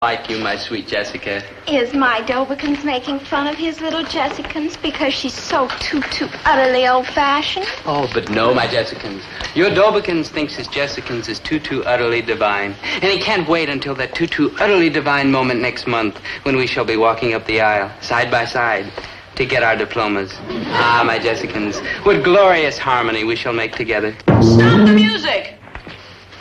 Like you, my sweet Jessica. Is my Dobikins making fun of his little Jessicans because she's so too utterly old-fashioned? Oh, but no, my Jessicans. Your Dobikins thinks his Jessicans is too utterly divine. And he can't wait until that too utterly divine moment next month when we shall be walking up the aisle, side by side, to get our diplomas. Ah, my Jessicans, what glorious harmony we shall make together. Stop the music!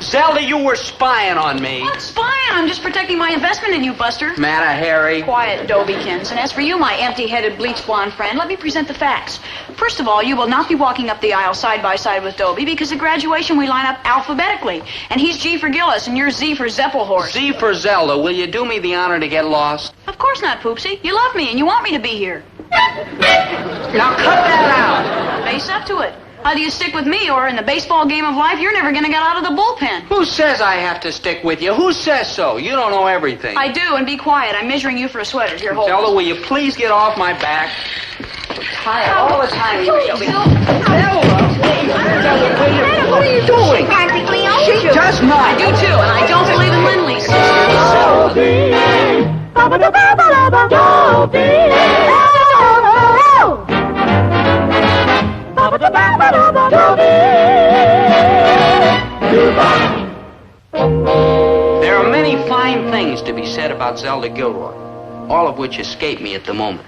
Zelda, you were spying on me. What spying? I'm just protecting my investment in you, Buster. Matter, Harry. Quiet, Dobiekins. And as for you, my empty-headed, bleach blonde friend, let me present the facts. First of all, you will not be walking up the aisle side by side with Dobie because at graduation we line up alphabetically. And he's G for Gillis and you're Z for Zeppelhorse. Z for Zelda. Will you do me the honor to get lost? Of course not, Poopsie. You love me and you want me to be here. Now cut that out. Face up to it. Either you stick with me or in the baseball game of life, you're never going to get out of the bullpen. Who says I have to stick with you? Who says so? You don't know everything. I do, and be quiet. I'm measuring you for a sweater. Here, hold Zelda, it. will you please get off my back? Tired all the time. Zelda! What are you doing? She practically owns She you. does not. I do, too, and I don't believe in Lindley. There are many fine things to be said about Zelda Gilroy, all of which escape me at the moment.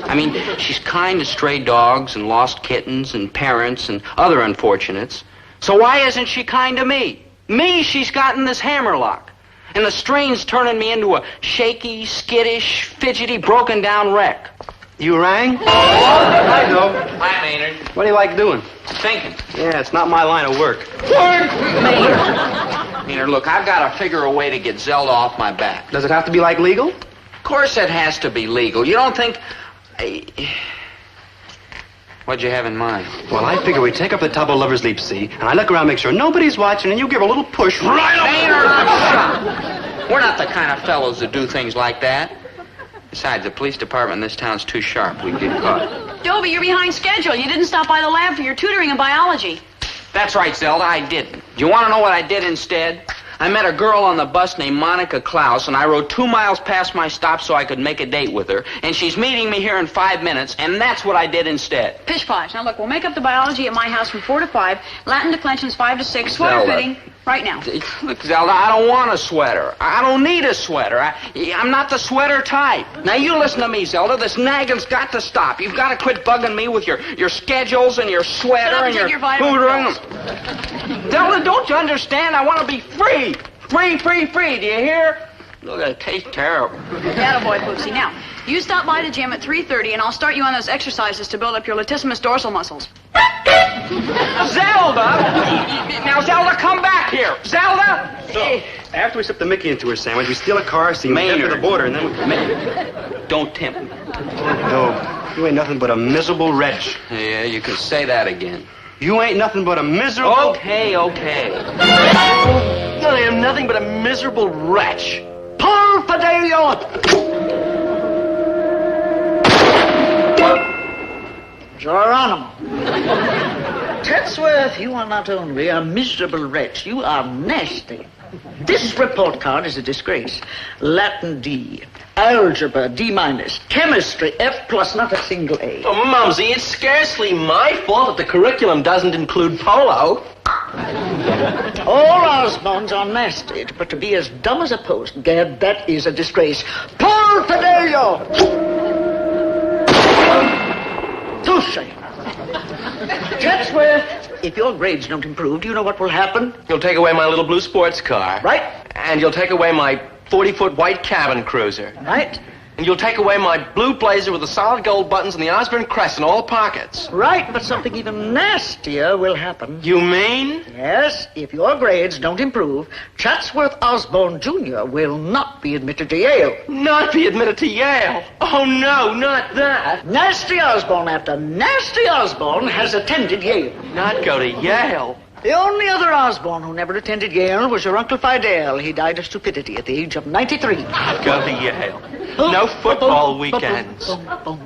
I mean, she's kind to stray dogs and lost kittens and parents and other unfortunates. So why isn't she kind to me? Me, she's gotten this hammerlock. And the strain's turning me into a shaky, skittish, fidgety, broken-down wreck. You rang? I know. Hi, Maynard. What do you like doing? Thinking. Yeah, it's not my line of work. Maynard, look, I've got to figure a way to get Zelda off my back. Does it have to be like legal? Of course it has to be legal. You don't think... What'd you have in mind? Well, I figure we take up the Tub of Lover's Leap, see, and I look around, make sure nobody's watching, and you give a little push right Maynard, I'm shot. We're not the kind of fellows that do things like that. Besides, the police department in this town's too sharp. We'd get caught. Dobie, you're behind schedule. You didn't stop by the lab for your tutoring in biology. That's right, Zelda, I didn't. Do you want to know what I did instead? I met a girl on the bus named Monica Klaus, and I rode 2 miles past my stop so I could make a date with her. And she's meeting me here in 5 minutes, and that's what I did instead. Pish posh. Now look, we'll make up the biology at my house from 4 to 5, Latin declensions 5 to 6, sweater Zelda. fitting right now. Look, Zelda, I don't want a sweater. I don't need a sweater. I'm not the sweater type. Now, you listen to me, Zelda. This nagging's got to stop. You've got to quit bugging me with your schedules and your sweater Shut up and and your take your vitamin tutoring. Zelda, don't you understand? I want to be free. Free. Do you hear? Look, it tastes terrible. Attaboy, Poopsie. Now, you stop by the gym at 3:30, and I'll start you on those exercises to build up your latissimus dorsal muscles. Zelda! Now, Zelda, come back here. Zelda! So, after we slip the Mickey into her sandwich, we steal a car, see me to the border, and then we... Don't tempt me. No, you ain't nothing but a miserable wretch. Yeah, you could say that again. You ain't nothing but a miserable... Okay. I am nothing but a miserable wretch. Paul Fidelio! Geronimo. Tetsworth, you are not only a miserable wretch, you are nasty. This report card is a disgrace. Latin D, algebra D-, chemistry F+, not a single A. Oh, Mumsy, it's scarcely my fault that the curriculum doesn't include polo. All Osborns are nasty, but to be as dumb as a post, Gad, that is a disgrace. Paul Fidelio! Touche. Tetsworth, if your grades don't improve, do you know what will happen? You'll take away my little blue sports car. Right? And you'll take away my 40-foot white cabin cruiser. Right? And you'll take away my blue blazer with the solid gold buttons and the Osborne crest in all pockets. Right, but something even nastier will happen. You mean? Yes, if your grades don't improve, Chatsworth Osborne Jr. will not be admitted to Yale. Not be admitted to Yale. Oh, no, not that. Nasty Osborne after Nasty Osborne has attended Yale. Not go to Yale. The only other Osborne who never attended Yale was your Uncle Fidel. He died of stupidity at the age of 93. Go to Yale. No football weekends. Boom.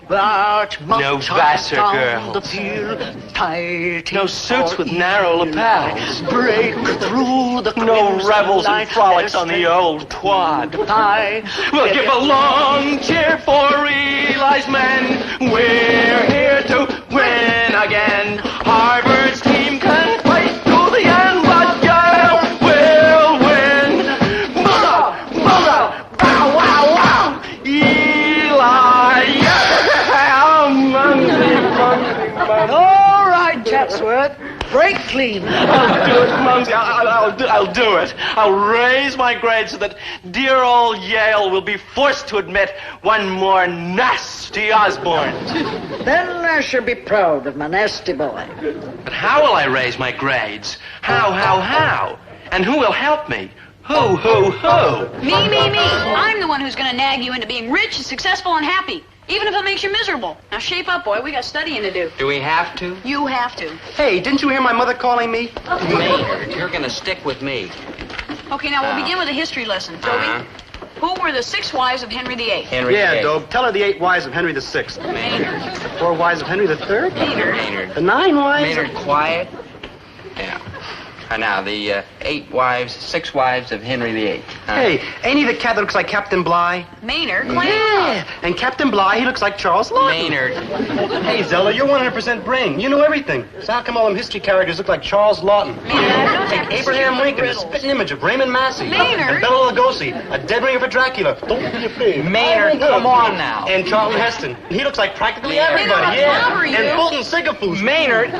That No Vassar down girls. the field, fighting No suits for with narrow evil. lapels. Break through the No crimson revels and light, frolics their on the strength old quad. defy. We'll give a long cheer for Eli's men. We're here to win again. Harvard's team can fight to the end, but Yale will win. Mother, bow, wow, wow. Eli, yeah. All right, Chatsworth, break clean. I'll do it, Mumsy. I'll do it. I'll raise my grade so that dear old Yale will be forced to admit one more nasty Osborne. Then I shall be proud of my nasty boy. But how will I raise my grades? How? And who will help me? Who? Me. I'm the one who's going to nag you into being rich and successful and happy, even if it makes you miserable. Now shape up, boy. We got studying to do. Do we have to? You have to. Hey, didn't you hear my mother calling me? Maynard, you're gonna stick with me. Okay, now we'll begin with a history lesson. Dobie, who were the 6 wives of Henry VIII? Henry Yeah, VIII. Dobe. Tell her the 8 wives of Henry the Sixth. Maynard. The 4 wives of Henry the Third. Maynard. The 9 wives. Maynard quiet. Yeah. And now the 6 wives of Henry VIII. Hey, ain't he the cat that looks like Captain Bligh? Maynard, Yeah. And Captain Bligh, he looks like Charles Lawton. Maynard. Hey, Zelda, you're 100% brain. You know everything. So how come all them history characters look like Charles Lawton? Maynard, don't Abraham Lincoln, a spitting image of Raymond Massey. Maynard. And Bela Lugosi, a dead ringer for Dracula. Don't be afraid. Maynard, come on now. And Charlton Heston. He looks like practically Maynard. everybody. Maynard, how are you? And Fulton Sigafoos. Maynard.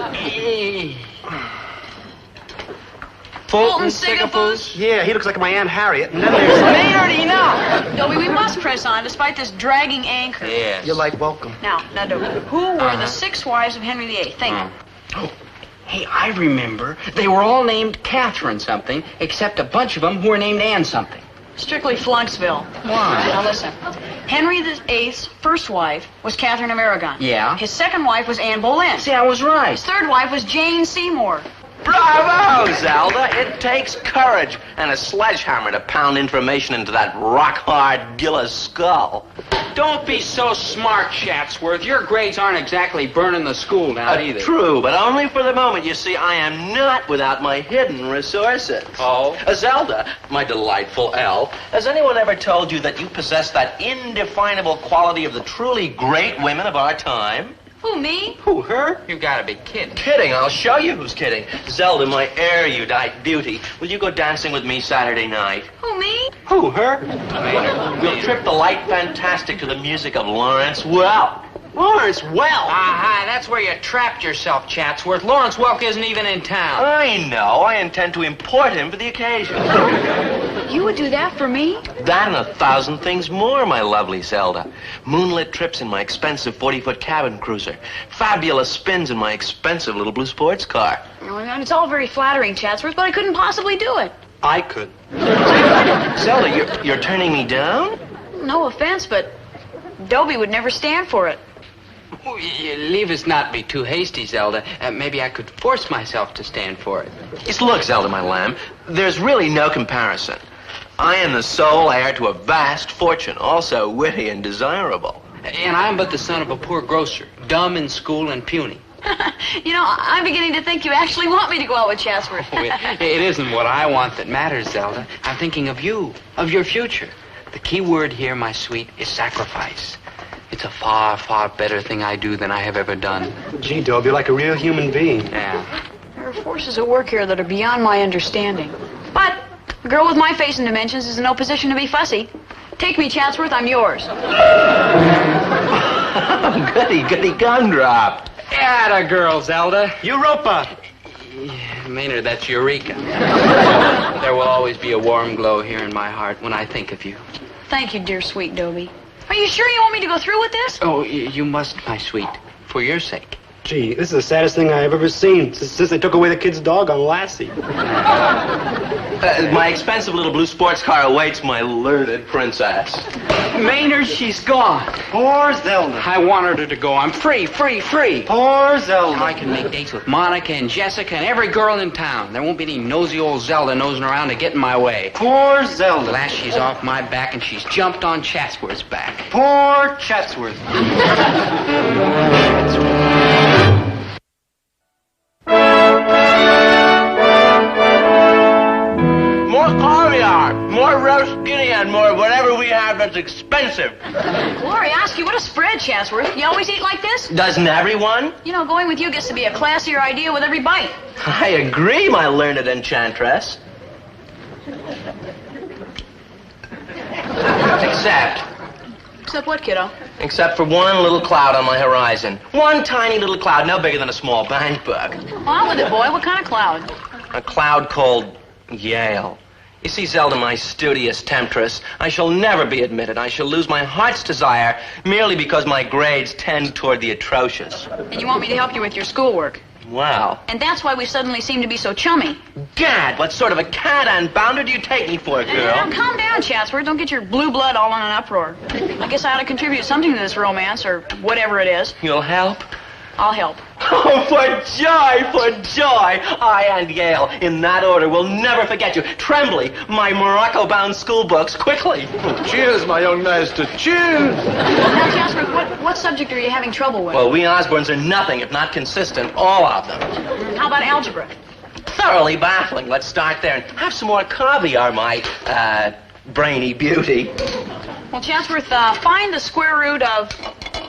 Fulton Sigafoos. Yeah, he looks like my Aunt Harriet. And then there's... Maynard, enough. Dobie, we must press on despite this dragging anchor. Yes. You're like welcome. Now, Dobie, who were the 6 wives of Henry VIII? Think. Hey, I remember. They were all named Catherine something, except a bunch of them who were named Anne something. Strictly Flunksville. Why? Now listen. Henry VIII's first wife was Catherine of Aragon. Yeah. His second wife was Anne Boleyn. See, I was right. His third wife was Jane Seymour. Bravo, Zelda. It takes courage and a sledgehammer to pound information into that rock-hard Gillis skull. Don't be so smart, Chatsworth. Your grades aren't exactly burning the school out either. True, but only for the moment. You see, I am not without my hidden resources. Oh? Zelda, my delightful elf, has anyone ever told you that you possess that indefinable quality of the truly great women of our time? Who, me? Who, her? You gotta be kidding. Kidding. I'll show you who's kidding. Zelda, my erudite beauty, will you go dancing with me Saturday night? Who, me? Who, her? Maynard. We'll trip the light fantastic to the music of Lawrence Welk. Lawrence Welk! Aha, that's where you trapped yourself, Chatsworth. Lawrence Welk isn't even in town. I know. I intend to import him for the occasion. You would do that for me? That and 1,000 things more, my lovely Zelda. Moonlit trips in my expensive 40-foot cabin cruiser. Fabulous spins in my expensive little blue sports car. And it's all very flattering, Chatsworth, but I couldn't possibly do it. I could. Zelda, you're turning me down? No offense, but Dobie would never stand for it. Leave us not be too hasty, Zelda. Maybe I could force myself to stand for it. Yes, look, Zelda, my lamb, there's really no comparison. I am the sole heir to a vast fortune, also witty and desirable. And I'm but the son of a poor grocer, dumb in school and puny. You know, I'm beginning to think you actually want me to go out with Chatsworth. It isn't what I want that matters, Zelda. I'm thinking of you, of your future. The key word here, my sweet, is sacrifice. It's a far, far better thing I do than I have ever done. Gee, Dobe, you're like a real human being. Yeah. There are forces at work here that are beyond my understanding. But a girl with my face and dimensions is in no position to be fussy. Take me, Chatsworth, I'm yours. Goody gumdrop. Atta girl, Zelda. Europa! Yeah, Maynard, that's Eureka. There will always be a warm glow here in my heart when I think of you. Thank you, dear sweet Dobie. Are you sure you want me to go through with this? Oh, you must, my sweet, for your sake. Gee, this is the saddest thing I've ever seen since they took away the kid's dog on Lassie. My expensive little blue sports car awaits my learned princess. Maynard, she's gone. Poor Zelda. I wanted her to go. I'm free. Poor Zelda. Now I can make dates with Monica and Jessica and every girl in town. There won't be any nosy old Zelda nosing around to get in my way. Poor At Zelda. last she's off my back and she's jumped on Chatsworth's back. Poor Chatsworth. More caviar, more roast guinea, and more whatever we have that's expensive. Glory, ask you, what a spread, Chatsworth. You always eat like this? Doesn't everyone? You know, going with you gets to be a classier idea with every bite. I agree, my learned enchantress. Except what, kiddo? Except for one little cloud on my horizon. One tiny little cloud, no bigger than a small bank book. On with it, boy. What kind of cloud? A cloud called Yale. You see, Zelda, my studious temptress, I shall never be admitted. I shall lose my heart's desire merely because my grades tend toward the atrocious. And you want me to help you with your schoolwork. Wow. And that's why we suddenly seem to be so chummy. Gad, what sort of a cat and bounder do you take me for, Now, girl? calm down, Chatsworth. Don't get your blue blood all in an uproar. I guess I ought to contribute something to this romance, or whatever it is. You'll help? I'll help. Oh, for joy! I and Yale, in that order, will never forget you. Trembly, my Morocco-bound school books, quickly. Cheers, my young master, cheers! Now, Chatsworth, what subject are you having trouble with? Well, we Osborns are nothing if not consistent, all of them. How about algebra? Thoroughly baffling. Let's start there and have some more caviar, my, brainy beauty. Well, Chatsworth, find the square root of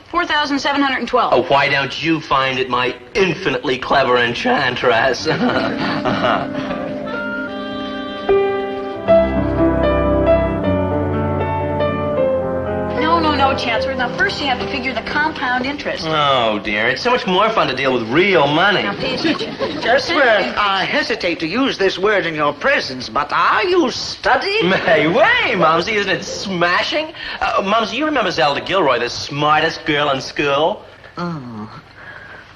4,712. Oh, why don't you find it, my infinitely clever enchantress? No, Chatsworth. Now, first you have to figure the compound interest. Oh, dear. It's so much more fun to deal with real money. Now, pay attention. Chatsworth, I hesitate to use this word in your presence, but are you studying? Hey, way, Mumsy, isn't it smashing? Mumsy, you remember Zelda Gilroy, the smartest girl in school? Oh,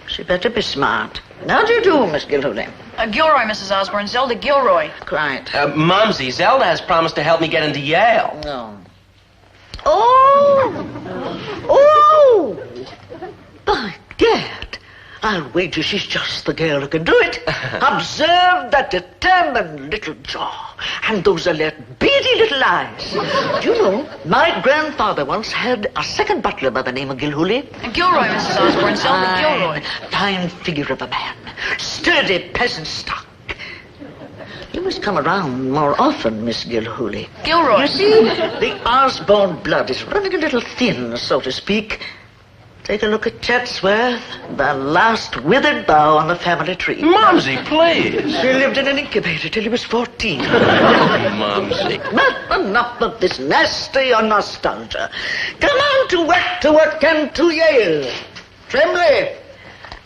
she better be smart. How do you do, Miss Gilhooly? Gilroy, Mrs. Osborne. Zelda Gilroy. Quite. Mumsy, Zelda has promised to help me get into Yale. No. Oh! By gad! I'll wager she's just the girl who can do it. Observe that determined little jaw and those alert, beady little eyes. Do you know, my grandfather once had a second butler by the name of Gilhooly. Gilroy, Mrs. Osborne. Zelda Gilroy. Fine figure of a man. Sturdy peasant stock. You must come around more often, Miss Gilhooly. Gilroy. You see, the Osborne blood is running a little thin, so to speak. Take a look at Chatsworth, the last withered bough on the family tree. Mumsy, please. He lived in an incubator till he was 14. Mumsy. But enough of this nasty nostalgia. Come on to work, and to Yale. Tremblay,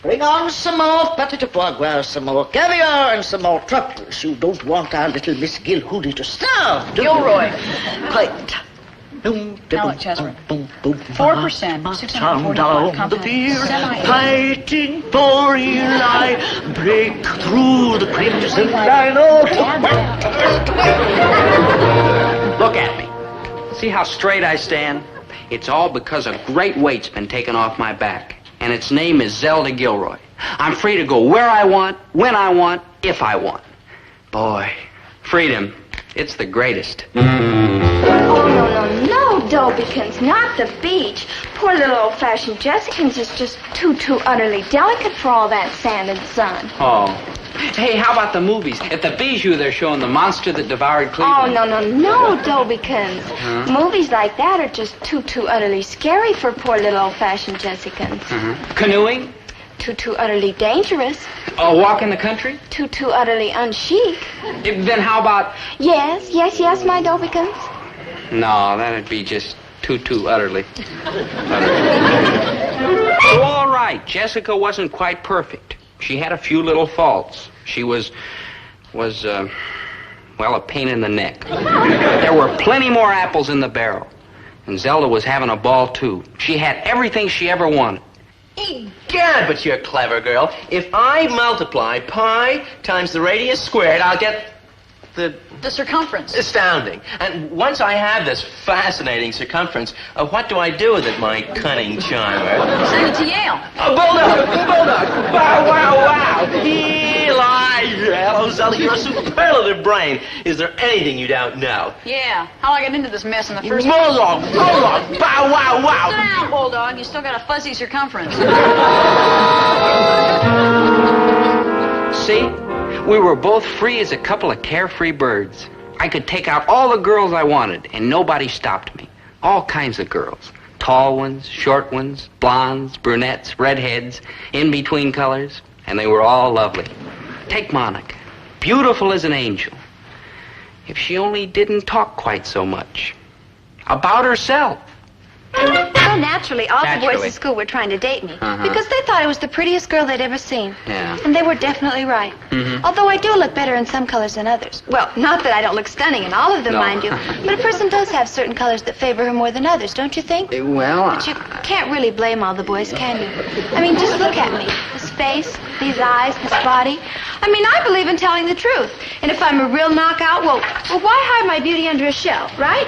bring on some more pâté de foie gras, some more caviar, and some more truffles. You don't want our little Miss Gilhooly to starve, do you? Gilroy. Quite. Now what, Chatsworth? 4%, Down 645 the field, fighting for Eli, break through the crimson line. Look at me. See how straight I stand? It's all because a great weight's been taken off my back. And its name is Zelda Gilroy. I'm free to go where I want, when I want, if I want. Boy, freedom, it's the greatest. Oh, no, Dobiekins, not the beach. Poor little old-fashioned Jessicans is just too utterly delicate for all that sand and sun. Oh. Hey, how about the movies? At the Bijou, they're showing The Monster That Devoured Oh, Cleveland. no, Dobiekins. Movies like that are just too utterly scary for poor little old-fashioned Jessicans. Canoeing? Too utterly dangerous. A walk in the country? Too utterly unchic. Then how about... Yes, my Dobiekins. No, that'd be just too utterly. Oh, all right, Jessica wasn't quite perfect. She had a few little faults. She was, a pain in the neck. There were plenty more apples in the barrel. And Zelda was having a ball, too. She had everything she ever wanted. Egad, but you're a clever girl. If I multiply pi times the radius squared, I'll get The circumference. astounding. And once I have this fascinating circumference, what do I do with it, my cunning charmer? Send it to Yale. A bulldog! Bulldog! Wow, wow, wow! Eli! Hello, Zelda, you're a superlative brain. Is there anything you don't know? Yeah. How I got into this mess in the first place. Bulldog! Bulldog! Bow, wow, wow! Sit down, Bulldog. You still got a fuzzy circumference. See? We were both free as a couple of carefree birds. I could take out all the girls I wanted, and nobody stopped me. All kinds of girls. Tall ones, short ones, blondes, brunettes, redheads, in-between colors, and they were all lovely. Take Monica. Beautiful as an angel. If she only didn't talk quite so much. About herself. Well, naturally, all the boys Naturally. in school were trying to date me Uh-huh. because they thought I was the prettiest girl they'd ever seen. Yeah. And they were definitely right. Mhm. Although I do look better in some colors than others. Well, not that I don't look stunning in all of them, No. mind you. But a person does have certain colors that favor her more than others, don't you think? Well, But you can't really blame all the boys, can you? I mean, just look at me. His face, these eyes, his body. I mean, I believe in telling the truth. And if I'm a real knockout, well, why hide my beauty under a shell, right?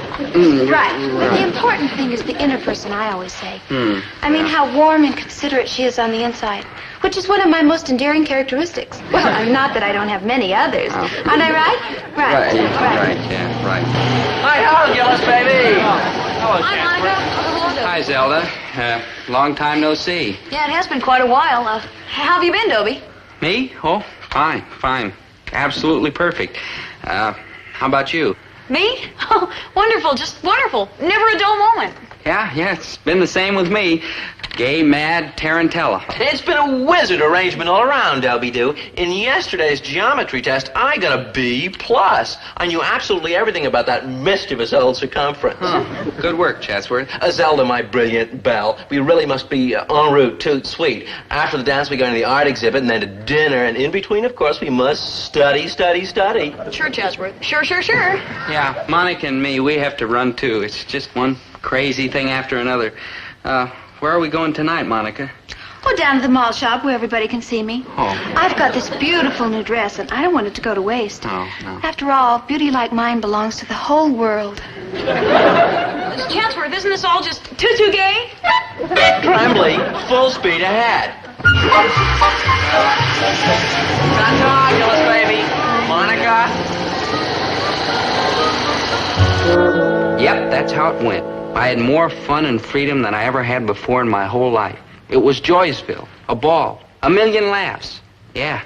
Right. But the important thing is the inner person, I always say. I mean, how warm and considerate she is on the inside, which is one of my most endearing characteristics. Well, not that I don't have many others. Aren't I right? Right. yeah, right. Hi, hello, Gillis, baby! Hi, Monica. Hello, Dobie. Hi, Zelda. Long time no see. Yeah, it has been quite a while. How have you been, Dobie? Me? Oh, fine, fine. Absolutely perfect. How about you? Me? Oh, wonderful, just wonderful. Never a dull moment. Yeah, it's been the same with me. Gay, mad, tarantella. It's been a wizard arrangement all around, Dobie-Doo. In yesterday's geometry test, I got a B+. I knew absolutely everything about that mischievous old circumference. Good work, Chatsworth. Zelda, my brilliant belle, we really must be en route to Sweet. After the dance, we go to the art exhibit and then to dinner. And in between, of course, we must study. Sure, Chatsworth. Sure. Yeah, Monica and me, we have to run too. It's just one crazy thing after another. Where are we going tonight, Monica? Oh, down to the mall shop where everybody can see me. Oh. I've got this beautiful new dress, and I don't want it to go to waste. No. After all, beauty like mine belongs to the whole world. Chatsworth, isn't this all just too gay? Trembly, full speed ahead. Ta-ta, Gillis, baby. Monica. Yep, that's how it went. I had more fun and freedom than I ever had before in my whole life. It was Joysville, a ball, a million laughs. Yeah.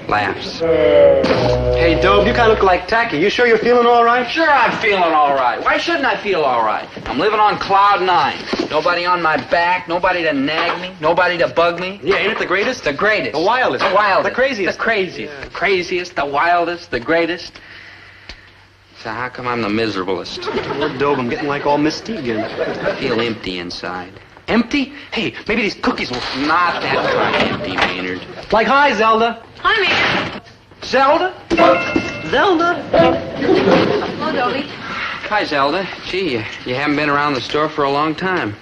Laughs. Hey, Dobe, you kind of look like tacky. You sure you're feeling all right? Sure, I'm feeling all right. Why shouldn't I feel all right? I'm living on cloud 9. Nobody on my back, nobody to nag me, nobody to bug me. Yeah, ain't it the greatest? The greatest. The wildest. The wildest. The craziest. The craziest. The craziest, the wildest, the greatest. So how come I'm the miserablest? Poor Dobe, I'm getting like all misty again. I feel empty inside. Empty? Hey, maybe these cookies will... Not that kind of empty, Maynard. Like, hi, Zelda. Hi, Maynard. Zelda? Zelda? Hello, Dobie. Hi, Zelda. Gee, you haven't been around the store for a long time.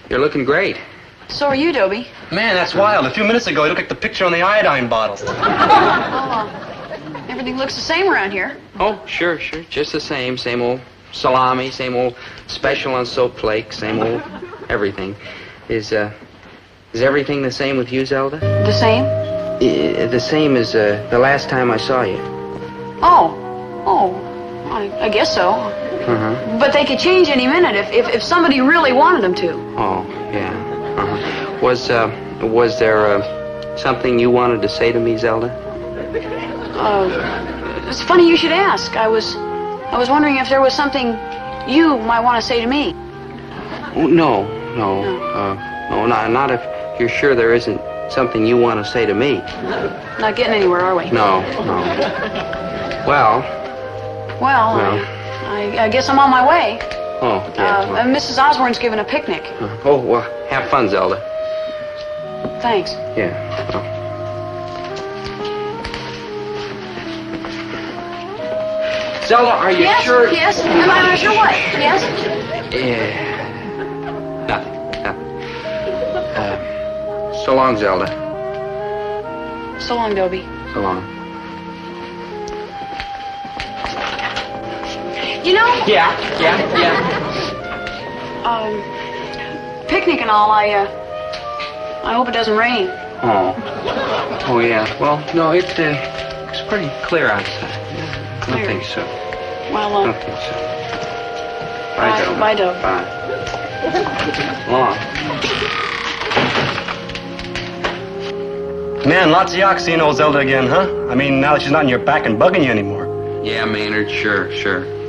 You're looking great. So are you, Dobie. Man, that's wild. A few minutes ago, you looked like the picture on the iodine bottle. Everything looks the same around here. Oh, sure. Just the same. Same old salami, same old special on soap flakes, same old everything. Is everything the same with you, Zelda? The same? The same as the last time I saw you. Oh, I guess so. Uh-huh. But they could change any minute if somebody really wanted them to. Oh, yeah. Uh-huh. Was there something you wanted to say to me, Zelda? It's funny you should ask. I was wondering if there was something you might want to say to me. Oh, no. Not if you're sure there isn't something you want to say to me. Not getting anywhere, are we? No. Well, Well, I guess I'm on my way. oh, yeah. Mrs. Osborne's giving a picnic. Oh, well, have fun, Zelda. Thanks. Yeah. Well. Zelda, are you sure? Yes. Am I sure what? Yes. Yeah. Nothing. So long, Zelda. So long, Dobie. So long. You know, Yeah. picnic and all, I hope it doesn't rain. Oh. Oh, yeah. Well, no, it's pretty clear outside. I don't think so. Well, I don't think so. bye, Zelda. bye, Dob. Bye. Long. Man, lots of yox seeing old Zelda again, huh? I mean, now that she's not in your back and bugging you anymore. Yeah, Maynard, sure.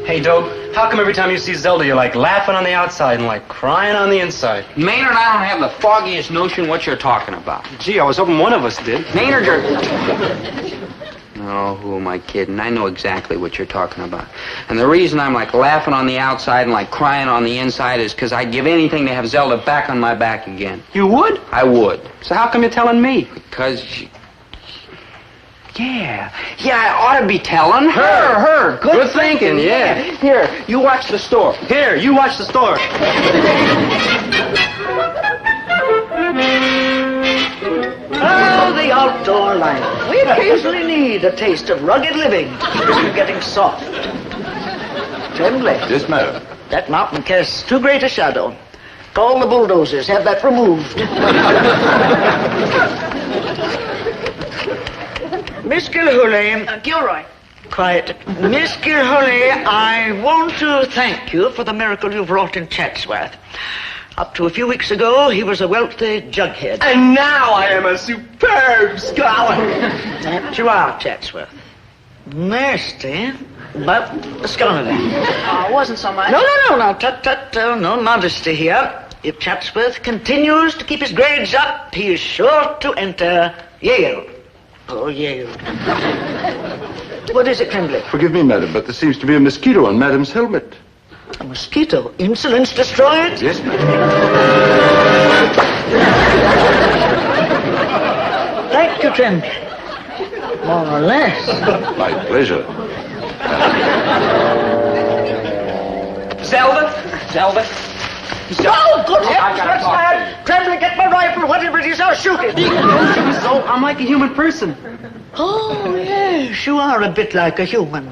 Hey, Dobe, how come every time you see Zelda, you're like laughing on the outside and like crying on the inside? Maynard, I don't have the foggiest notion what you're talking about. Gee, I was hoping one of us did. Maynard, you're... Oh, who am I kidding? I know exactly what you're talking about. And the reason I'm like laughing on the outside and like crying on the inside is because I'd give anything to have Zelda back on my back again. You would? I would. So how come you're telling me? Because... Yeah, I ought to be telling her. Good thinking, yeah. Here, you watch the store. Here, you watch the store. Oh, the outdoor life. We occasionally need a taste of rugged living to keep us from getting soft. Tremblay, Yes, madam. that mountain casts too great a shadow. Call the bulldozers, have that removed. Miss Gilhooly, Gilroy. quiet. Miss Gilhooly, I want to thank you for the miracle you've wrought in Chatsworth. Up to a few weeks ago, he was a wealthy jughead. And now I am a superb scholar. That you are, Chatsworth. Nasty, but scholarly. Oh, it wasn't so much. No, tut, no modesty here. If Chatsworth continues to keep his grades up, he is sure to enter Yale. Oh, Yale. What is it, Tremblay? Forgive me, madam, but there seems to be a mosquito on madam's helmet. A mosquito. Insolence destroyed? Yes, madam. Thank you, Tremblay. More or less. My pleasure. Zelda. Oh, good heavens, gotta that's talk to bad. Tremblay, get my rifle, whatever it is, I'll shoot it. So I'm like a human person. Oh, yes, you are a bit like a human.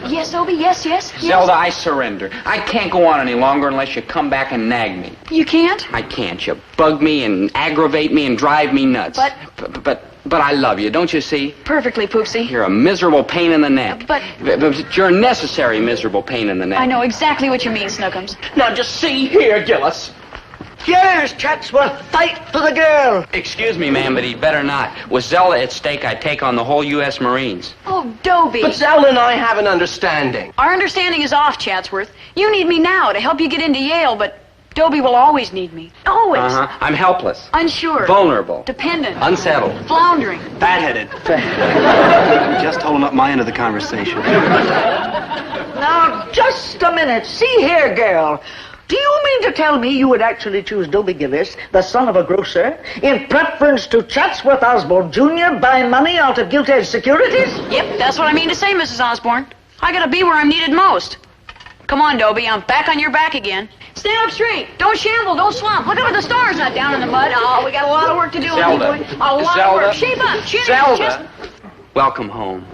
Yes, Dobie, yes. Zelda, I surrender. I can't go on any longer unless you come back and nag me. You can't? I can't. You bug me and aggravate me and drive me nuts. But I love you, don't you see? Perfectly, Poopsie. You're a miserable pain in the neck. But- you're a necessary miserable pain in the neck. I know exactly what you mean, Snookums. Now just see here, Gillis. Yes, Chatsworth, fight for the girl. Excuse me, ma'am, but he'd better not. With Zelda at stake, I'd take on the whole U.S. Marines. Oh, Dobie. But Zelda and I have an understanding. Our understanding is off, Chatsworth. You need me now to help you get into Yale, but Dobie will always need me. Always. Uh-huh. I'm helpless. Unsure. Vulnerable. Dependent. Unsettled. Floundering. Fat-headed. Just holding up my end of the conversation. Now, just a minute. See here, girl. Do you mean to tell me you would actually choose Dobie Gillis, the son of a grocer, in preference to Chatsworth Osborne Jr., buy money out of gilt-edged securities? Yep, that's what I mean to say, Mrs. Osborne. I gotta be where I'm needed most. Come on, Dobie, I'm back on your back again. Stand up straight. Don't shamble, don't slump. Look up at the stars, not down in the mud. Oh, we got a lot of work to do. Zelda. Boy. A lot of Zelda. work. Shape up. Chin up, Zelda. chest. Welcome home.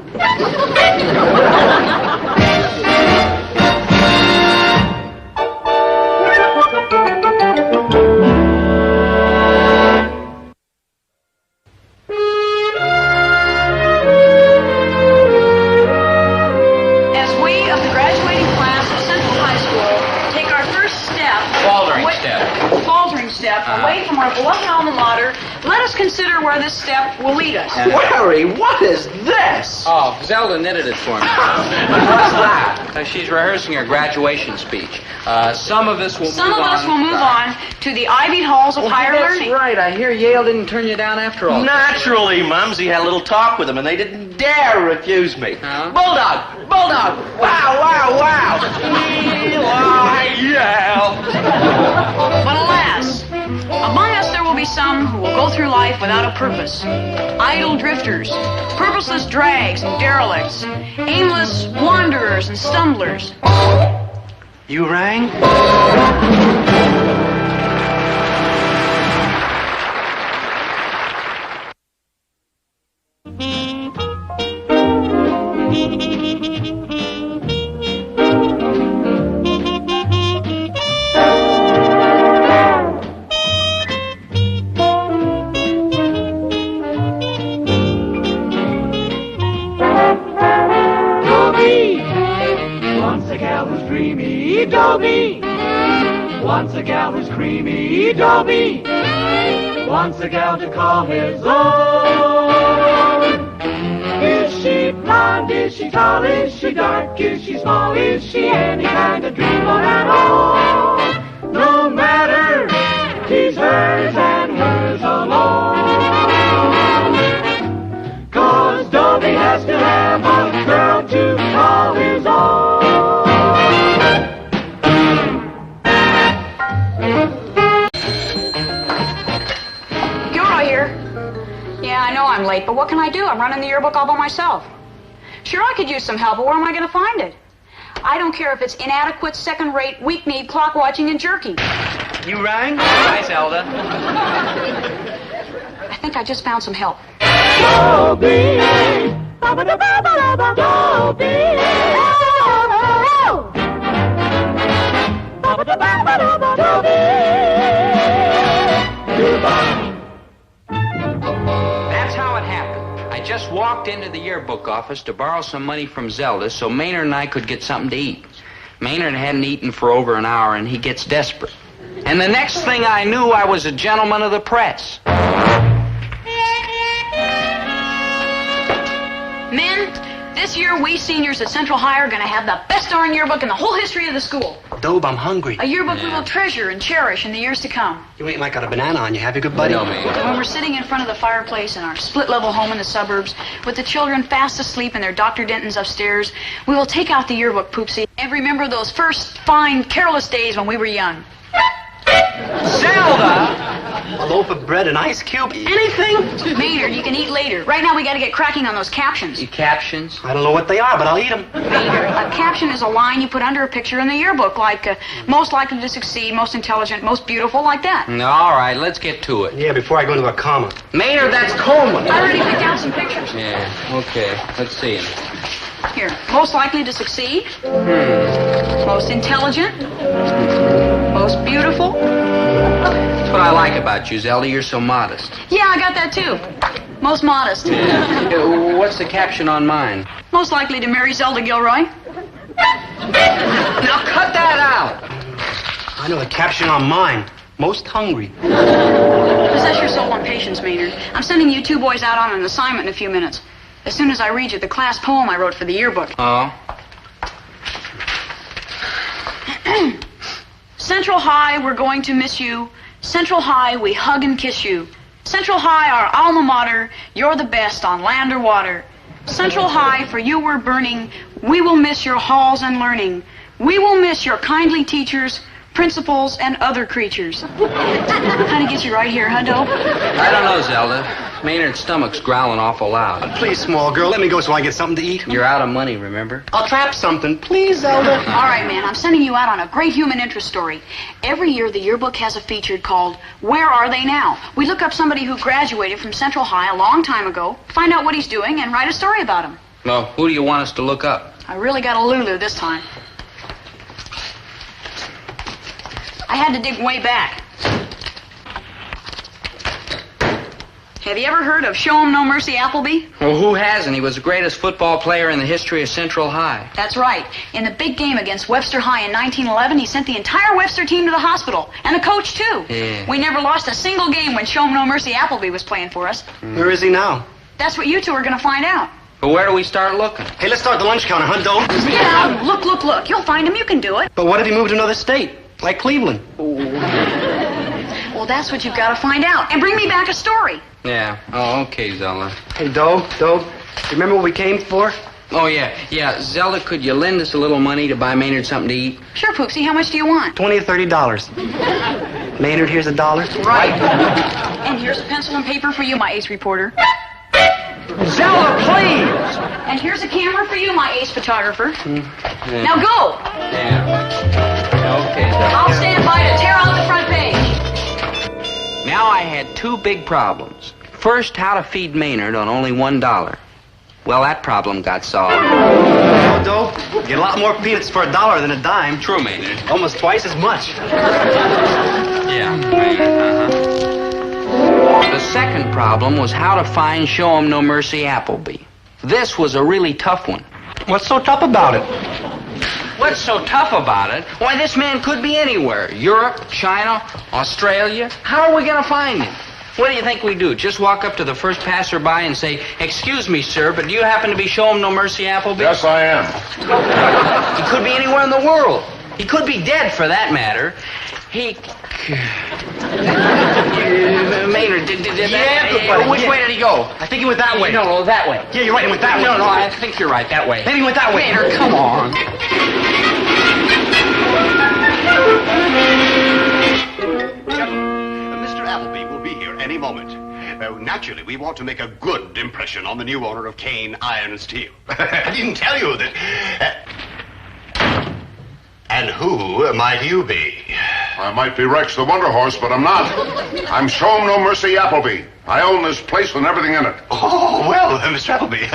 As we of the graduating class of Central High School take our first step, faltering step away from our beloved alma mater, let us consider where this step will lead us. Larry, what is this? Oh, Zelda knitted it for me. What's that? She's rehearsing her graduation speech. Some of us will Some move of on. us will move on to the ivied halls of higher That's learning. right. I hear Yale didn't turn you down after all. Naturally, Mumsy had a little talk with them, and they didn't dare refuse me. Huh? Bulldog! Wow! Eli Yale! But alas, among us there will be some who will go through life without a purpose. Idle drifters, purposeless drags and derelicts, aimless wanderers and stumblers. You rang? dreamy Dobie. Once a gal who's creamy Dobie. Wants a gal to call his own. Is she blonde? Is she tall? Is she dark? Is she small? Is she any kind of dreamer at all? No matter, he's hers and hers alone. 'Cause Dobie has to have a girl to call his own. Yeah, I know I'm late, but what can I do? I'm running the yearbook all by myself. Sure, I could use some help, but where am I going to find it? I don't care if it's inadequate, second-rate, weak-kneed, clock-watching, and jerky. You rang? Hi, Zelda. I think I just found some help. Dobie! Dobie! Dobie! That's how it happened. I just walked into the yearbook office to borrow some money from Zelda so Maynard and I could get something to eat. Maynard hadn't eaten for over an hour, and he gets desperate. And the next thing I knew, I was a gentleman of the press. Men, this year we seniors at Central High are going to have the best darn yearbook in the whole history of the school. Dobe, I'm hungry. A yearbook we will treasure and cherish in the years to come. You ain't like got a banana on you, have you, good buddy? No, man. When we're sitting in front of the fireplace in our split-level home in the suburbs, with the children fast asleep and their Dr. Dentons upstairs, we will take out the yearbook, Poopsie, and remember those first fine, careless days when we were young. Zelda! A loaf of bread, an ice cube, anything? Maynard, you can eat later. Right now we got to get cracking on those captions. You captions? I don't know what they are, but I'll eat them. Maynard, a caption is a line you put under a picture in the yearbook, like most likely to succeed, most intelligent, most beautiful, like that. All right, let's get to it. Yeah, before I go into a comma. Maynard, that's coma. I already picked out some pictures. Yeah, okay. Let's see it. Here, most likely to succeed, most intelligent, most beautiful. That's what I like about you, Zelda. You're so modest. Yeah, I got that too. Most modest. What's the caption on mine? Most likely to marry Zelda Gilroy. Now cut that out. I know the caption on mine. Most hungry. Possess your soul and patience, Maynard. I'm sending you two boys out on an assignment in a few minutes. As soon as I read you the class poem I wrote for the yearbook. Oh? Central High, we're going to miss you. Central High, we hug and kiss you. Central High, our alma mater, you're the best on land or water. Central High, for you we're burning. We will miss your halls and learning. We will miss your kindly teachers, principals, and other creatures. Kind of gets you right here, huh, Dope? I don't know, Zelda. Maynard's stomach's growling awful loud. Please, small girl, let me go so I get something to eat. You're out of money, remember? I'll trap something. Please, Zelda. All right, man, I'm sending you out on a great human interest story. Every year, the yearbook has a feature called Where Are They Now? We look up somebody who graduated from Central High a long time ago, find out what he's doing, and write a story about him. Well, who do you want us to look up? I really got a Lulu this time. I had to dig way back. Have you ever heard of Show 'em No Mercy Appleby? Well, who hasn't? He was the greatest football player in the history of Central High. That's right. In the big game against Webster High in 1911, he sent the entire Webster team to the hospital. And the coach, too. Yeah. We never lost a single game when Show 'em No Mercy Appleby was playing for us. Where is he now? That's what you two are going to find out. But where do we start looking? Hey, let's start the lunch counter, huh, Dobe? Get out. Look, look, look. You'll find him. You can do it. But what if he moved to another state? Like Cleveland? Well, that's what you've got to find out. And bring me back a story. Yeah. Oh, okay, Zelda. Hey, Dobe, remember what we came for? Oh, yeah. Zelda, could you lend us a little money to buy Maynard something to eat? Sure, Poopsie. How much do you want? $20 or $30. Maynard, here's $1. Right. And here's a pencil and paper for you, my ace reporter. Zelda, please! And here's a camera for you, my ace photographer. Yeah. Now go! Yeah. Okay, Zelda. I'll stand by to tear out the front page. Now I had two big problems. First, how to feed Maynard on only $1. Well, that problem got solved. Oh, Dobe, get a lot more peanuts for $1 than a dime. True, Maynard. Almost twice as much. Yeah, Maynard, The second problem was how to find Show 'em No Mercy Appleby. This was a really tough one. What's so tough about it? Well, What's so tough about it? Why, this man could be anywhere. Europe, China, Australia. How are we going to find him? What do you think we do? Just walk up to the first passerby and say, "Excuse me, sir, but do you happen to be Show 'em No Mercy Appleby?" Yes, I am. He could be anywhere in the world. He could be dead, for that matter. He... Maynard, which way did he go? I think he went that way. No, that way. Yeah, you're right, he went that way. No, I think you're right, that way. Maybe he went that way. Maynard, come on. Mr. Appleby will be here any moment. Naturally, we want to make a good impression on the new owner of Kane Iron and Steel. I didn't tell you that... And who might you be? I might be Rex the Wonder Horse, but I'm not. I'm Show 'em No Mercy Appleby. I own this place and everything in it. Oh, well, Mr. Appleby,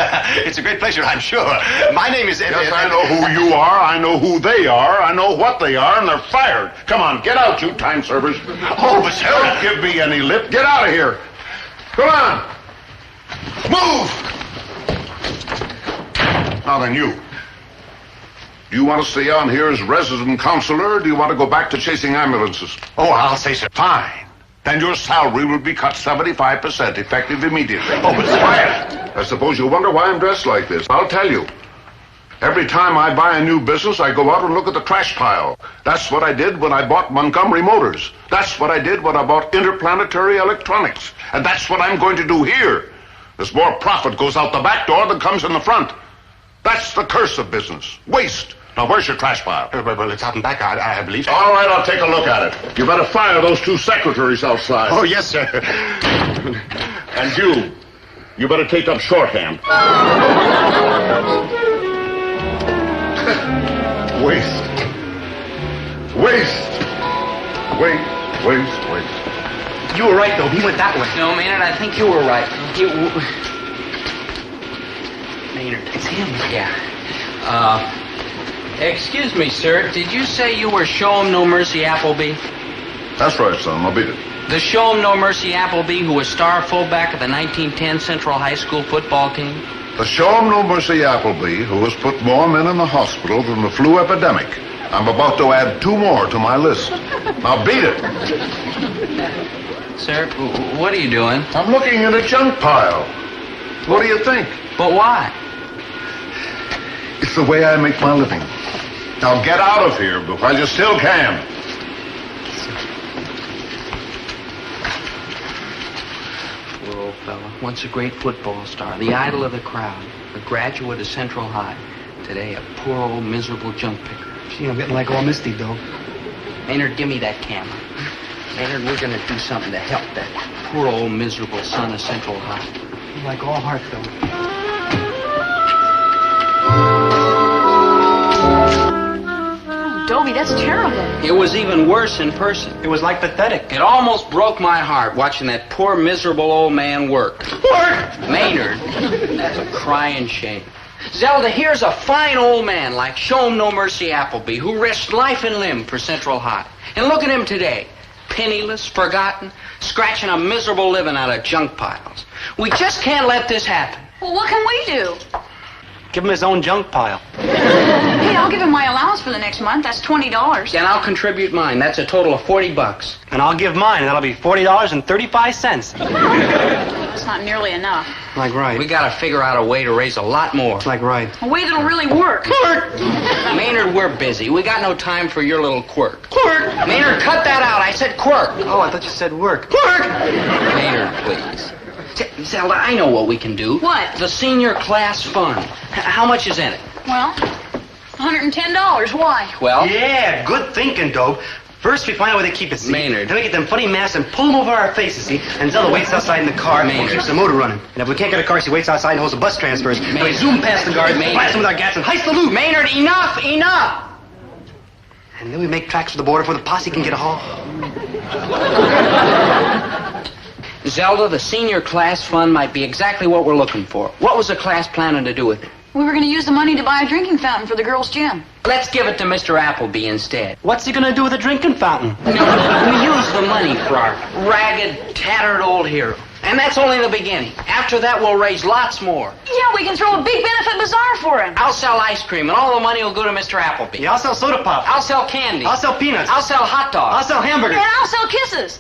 it's a great pleasure, I'm sure. My name is... Yes, I know who you are, I know who they are, I know what they are, and they're fired. Come on, get out, you time servers. Oh, but sir... Don't give me any lip. Get out of here. Come on. Move! Now then, you. Do you want to stay on here as resident counselor, or do you want to go back to chasing ambulances? Oh, I'll say so. Fine. Then your salary will be cut 75%, effective immediately. Oh, but quiet. I suppose you wonder why I'm dressed like this. I'll tell you. Every time I buy a new business, I go out and look at the trash pile. That's what I did when I bought Montgomery Motors. That's what I did when I bought Interplanetary Electronics. And that's what I'm going to do here. There's more profit goes out the back door than comes in the front. That's the curse of business. Waste. Now, where's your trash pile? Well, it's out and back, I believe. All right, I'll take a look at it. You better fire those two secretaries outside. Oh, yes, sir. And you better take up shorthand. Waste. You were right, though. He went that way. No, Maynard, I think you were right. Maynard, it's him. Yeah. Excuse me, sir. Did you say you were Show 'em No Mercy Appleby? That's right, son. I'll beat it. The Show 'em No Mercy Appleby who was star fullback of the 1910 Central High School football team? The Show 'em No Mercy Appleby, who has put more men in the hospital than the flu epidemic. I'm about to add 2 more to my list. Now beat it. Sir, what are you doing? I'm looking in a junk pile. What do you think? But why? It's the way I make my living. Now get out of here while you still can. Poor old fella. Once a great football star, the idol of the crowd, a graduate of Central High. Today, a poor old miserable junk picker. Gee, I'm getting like all misty, though. Maynard, give me that camera. Maynard, we're going to do something to help that poor old miserable son of Central High. I'm like all heart, though. Dobie, that's terrible. It was even worse in person. It was like pathetic. It almost broke my heart watching that poor miserable old man work. Work! Maynard, that's a crying shame. Zelda, here's a fine old man like Show 'em No Mercy Appleby who risked life and limb for Central High. And look at him today. Penniless, forgotten, scratching a miserable living out of junk piles. We just can't let this happen. Well, what can we do? Give him his own junk pile. Hey, I'll give him my allowance for the next month. That's $20. And I'll contribute mine. That's a total of $40. And I'll give mine, and that'll be $40.35. That's not nearly enough. Like right. We gotta figure out a way to raise a lot more. Like right. A way that'll really work. Maynard, we're busy. We got no time for your little quirk. Quirk! Maynard, cut that out. I said quirk. Oh, I thought you said work. Quirk! Maynard, please. Zelda, I know what we can do. What? The senior class fund. How much is in it? Well, $110. Why? Well, Yeah, good thinking, Dobe. First, we find out where they keep it, see? Maynard. Then we get them funny masks and pull them over our faces, see? And Zelda waits outside in the car and Maynard. keeps the motor running. And if we can't get a car, she waits outside and holds the bus transfers. And we Maynard. zoom past the guards, Maynard. blast them with our gas, and heist the loop. Maynard, enough! And then we make tracks for the border before the posse can get a haul. Zelda, the senior class fund might be exactly what we're looking for. What was the class planning to do with it? We were going to use the money to buy a drinking fountain for the girls' gym. Let's give it to Mr. Appleby instead. What's he gonna do with a drinking fountain? We use the money for our ragged, tattered old hero. And that's only the beginning. After that, we'll raise lots more. Yeah, we can throw a big benefit bazaar for him. I'll sell ice cream, and all the money will go to Mr. Appleby. Yeah, I'll sell soda pop. I'll sell candy. I'll sell peanuts. I'll sell hot dogs. I'll sell hamburgers. And I'll sell kisses.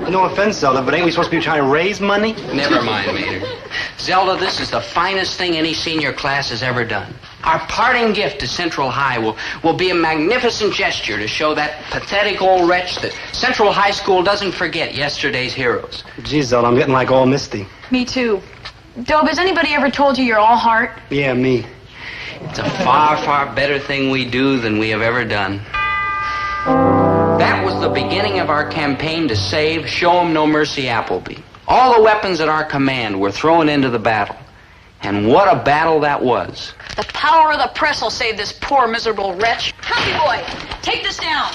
No offense, Zelda, but ain't we supposed to be trying to raise money? Never mind, Maynard. Zelda, this is the finest thing any senior class has ever done. Our parting gift to Central High will be a magnificent gesture to show that pathetic old wretch that Central High School doesn't forget yesterday's heroes. Geez, Zelda, I'm getting like all misty. Me too. Dobe, has anybody ever told you you're all heart? Yeah, me. It's a far, far better thing we do than we have ever done. That was the beginning of our campaign to save Show 'em No Mercy Appleby. All the weapons at our command were thrown into the battle. And what a battle that was. The power of the press will save this poor, miserable wretch. Copy boy, take this down.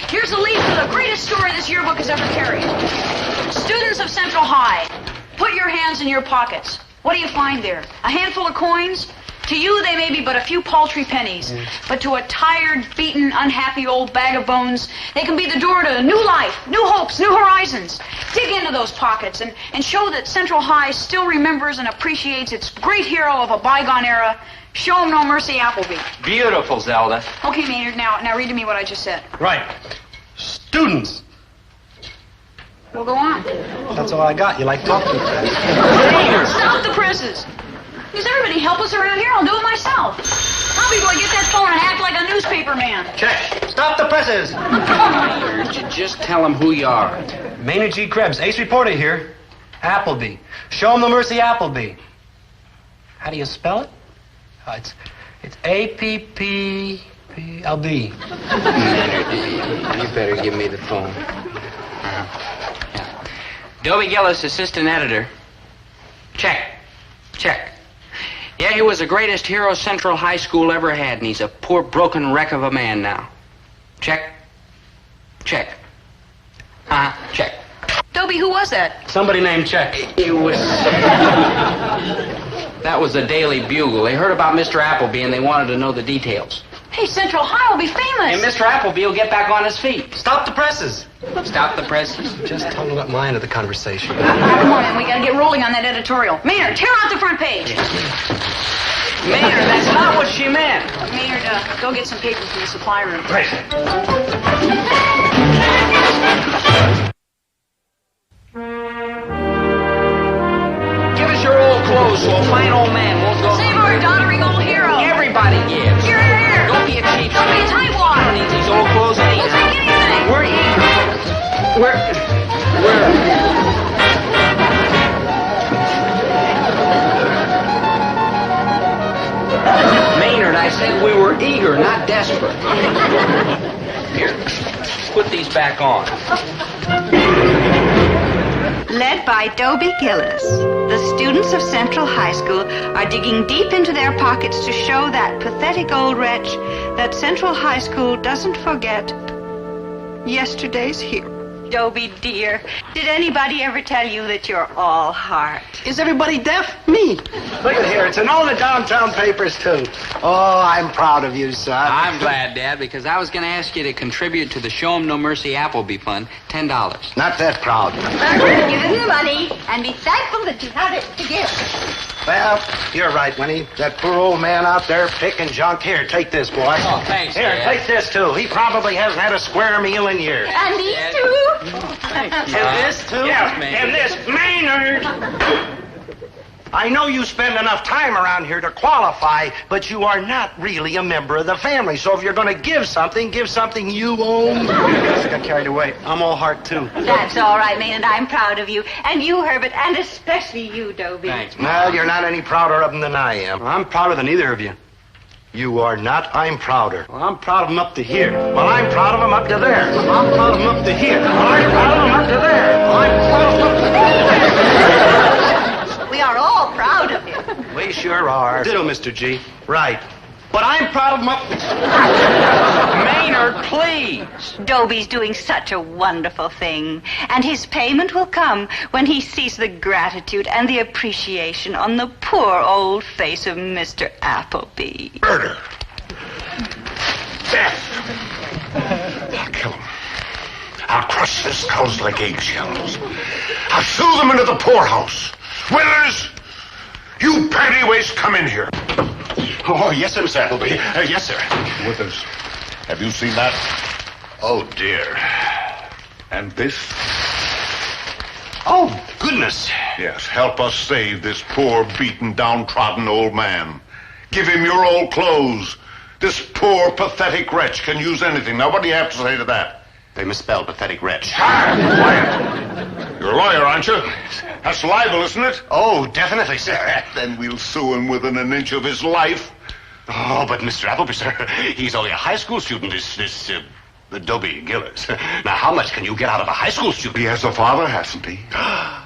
Here's the lead for the greatest story this yearbook has ever carried. Students of Central High, put your hands in your pockets. What do you find there? A handful of coins? To you, they may be but a few paltry pennies. But to a tired, beaten, unhappy old bag of bones, they can be the door to new life, new hopes, new horizons. Dig into those pockets and show that Central High still remembers and appreciates its great hero of a bygone era, Show 'em No Mercy Appleby. Beautiful, Zelda. Okay, Maynard, now read to me what I just said. Right. Students. Well, go on. That's all I got. You like talking fast. Stop the presses. Does everybody help us around here? I'll do it myself. Copy boy, get that phone and act like a newspaper man. Check. Stop the presses. Maynard, you just tell them who you are. Maynard G. Krebs, ace reporter here. Appleby. Show 'em no mercy, Appleby. How do you spell it? It's A-P-P-P-L-B. Maynard, you better give me the phone. Yeah. Dobie Gillis, assistant editor. Check. Yeah, he was the greatest hero Central High School ever had, and he's a poor, broken wreck of a man now. Check. Check. Dobie, who was that? Somebody named Check. It was... That was the Daily Bugle. They heard about Mr. Appleby, and they wanted to know the details. Hey, Central High will be famous. And Mr. Appleby will get back on his feet. Stop the presses. Stop the presses. Just tell them what my end of the conversation. Come on, man, we gotta get rolling on that editorial. Maynard, tear out the front page. Maynard, that's not what she meant. Maynard, go get some paper from the supply room. Right. Give us your old clothes so a fine old man won't go... Save our doddering old hero. Everybody gives. Here. Don't be a cheap. Don't be a tightwad. I don't need these old clothes We'll anyhow. take anything. We're eager. Maynard, I said we were eager, not desperate. Here, put these back on. Led by Dobie Gillis, the students of Central High School are digging deep into their pockets to show that pathetic old wretch that Central High School doesn't forget yesterday's hero. Dobie, dear, did anybody ever tell you that you're all heart? Is everybody deaf? Me. Look at here. It's in all the downtown papers, too. Oh, I'm proud of you, son. I'm glad, Dad, because I was going to ask you to contribute to the Show 'em No Mercy Appleby Fund, $10. Not that proud. Give him the money and be thankful that you have it to give. Well, you're right, Winnie. That poor old man out there picking junk. Here, take this, boy. Oh, thanks, Here, Dad. take this, too. He probably hasn't had a square meal in years. And these Dad. two? And this, too? Yes, Maynard. And this, Maynard! I know you spend enough time around here to qualify, but you are not really a member of the family. So if you're going to give something you own. I got carried away. I'm all heart, too. That's all right, Maynard. I'm proud of you. And you, Herbert, and especially you, Dobie. Thanks, Well, you're not any prouder of them than I am. I'm prouder than either of you. You are not. I'm prouder. Well, I'm proud of them up to here. Well, I'm proud of them up to there. Well, I'm proud of them up to here. Well, I'm proud of them up to there. Well, I'm proud of them up to there. We are all proud of you. We sure are. Ditto, Mr. G. Right. But I'm proud of them up to... Maynard, please. Dobie's doing such a wonderful thing, and his payment will come when he sees the gratitude and the appreciation on the poor old face of Mr. Appleby. Murder. Death. I'll kill him. I'll crush their skulls like eggshells. I'll throw them into the poorhouse. Withers, you panty waste, come in here. Oh, yes, sir, Mr. Appleby. Yes, sir. Withers, have you seen that? Oh, dear. And this? Oh, goodness. Yes, help us save this poor, beaten, downtrodden old man. Give him your old clothes. This poor, pathetic wretch can use anything. Now, what do you have to say to that? They misspelled pathetic wretch. Quiet. You're a lawyer, aren't you? That's libel, isn't it? Oh, definitely, sir. Then we'll sue him within an inch of his life. Oh, but Mr. Appleby, sir, he's only a high school student, the Dobie Gillis. Now, how much can you get out of a high school student? He has a father, hasn't he?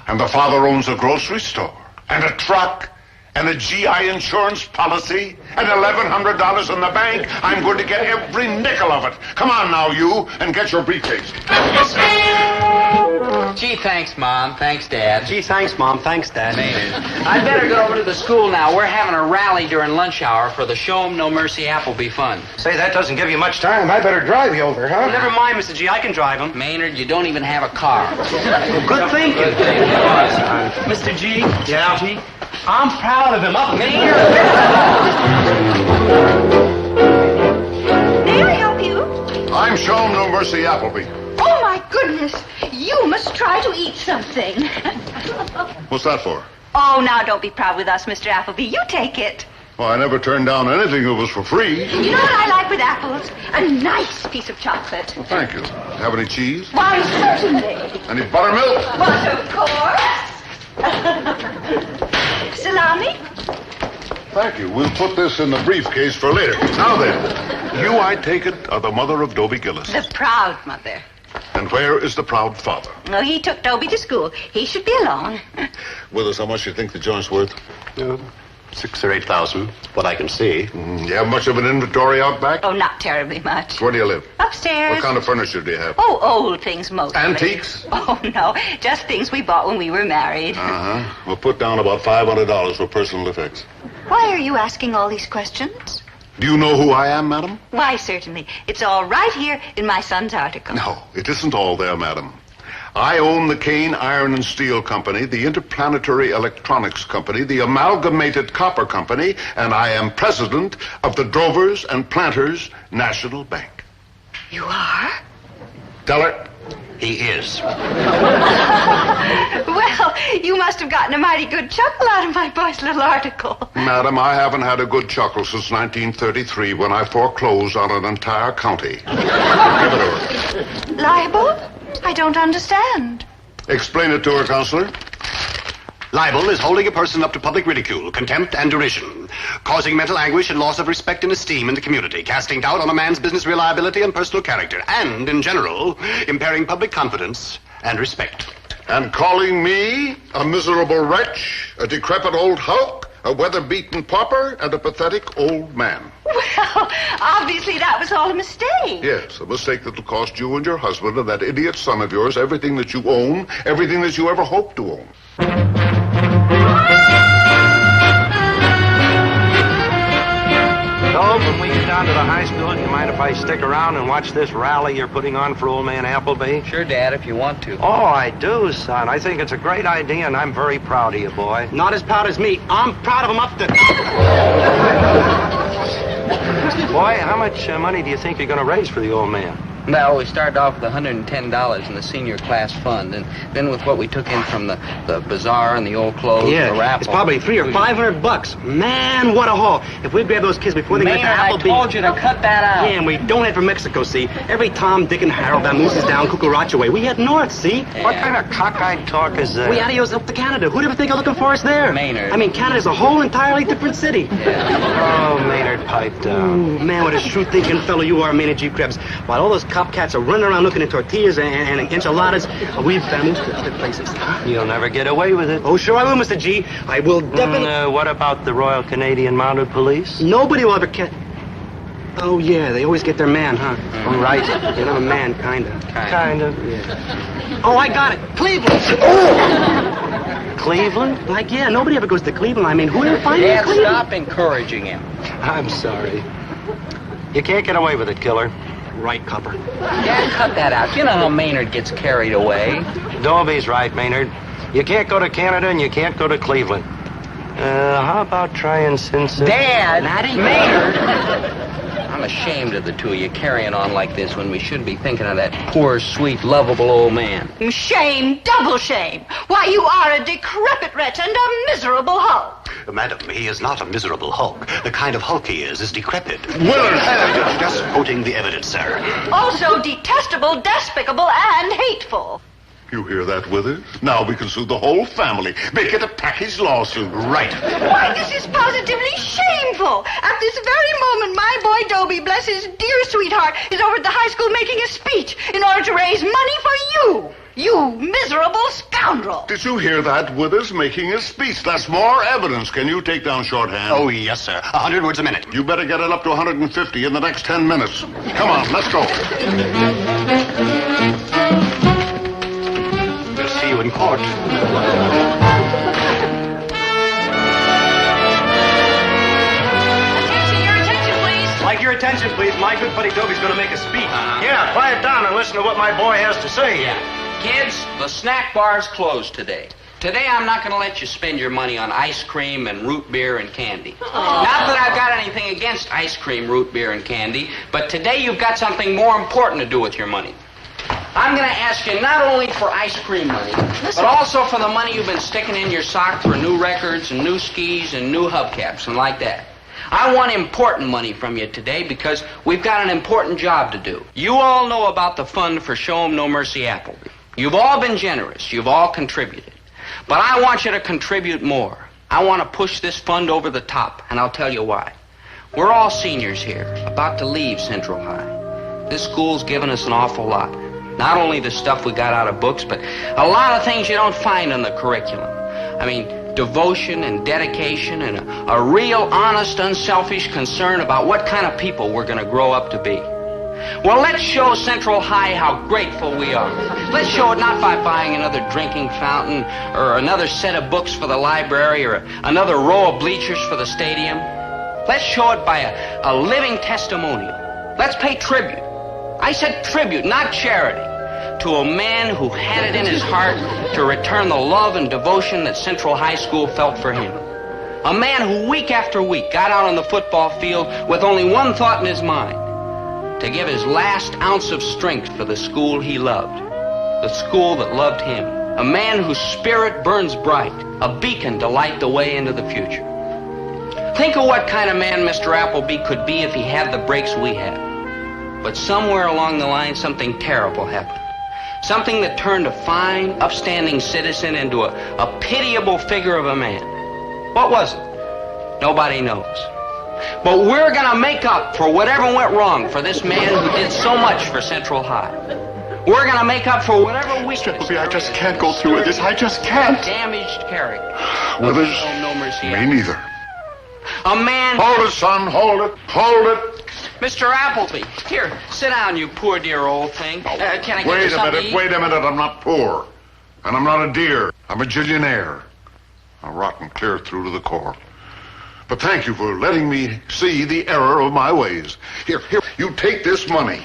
And the father owns a grocery store, and a truck, and a GI insurance policy, and $1,100 in the bank. I'm going to get every nickel of it. Come on now, you, and get your briefcase. Yes, sir. Gee, thanks, Mom. Thanks, Dad. Gee, thanks, Mom. Thanks, Dad. Maynard. I'd better go over to the school now. We're having a rally during lunch hour for the Show 'em No Mercy Appleby Fund. Say, that doesn't give you much time. I better drive you over, huh? Never mind, Mr. G. I can drive him. Maynard, you don't even have a car. Good thinking. Mr. G. Yeah? G. I'm proud of him. Up, Maynard! May I help you? I'm Show 'em No Mercy Appleby. Oh, my goodness. You must try to eat something. What's that for? Oh, now don't be proud with us, Mr. Appleby. You take it. Well, I never turned down anything that was for free. You know what I like with apples? A nice piece of chocolate. Well, thank you. Have any cheese? Why, certainly. Any buttermilk? But of course. Salami? Thank you. We'll put this in the briefcase for later. Now then, you, I take it, are the mother of Dobie Gillis. The proud mother. And where is the proud father? No, he took Dobie to school. He should be along. Withers, how much you think the joint's worth? 6,000 or 8,000, what I can see. You have much of an inventory out back? Oh, not terribly much. Where do you live? Upstairs. What kind of furniture do you have? Oh, old things mostly. Antiques? Oh, no. Just things we bought when we were married. Uh-huh. We'll put down about $500 for personal effects. Why are you asking all these questions? Do you know who I am, madam? Why, certainly. It's all right here in my son's article. No, it isn't all there, madam. I own the Kane Iron and Steel Company, the Interplanetary Electronics Company, the Amalgamated Copper Company, and I am president of the Drovers and Planters National Bank. You are? Tell her. He is. Well, you must have gotten a mighty good chuckle out of my boy's little article. Madam, I haven't had a good chuckle since 1933 when I foreclosed on an entire county. Give it to her. Libel? I don't understand. Explain it to her, Counselor. Libel is holding a person up to public ridicule, contempt, and derision, causing mental anguish and loss of respect and esteem in the community, casting doubt on a man's business reliability and personal character, and, in general, impairing public confidence and respect. And calling me a miserable wretch, a decrepit old hulk, a weather-beaten pauper, and a pathetic old man. Well, obviously that was all a mistake. Yes, a mistake that'll cost you and your husband and that idiot son of yours everything that you own, everything that you ever hoped to own. So, when we get down to the high school, do you mind if I stick around and watch this rally you're putting on for old man Appleby? Sure, Dad, if you want to. Oh, I do, son. I think it's a great idea, and I'm very proud of you, boy. Not as proud as me. I'm proud of him up to... Boy, how much money do you think you're going to raise for the old man? Well, we started off with $110 in the senior class fund, and then with what we took in from the bazaar and the old clothes and the raffle. It's probably $300 or $500. Man, what a haul! If we grab those kids before they get to Maynard, Appleby... I told you to cut that out. Yeah, and we don't head for Mexico, see? Every Tom, Dick, and Harold that moves us down Cucaracha way. We head north, see? What kind of cockeyed talk is that? We adios up to Canada. Who'd ever think of looking for us there? Maynard. I mean, Canada's a whole entirely different city. Oh, Maynard, pipe down. Ooh, man, what a true-thinking fellow you are, Maynard G. Krebs. While all those cop cats are running around looking at tortillas and enchiladas, we've moved to other places. You'll never get away with it. Oh, sure I will, Mr. G. I will definitely... What about the Royal Canadian Mounted Police? Nobody will ever catch... Oh, yeah, they always get their man, huh? Oh, right. You're not a man, kind of. Kind of. Yeah. Oh, I got it. Cleveland. Oh! Cleveland? Like, yeah, nobody ever goes to Cleveland. I mean, who ever finds Dad, Cleveland? stop encouraging him. I'm sorry. You can't get away with it, killer. Right, Copper. Dad, cut that out. You know how Maynard gets carried away. Dobie's right, Maynard. You can't go to Canada and you can't go to Cleveland. How about trying Cincinnati? Dad! Maynard! I'm ashamed of the two of you carrying on like this when we should be thinking of that poor, sweet, lovable old man. Shame, double shame. Why, you are a decrepit wretch and a miserable hulk. Madam, he is not a miserable hulk. The kind of hulk he is decrepit. Willard! Just quoting the evidence, sir. Also detestable, despicable, and hateful. You hear that, Withers? Now we can sue the whole family. Make it a package lawsuit. Right. Why, this is positively shameful. At this very moment, my boy Dobie, bless his dear sweetheart, is over at the high school making a speech in order to raise money for you. You miserable scoundrel. Did you hear that, Withers, making a speech? That's more evidence. Can you take down shorthand? Oh, yes, sir. 100 words a minute. You better get it up to 150 in the next 10 minutes. Come on, let's go. We'll see you in court. Like your attention, please. My good buddy Dobie's going to make a speech. Yeah, quiet down and listen to what my boy has to say. Kids, the snack bar's closed today. Today I'm not going to let you spend your money on ice cream and root beer and candy. Not that I've got anything against ice cream, root beer, and candy, but today you've got something more important to do with your money. I'm going to ask you not only for ice cream money, but also for the money you've been sticking in your sock for new records and new skis and new hubcaps and like that. I want important money from you today because we've got an important job to do. You all know about the fund for Show 'em No Mercy Appleby. You've all been generous. You've all contributed. But I want you to contribute more. I want to push this fund over the top, and I'll tell you why. We're all seniors here, about to leave Central High. This school's given us an awful lot. Not only the stuff we got out of books, but a lot of things you don't find in the curriculum. I mean, devotion and dedication and a real honest, unselfish concern about what kind of people we're going to grow up to be. Well, let's show Central High how grateful we are. Let's show it not by buying another drinking fountain or another set of books for the library or another row of bleachers for the stadium. Let's show it by a living testimonial. Let's pay tribute. I said tribute, not charity, to a man who had it in his heart to return the love and devotion that Central High School felt for him. A man who week after week got out on the football field with only one thought in his mind: to give his last ounce of strength for the school he loved, the school that loved him. A man whose spirit burns bright, a beacon to light the way into the future. Think of what kind of man Mr. Appleby could be if he had the breaks we had. But somewhere along the line, something terrible happened. Something that turned a fine, upstanding citizen into a pitiable figure of a man. What was it? Nobody knows. But we're going to make up for whatever went wrong for this man who did so much for Central High. We're going to make up for whatever weakness. I just can't go through with this. I just can't. Damaged character. Withers, No mercy. me neither. A man... Hold it, son. Hold it. Hold it. Mr. Appleby, here, sit down, you poor dear old thing. Can I get you something to eat? Wait a minute. I'm not poor. And I'm not a deer. I'm a gillionaire. I'm rotten clear through to the core. But thank you for letting me see the error of my ways. Here, you take this money.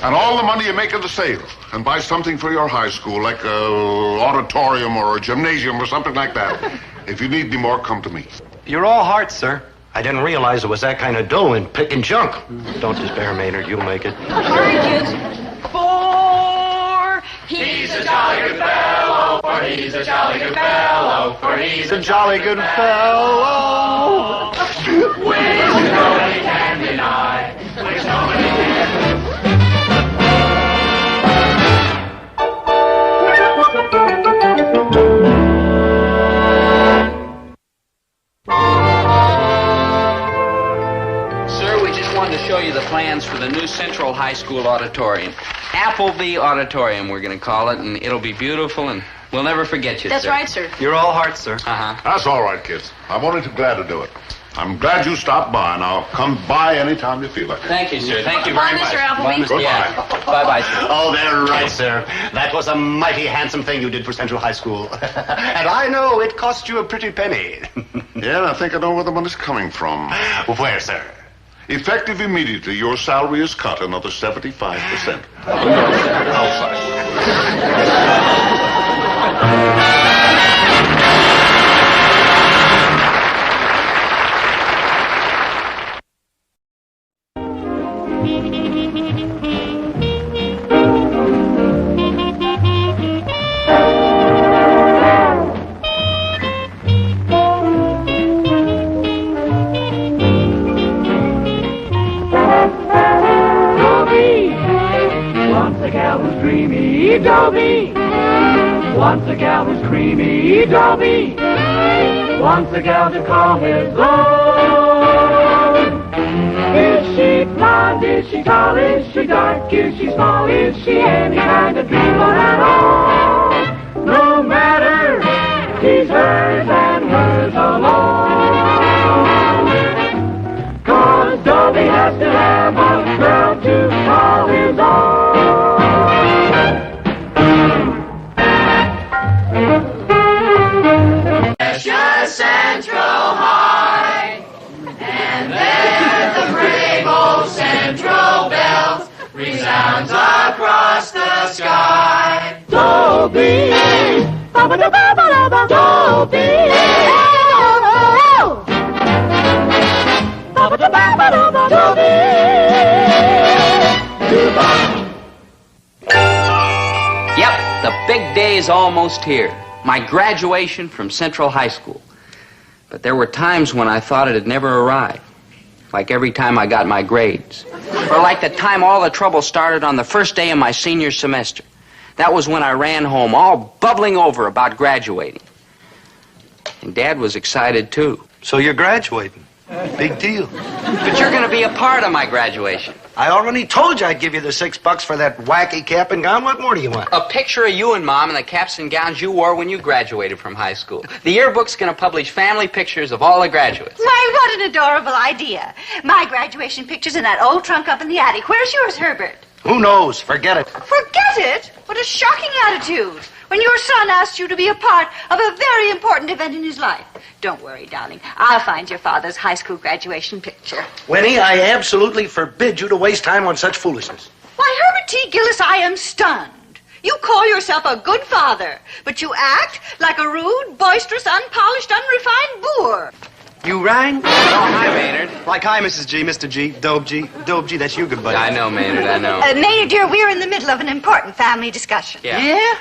And all the money you make at the sale. And buy something for your high school, like an auditorium or a gymnasium or something like that. If you need any more, come to me. You're all heart, sir. I didn't realize it was that kind of dough in picking junk. Don't despair, Maynard. You'll make it. All right, kids. 4. He's a jolly good fellow, for he's a jolly good fellow, for he's a jolly good fellow. which nobody can deny, which nobody can. To show you the plans for the new Central High School auditorium. Appleby Auditorium, we're going to call it, and it'll be beautiful, and we'll never forget you, That's sir. right, sir. You're all heart, sir. That's all right, kids. I'm only too glad to do it. I'm glad you stopped by, and I'll come by anytime you feel like it. Thank you, sir. Thank you Bye, very much. Mr. Appleby. Goodbye. Yeah. Bye-bye, sir. Oh, they're right, sir. That was a mighty handsome thing you did for Central High School. And I know it cost you a pretty penny. Yeah, and I think I know where the money's coming from. Where, sir? Effective immediately, your salary is cut another 75%. Outside. Dobie. Once a gal was creamy, Dobie. Once a gal to call his own. Is she blonde? Is she tall? Is she dark? Is she small? Is she any kind of dreamer at all? No matter, he's hers and hers alone. 'Cause Dobie has to have a girl to call his own. Central High, and there the brave old Central Belt resounds across the sky. Dobie, ba-ba-da-ba-ba-da-ba, Dobie, ba-ba-da-ba-ba-da-ba, Dobie. Yep, the big day is almost here. My graduation from Central High School. But there were times when I thought it had never arrived. Like every time I got my grades. Or like the time all the trouble started on the first day of my senior semester. That was when I ran home, all bubbling over about graduating. And Dad was excited, too. So you're graduating. Big deal. But you're going to be a part of my graduation. I already told you I'd give you the $6 for that wacky cap and gown. What more do you want? A picture of you and Mom in the caps and gowns you wore when you graduated from high school. The yearbook's going to publish family pictures of all the graduates. My, what an adorable idea. My graduation picture's in that old trunk up in the attic. Where's yours, Herbert? Who knows? Forget it. Forget it? What a shocking attitude. When your son asked you to be a part of a very important event in his life. Don't worry, darling. I'll find your father's high school graduation picture. Winnie, I absolutely forbid you to waste time on such foolishness. Why, Herbert T. Gillis, I am stunned. You call yourself a good father, but you act like a rude, boisterous, unpolished, unrefined boor. You rang? Oh, hi, Maynard. Like, hi, Mrs. G, Mr. G, Dobie G, that's you, good buddy. I know, Maynard, I know. Maynard, dear, we're in the middle of an important family discussion. Yeah?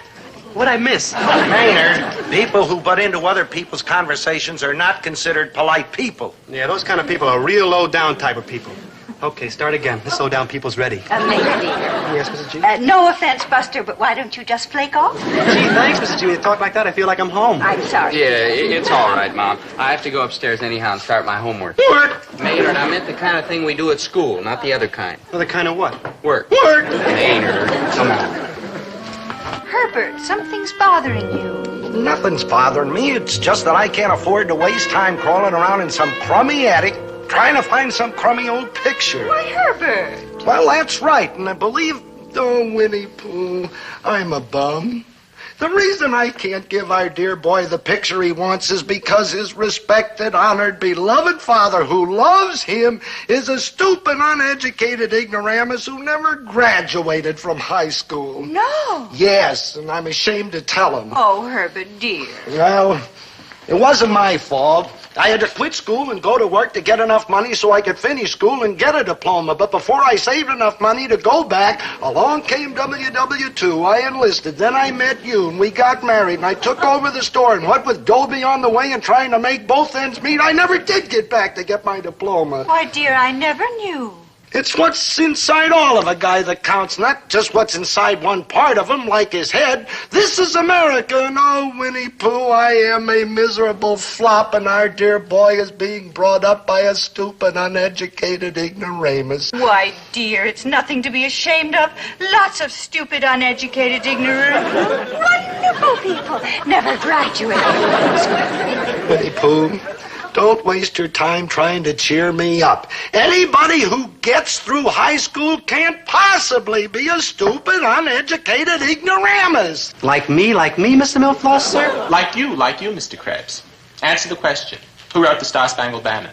What'd I miss? Maynard, people who butt into other people's conversations are not considered polite people. Yeah, those kind of people are real low-down type of people. Okay, start again. This low-down people's ready. Maynard, dear. Yes, Mrs. G? No offense, Buster, but why don't you just flake off? Gee, thanks, Mrs. G. When you talk like that, I feel like I'm home. I'm sorry. Yeah, it's all right, Mom. I have to go upstairs anyhow and start my homework. Work! Maynard, I meant the kind of thing we do at school, not the other kind. Well, the kind of what? Work. Work! Maynard, come on. Herbert, something's bothering you. Nothing's bothering me. It's just that I can't afford to waste time crawling around in some crummy attic trying to find some crummy old picture. Why, Herbert? Well, that's right. And I believe, oh, Winnie Pooh, I'm a bum. The reason I can't give our dear boy the picture he wants is because his respected, honored, beloved father who loves him is a stupid, uneducated ignoramus who never graduated from high school. No. Yes, and I'm ashamed to tell him. Oh, Herbert, dear. Well, it wasn't my fault. I had to quit school and go to work to get enough money so I could finish school and get a diploma. But before I saved enough money to go back, along came WW2. I enlisted. Then I met you, and we got married, and I took over the store. And what with Dobie on the way and trying to make both ends meet, I never did get back to get my diploma. Why, dear, I never knew. It's what's inside all of a guy that counts, not just what's inside one part of him, like his head. This is America, and oh, Winnie Pooh, I am a miserable flop, and our dear boy is being brought up by a stupid, uneducated ignoramus. Why, dear, it's nothing to be ashamed of. Lots of stupid, uneducated, ignorant, wonderful people never graduated. Winnie Pooh, don't waste your time trying to cheer me up. Anybody who gets through high school can't possibly be a stupid, uneducated ignoramus. Like me, Mr. Milfloss, sir? Like you, Mr. Krebs. Answer the question. Who wrote the Star-Spangled Banner?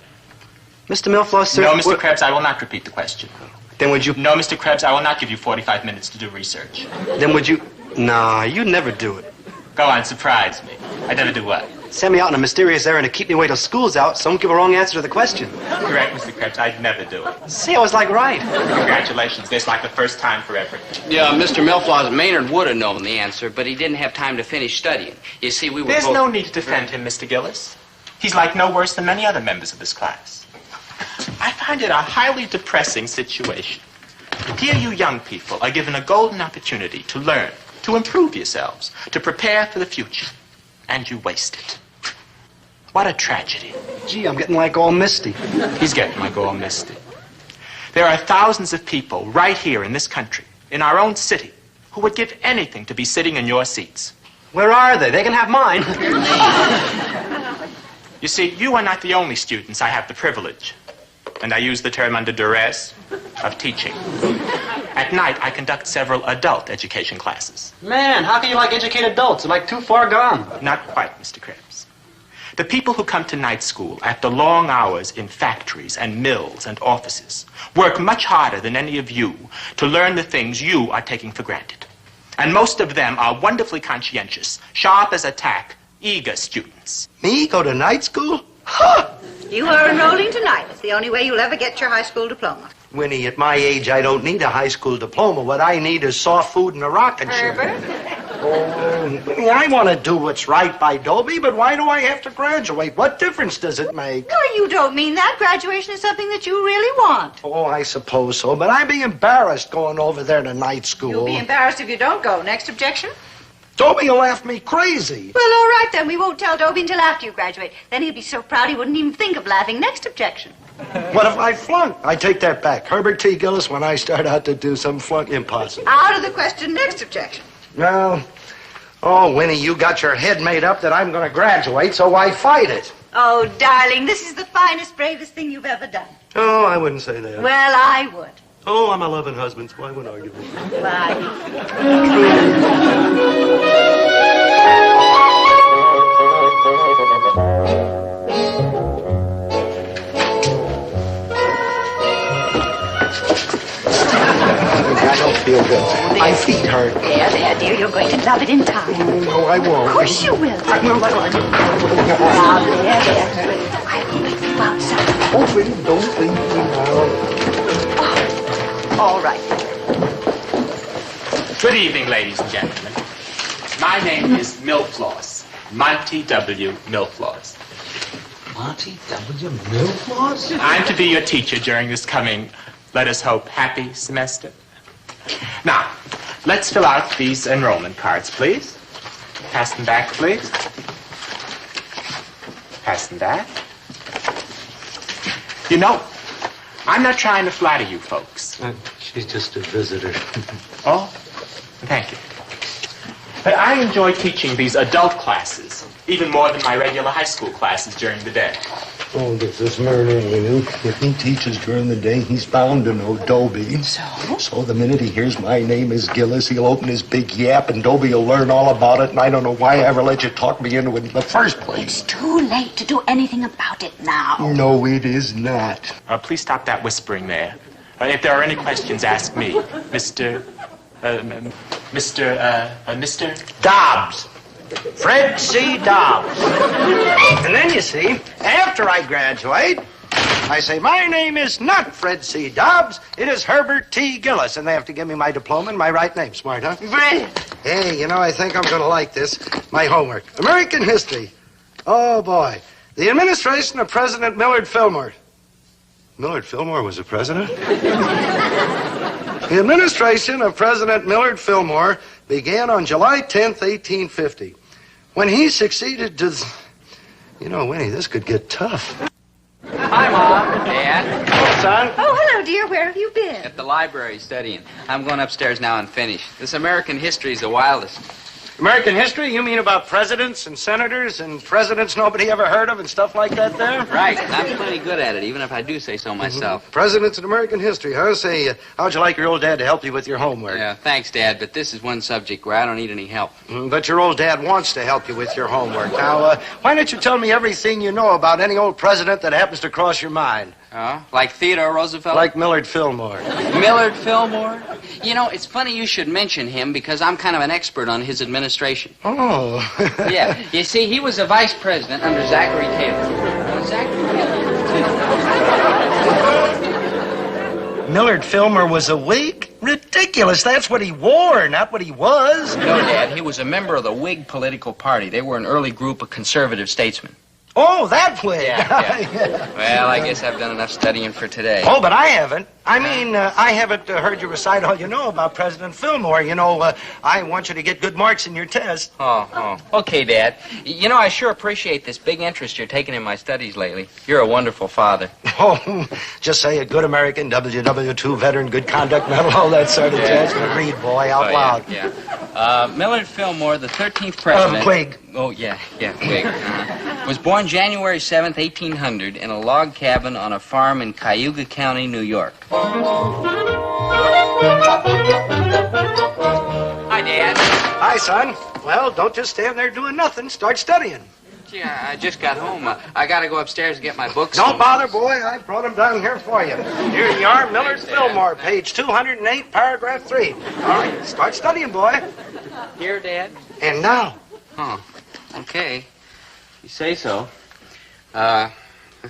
Mr. Milfloss, sir... No, Mr. Krebs, I will not repeat the question. Then would you... No, Mr. Krebs, I will not give you 45 minutes to do research. Then would you... Nah, you'd never do it. Go on, surprise me. I never do what? Send me out on a mysterious errand to keep me away till school's out, so don't give a wrong answer to the question. Correct, Mr. Krebs, I'd never do it. See, I was like right. Congratulations, this like the first time for everything. Yeah, Mr. Milfloss Maynard would have known the answer, but he didn't have time to finish studying. You see, we were There's both... no need to defend him, Mr. Gillis. He's like no worse than many other members of this class. I find it a highly depressing situation. Here you young people are given a golden opportunity to learn, to improve yourselves, to prepare for the future, and you waste it. What a tragedy. Gee, I'm getting like all misty. He's getting like all misty. There are thousands of people right here in this country, in our own city, who would give anything to be sitting in your seats. Where are they? They can have mine. You see, you are not the only students I have the privilege, and I use the term under duress, of teaching. At night, I conduct several adult education classes. Man, how can you like educate adults? They're like too far gone. Not quite, Mr. Krebs. The people who come to night school after long hours in factories and mills and offices work much harder than any of you to learn the things you are taking for granted. And most of them are wonderfully conscientious, sharp as a tack, eager students. Me go to night school? Huh! You are enrolling tonight. It's the only way you'll ever get your high school diploma. Winnie, at my age, I don't need a high school diploma. What I need is soft food and a rocking chair. Oh, Winnie, I want to do what's right by Dobie, but why do I have to graduate? What difference does it make? No, you don't mean that. Graduation is something that you really want. Oh, I suppose so, but I'd be embarrassed going over there to night school. You'll be embarrassed if you don't go. Next objection? Dobie will laugh me crazy. Well, all right, then. We won't tell Dobie until after you graduate. Then he'll be so proud he wouldn't even think of laughing. Next objection. What if I flunk? I take that back. Herbert T. Gillis, when I start out to do some flunk, impossible. Out of the question. Next objection. Well, oh, Winnie, you got your head made up that I'm going to graduate, so why fight it? Oh, darling, this is the finest, bravest thing you've ever done. Oh, I wouldn't say that. Well, I would. Oh, I'm a loving husband, so I wouldn't argue with you. I don't feel good. My feet hurt. There, dear. You're going to love it in time. Oh, no, I won't. Of course you will. I will. Now, there. I will wait for you outside. Oh, Winnie, don't leave me now. All right. Good evening, ladies and gentlemen. My name is Milfloss, Monty W. Milfloss. Monty W. Milfloss? I'm to be your teacher during this coming, let us hope, happy semester. Now, let's fill out these enrollment cards, please. Pass them back, please. Pass them back. You know, I'm not trying to flatter you folks. She's just a visitor. Oh, thank you. But I enjoy teaching these adult classes even more than my regular high school classes during the day. Oh, this is murder, Winnie. If he teaches during the day, he's bound to know Dobie. So the minute he hears my name is Gillis, he'll open his big yap, and Dobie will learn all about it, and I don't know why I ever let you talk me into it in the first place. It's too late to do anything about it now. No, it is not. Please stop that whispering there. If there are any questions, ask me. Mr. Dobbs. Fred C. Dobbs. And then, you see, after I graduate, I say, my name is not Fred C. Dobbs, it is Herbert T. Gillis. And they have to give me my diploma and my right name. Smart, huh? Brilliant. Hey, you know, I think I'm going to like this. My homework. American history. Oh, boy. The administration of President Millard Fillmore. Millard Fillmore was the president? The administration of President Millard Fillmore began on July 10th, 1850. When he succeeded to... You know, Winnie, this could get tough. Hi, Mom. Dad. Hello, son. Oh, hello, dear. Where have you been? At the library studying. I'm going upstairs now and finish. This American history is the wildest. American history? You mean about presidents and senators and presidents nobody ever heard of and stuff like that there? Right. And I'm plenty good at it, even if I do say so myself. Presidents in American history, huh? Say, how'd you like your old dad to help you with your homework? Yeah, thanks, Dad, but this is one subject where I don't need any help. But your old dad wants to help you with your homework. Now, why don't you tell me everything you know about any old president that happens to cross your mind? Like Theodore Roosevelt? Like Millard Fillmore. Millard Fillmore? You know, it's funny you should mention him because I'm kind of an expert on his administration. Oh. Yeah. You see, he was a vice president under Zachary Taylor. Millard Fillmore was a Whig? Ridiculous. That's what he wore, not what he was. No, Dad. He was a member of the Whig political party. They were an early group of conservative statesmen. Oh, that Whig. Yeah. Well, I guess I've done enough studying for today. Oh, but I haven't. I mean, I haven't heard you recite all you know about President Fillmore. You know, I want you to get good marks in your test. Oh. Okay, Dad. You know, I sure appreciate this big interest you're taking in my studies lately. You're a wonderful father. Oh, just say a good American, WW2 veteran, good conduct medal, all that sort of jazz. Read, boy, out loud. Yeah. Millard Fillmore, the 13th president... Whig. Oh, yeah, Whig. Was born January 7th, 1800, in a log cabin on a farm in Cayuga County, New York. Hi, Dad. Hi, son. Well, don't just stand there doing nothing. Start studying. Gee, I just got home. I got to go upstairs and get my books. Don't bother, boy. I brought them down here for you. Here you are, Millard Fillmore, page 208, paragraph 3. All right, start studying, boy. Here, Dad. And now. Oh, okay. You say so. Let's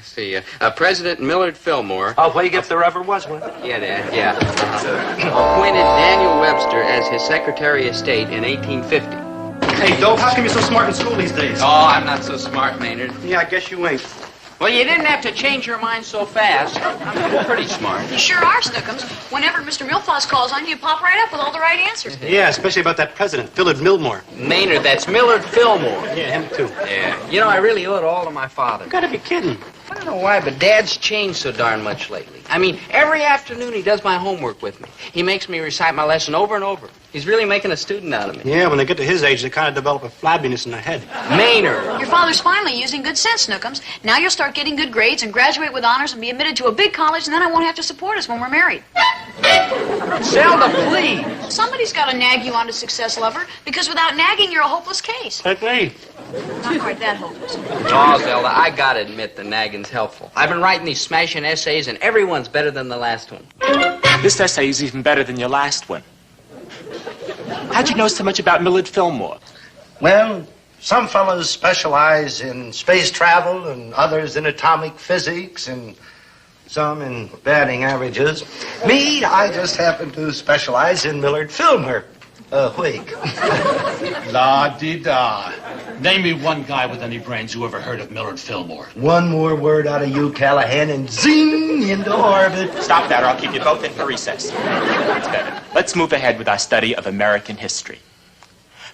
see. President Millard Fillmore. I'll wait if there ever was one. Yeah, Dad, yeah. Appointed Daniel Webster as his Secretary of State in 1850. Hey, Doe, how come you're so smart in school these days? Oh, I'm not so smart, Maynard. Yeah, I guess you ain't. Well, you didn't have to change your mind so fast. I'm pretty smart. You sure are, Snookums. Whenever Mr. Milfoss calls on you, you pop right up with all the right answers. Yeah, especially about that president, Philip Millmore. Maynard, that's Millard Fillmore. Yeah, him too. Yeah. You know, I really owe it all to my father. You gotta be kidding. I don't know why, but Dad's changed so darn much lately. I mean, every afternoon he does my homework with me. He makes me recite my lesson over and over. He's really making a student out of me. Yeah, when they get to his age, they kind of develop a flabbiness in their head. Maynard. Your father's finally using good sense, Snookums. Now you'll start getting good grades and graduate with honors and be admitted to a big college, and then I won't have to support us when we're married. Zelda, please. Somebody's got to nag you onto success, lover, because without nagging, you're a hopeless case. Like me. Not quite that hopeless. Oh, Zelda, I gotta admit the nagging's helpful. I've been writing these smashing essays, and every one's better than the last one. This essay is even better than your last one. How'd you know so much about Millard Fillmore? Well, some fellows specialize in space travel and others in atomic physics and some in batting averages. Me, I just happen to specialize in Millard Fillmore. Whig. La-di-da. Name me one guy with any brains who ever heard of Millard Fillmore. One more word out of you, Callahan, and zing into orbit. Stop that or I'll keep you both in for recess. That's better. Let's move ahead with our study of American history.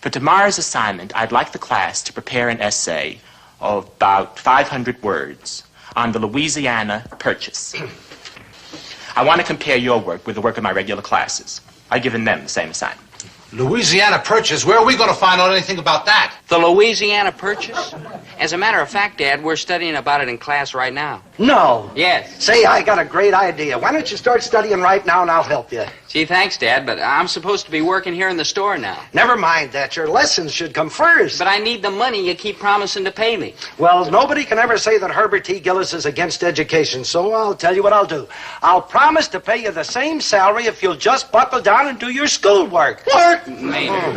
For tomorrow's assignment, I'd like the class to prepare an essay of about 500 words on the Louisiana Purchase. I want to compare your work with the work of my regular classes. I've given them the same assignment. Louisiana Purchase? Where are we going to find out anything about that? The Louisiana Purchase? As a matter of fact, Dad, we're studying about it in class right now. No. Yes. Say, I got a great idea. Why don't you start studying right now and I'll help you? Gee, thanks, Dad, but I'm supposed to be working here in the store now. Never mind that. Your lessons should come first. But I need the money you keep promising to pay me. Well, nobody can ever say that Herbert T. Gillis is against education, so I'll tell you what I'll do. I'll promise to pay you the same salary if you'll just buckle down and do your schoolwork. Work! Maynard.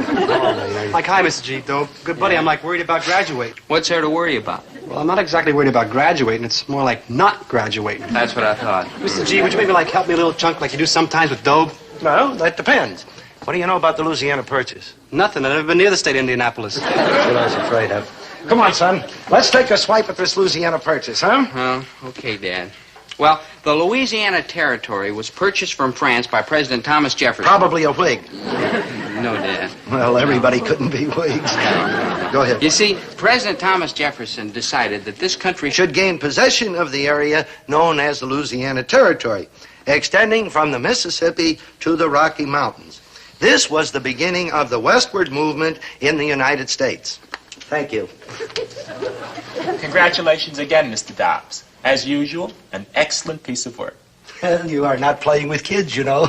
Like, hi, Mr. G, Doe. Good buddy, I'm like worried about graduating. What's there to worry about? Well, I'm not exactly worried about graduating. It's more like not graduating. That's what I thought. Mr. G, would you maybe like help me a little chunk like you do sometimes with Dobe? Well, that depends. What do you know about the Louisiana Purchase? Nothing. I've never been near the state of Indianapolis. That's what I was afraid of. Come on, son. Let's take a swipe at this Louisiana Purchase, huh? Oh, okay, Dad. Well, the Louisiana Territory was purchased from France by President Thomas Jefferson. Probably a Whig. No, Dad. Well, everybody couldn't be Whigs. Go ahead. You see, President Thomas Jefferson decided that this country should gain possession of the area known as the Louisiana Territory, extending from the Mississippi to the Rocky Mountains. This was the beginning of the westward movement in the United States. Thank you. Congratulations again, Mr. Dobbs. As usual, an excellent piece of work. Well, you are not playing with kids, you know.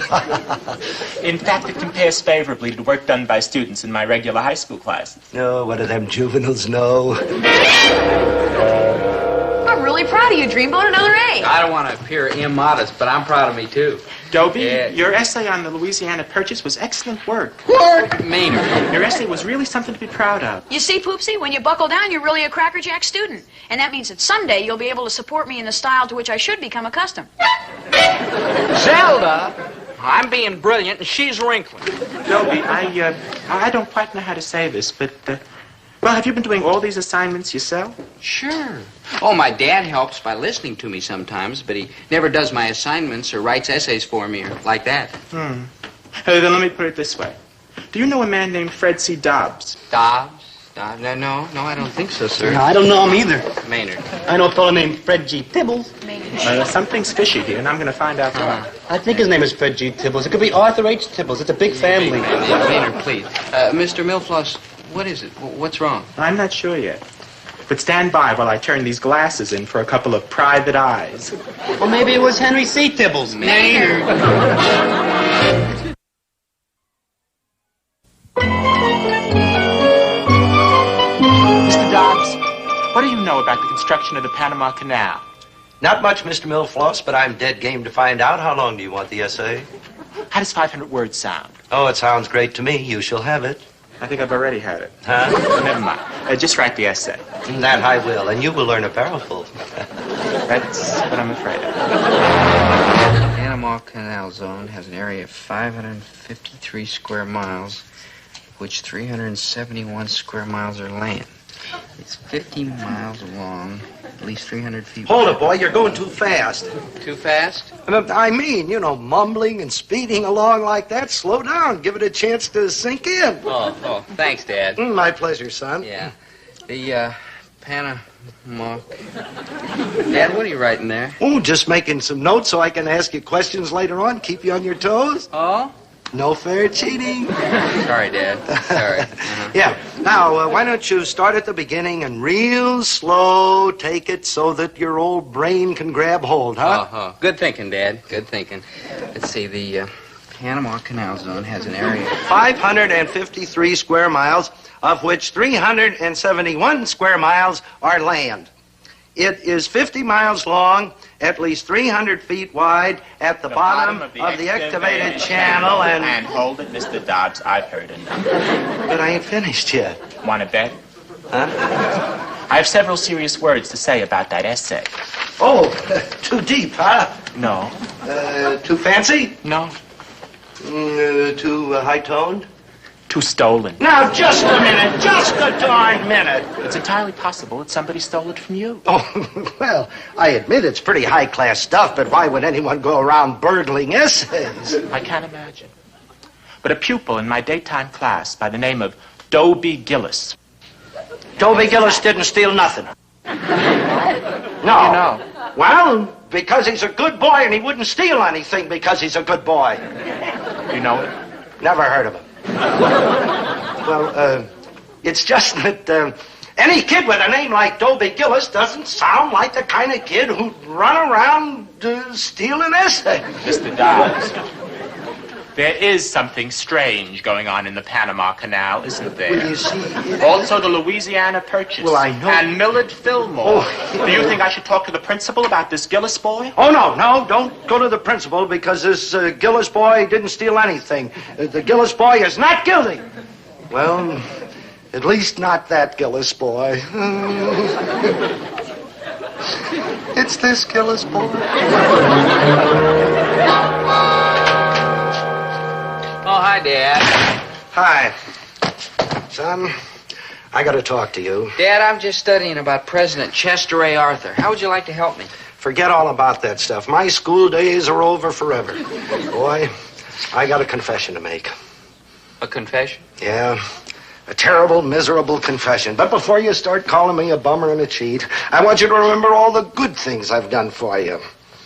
In fact, it compares favorably to work done by students in my regular high school classes. No, what do them juveniles know? I'm really proud of you, Dreamboat. Another A. I don't want to appear immodest, but I'm proud of me, too. Dobie, Yeah. your essay on the Louisiana Purchase was excellent work. What? Maynard. Your essay was really something to be proud of. You see, Poopsie, when you buckle down, you're really a crackerjack student. And that means that someday you'll be able to support me in the style to which I should become accustomed. Zelda? I'm being brilliant, and she's wrinkling. Dobie, I don't quite know how to say this, but, well, have you been doing all these assignments yourself? Sure. Oh, my dad helps by listening to me sometimes, but he never does my assignments or writes essays for me or like that. Then let me put it this way. Do you know a man named Fred C. Dobbs? Dobbs? No, I don't think so, sir. No, I don't know him either. Maynard. I know a fellow named Fred G. Tibbles. Something's fishy here, and I'm going to find out more. I think his name is Fred G. Tibbles. It could be Arthur H. Tibbles. It's a big family. Maynard, please. Mr. Milfloss, what is it? What's wrong? I'm not sure yet. But stand by while I turn these glasses in for a couple of private eyes. Well, maybe it was Henry C. Tibbles. Maynard. Mr. Dobbs, what do you know about the construction of the Panama Canal? Not much, Mr. Milfloss, but I'm dead game to find out. How long do you want the essay? How does 500 words sound? Oh, it sounds great to me. You shall have it. I think I've already had it. Huh? Never mind. Just write the essay. That I will, and you will learn a barrelful. That's what I'm afraid of. The Panama Canal Zone has an area of 553 square miles, of which 371 square miles are land. It's 50 miles long, at least 300 feet wide. Hold it, boy. You're going too fast. Too fast? I mean, mumbling and speeding along like that. Slow down. Give it a chance to sink in. Oh, thanks, Dad. My pleasure, son. Yeah. The, Panama... Dad, what are you writing there? Oh, just making some notes so I can ask you questions later on. Keep you on your toes. Oh? No fair cheating. Sorry, Dad. Sorry. Yeah. Now, why don't you start at the beginning and real slow take it so that your old brain can grab hold, huh? Good thinking, Dad. Good thinking. Let's see, the Panama Canal Zone has an area of 553 square miles, of which 371 square miles are land. It is 50 miles long, at least 300 feet wide, at the bottom of the excavated channel, And hold it, Mr. Dobbs. I've heard enough. But I ain't finished yet. Want to bet? Huh? I have several serious words to say about that essay. Oh, too deep, huh? No. Too fancy? No. Too high-toned? Too stolen. Now, just a minute. Just a darn minute. It's entirely possible that somebody stole it from you. Oh, well, I admit it's pretty high-class stuff, but why would anyone go around burgling essays? I can't imagine. But a pupil in my daytime class by the name of Dobie Gillis. Dobie Gillis didn't steal nothing. No. How do you know? Well, because he's a good boy and he wouldn't steal anything because he's a good boy. You know it? Never heard of him. Well, it's just that any kid with a name like Dobie Gillis doesn't sound like the kind of kid who'd run around stealing essays. Mr. Dobbs, there is something strange going on in the Panama Canal, isn't there? Well, you see... Also the Louisiana Purchase. Well, I know. And Millard Fillmore. Oh. Do you think I should talk to the principal about this Gillis boy? Oh, no, don't go to the principal because this Gillis boy didn't steal anything. The Gillis boy is not guilty. Well, at least not that Gillis boy. It's this Gillis boy. Oh, hi, Dad. Hi. Son, I got to talk to you. Dad, I'm just studying about President Chester A. Arthur. How would you like to help me? Forget all about that stuff. My school days are over forever. Boy, I got a confession to make. A confession? Yeah, a terrible, miserable confession. But before you start calling me a bummer and a cheat, I want you to remember all the good things I've done for you.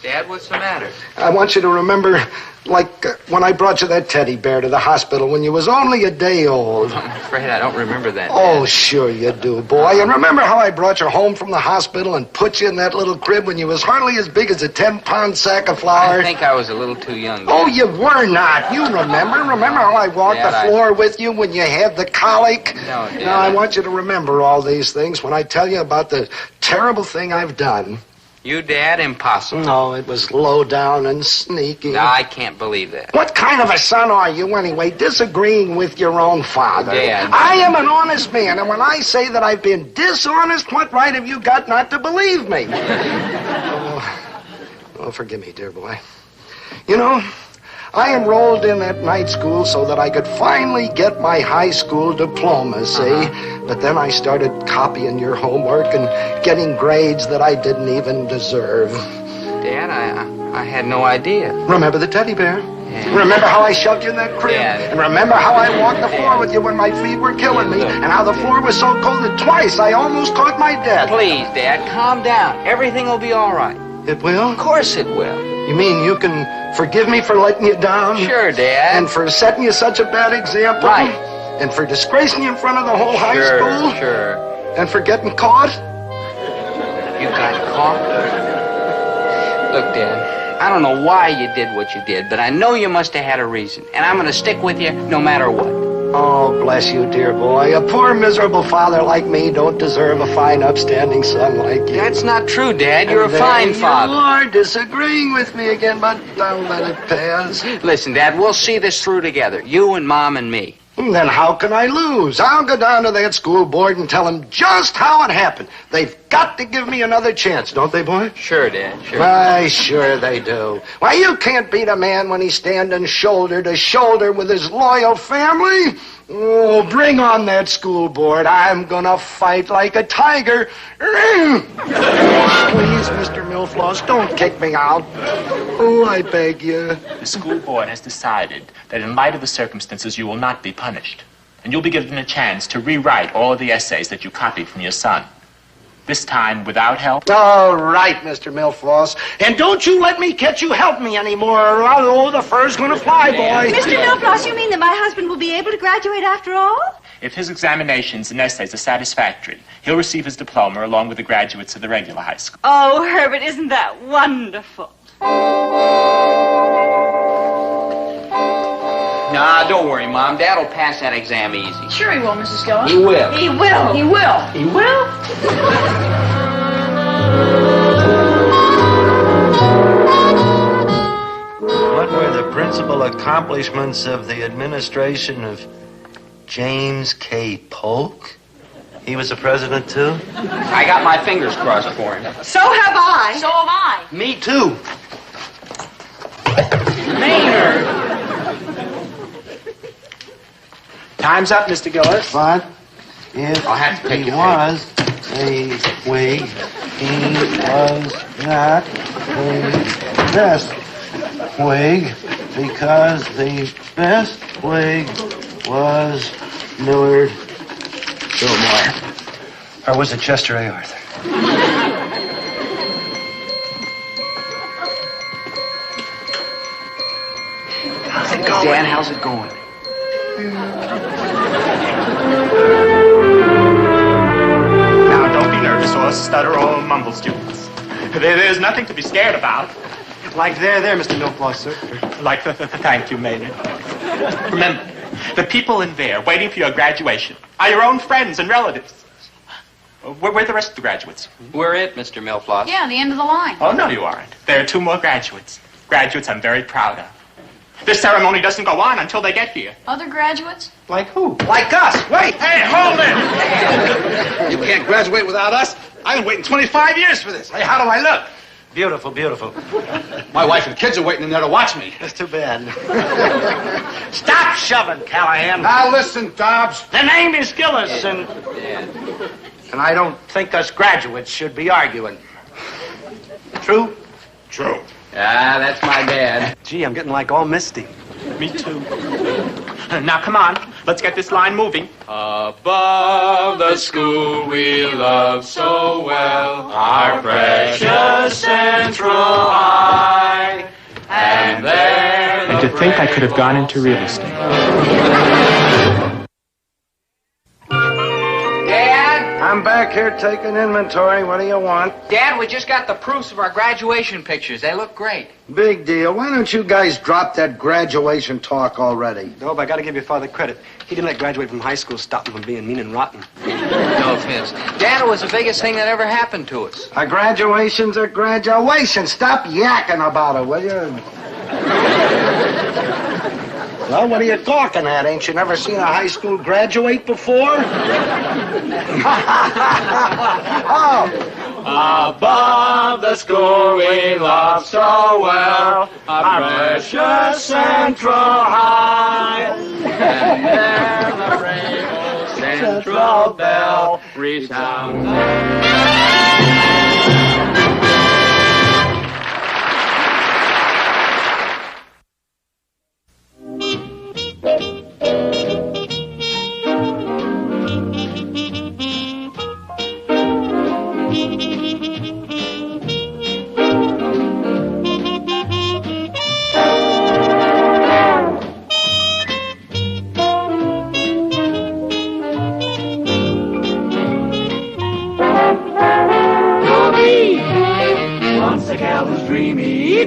Dad, what's the matter? I want you to remember, like, when I brought you that teddy bear to the hospital when you was only a day old. I'm afraid I don't remember that, Oh, Dad. sure you do, boy. And remember how I brought you home from the hospital and put you in that little crib when you was hardly as big as a 10-pound sack of flour? I think I was a little too young, Dad. Oh, you were not. You remember? Remember how I walked Dad, the floor with you when you had the colic? No, Dad. Now, I want you to remember all these things when I tell you about the terrible thing I've done You, Dad? Impossible. No, it was low down and sneaky. No, I can't believe that. What kind of a son are you, anyway, disagreeing with your own father? Dad. I am an honest man, and when I say that I've been dishonest, what right have you got not to believe me? Oh, forgive me, dear boy. You know, I enrolled in that night school so that I could finally get my high school diploma, see? But then I started copying your homework and getting grades that I didn't even deserve. Dad, I had no idea. Remember the teddy bear? Yeah. Remember how I shoved you in that crib? Yeah. And remember how I walked the floor with you when my feet were killing me? And how the floor was so cold that twice I almost caught my death. Please, Dad, calm down. Everything will be all right. It will? Of course it will. You mean you can forgive me for letting you down? Sure, Dad. And for setting you such a bad example? Right. And for disgracing you in front of the whole high school? Sure. And for getting caught? You got caught? Look, Dad, I don't know why you did what you did, but I know you must have had a reason. And I'm going to stick with you no matter what. Oh, bless you, dear boy. A poor, miserable father like me don't deserve a fine, upstanding son like you. That's not true, Dad. You're And a fine there father. You are disagreeing with me again, but I'll let it pass. Listen, Dad, we'll see this through together. You and Mom and me. Then how can I lose? I'll go down to that school board and tell them just how it happened. They've got to give me another chance, don't they, boy? Sure, Dad, sure. Why, sure they do. Why, you can't beat a man when he's standing shoulder to shoulder with his loyal family. Oh, bring on that school board. I'm gonna fight like a tiger. Please, Mr. Milfloss, don't kick me out. Oh, I beg you. The school board has decided that in light of the circumstances, you will not be punished. And you'll be given a chance to rewrite all of the essays that you copied from your son. This time without help. All right, Mr. Milfloss. And don't you let me catch you help me anymore, or the fur's gonna fly, boy. Mr. Milfloss, you mean that my husband will be able to graduate after all? If his examinations and essays are satisfactory, he'll receive his diploma along with the graduates of the regular high school. Oh, Herbert, isn't that wonderful? Nah, don't worry, Mom. Dad'll pass that exam easy. Sure he will, Mrs. Gillis. He will. He will. He will. He will? What were the principal accomplishments of the administration of James K. Polk? He was the president, too? I got my fingers crossed for him. So have I. So have I. Me, too. Maynard! Time's up, Mr. Gillis. But if I'll have to take he your was a Whig, he was not the best Whig, because the best Whig was Millard Fillmore. Or was it Chester A. Arthur? How's it going? Dan, how's it going? Now, don't be nervous or stutter or mumble, students. There's nothing to be scared about. Like there, Mr. Milfloss, sir. Like thank you, Maynard. Remember, the people in there waiting for your graduation are your own friends and relatives. Where are the rest of the graduates? We're it, Mr. Milfloss. Yeah, the end of the line. Oh, no, you aren't. There are 2 more graduates. Graduates I'm very proud of. This ceremony doesn't go on until they get here. Other graduates? Like who? Like us. Wait. Hey, hold it! You can't graduate without us. I've been waiting 25 years for this. Hey, how do I look? Beautiful, beautiful. My wife and kids are waiting in there to watch me. That's too bad. Stop shoving, Callahan. Now listen, Dobbs. The name is Gillis, and I don't think us graduates should be arguing. True? True. Ah, that's my dad. Gee, I'm getting like all misty. Me too. Now, come on. Let's get this line moving. Above the school we love so well, our precious Central High, and there And to think I could have gone into real estate. Dad? I'm I'm back here taking inventory. What do you want? Dad, we just got the proofs of our graduation pictures. They look great. Big deal. Why don't you guys drop that graduation talk already? Dobe, I gotta give your father credit. He didn't let graduate from high school stop him from being mean and rotten. No offense. Dad, it was the biggest thing that ever happened to us. A graduation's a graduation. Stop yakking about it, will you? Well, what are you talking at? Ain't you never seen a high school graduate before? Oh. Above the school we love so well, our precious Central High. And there the rainbow Central Bell resounds.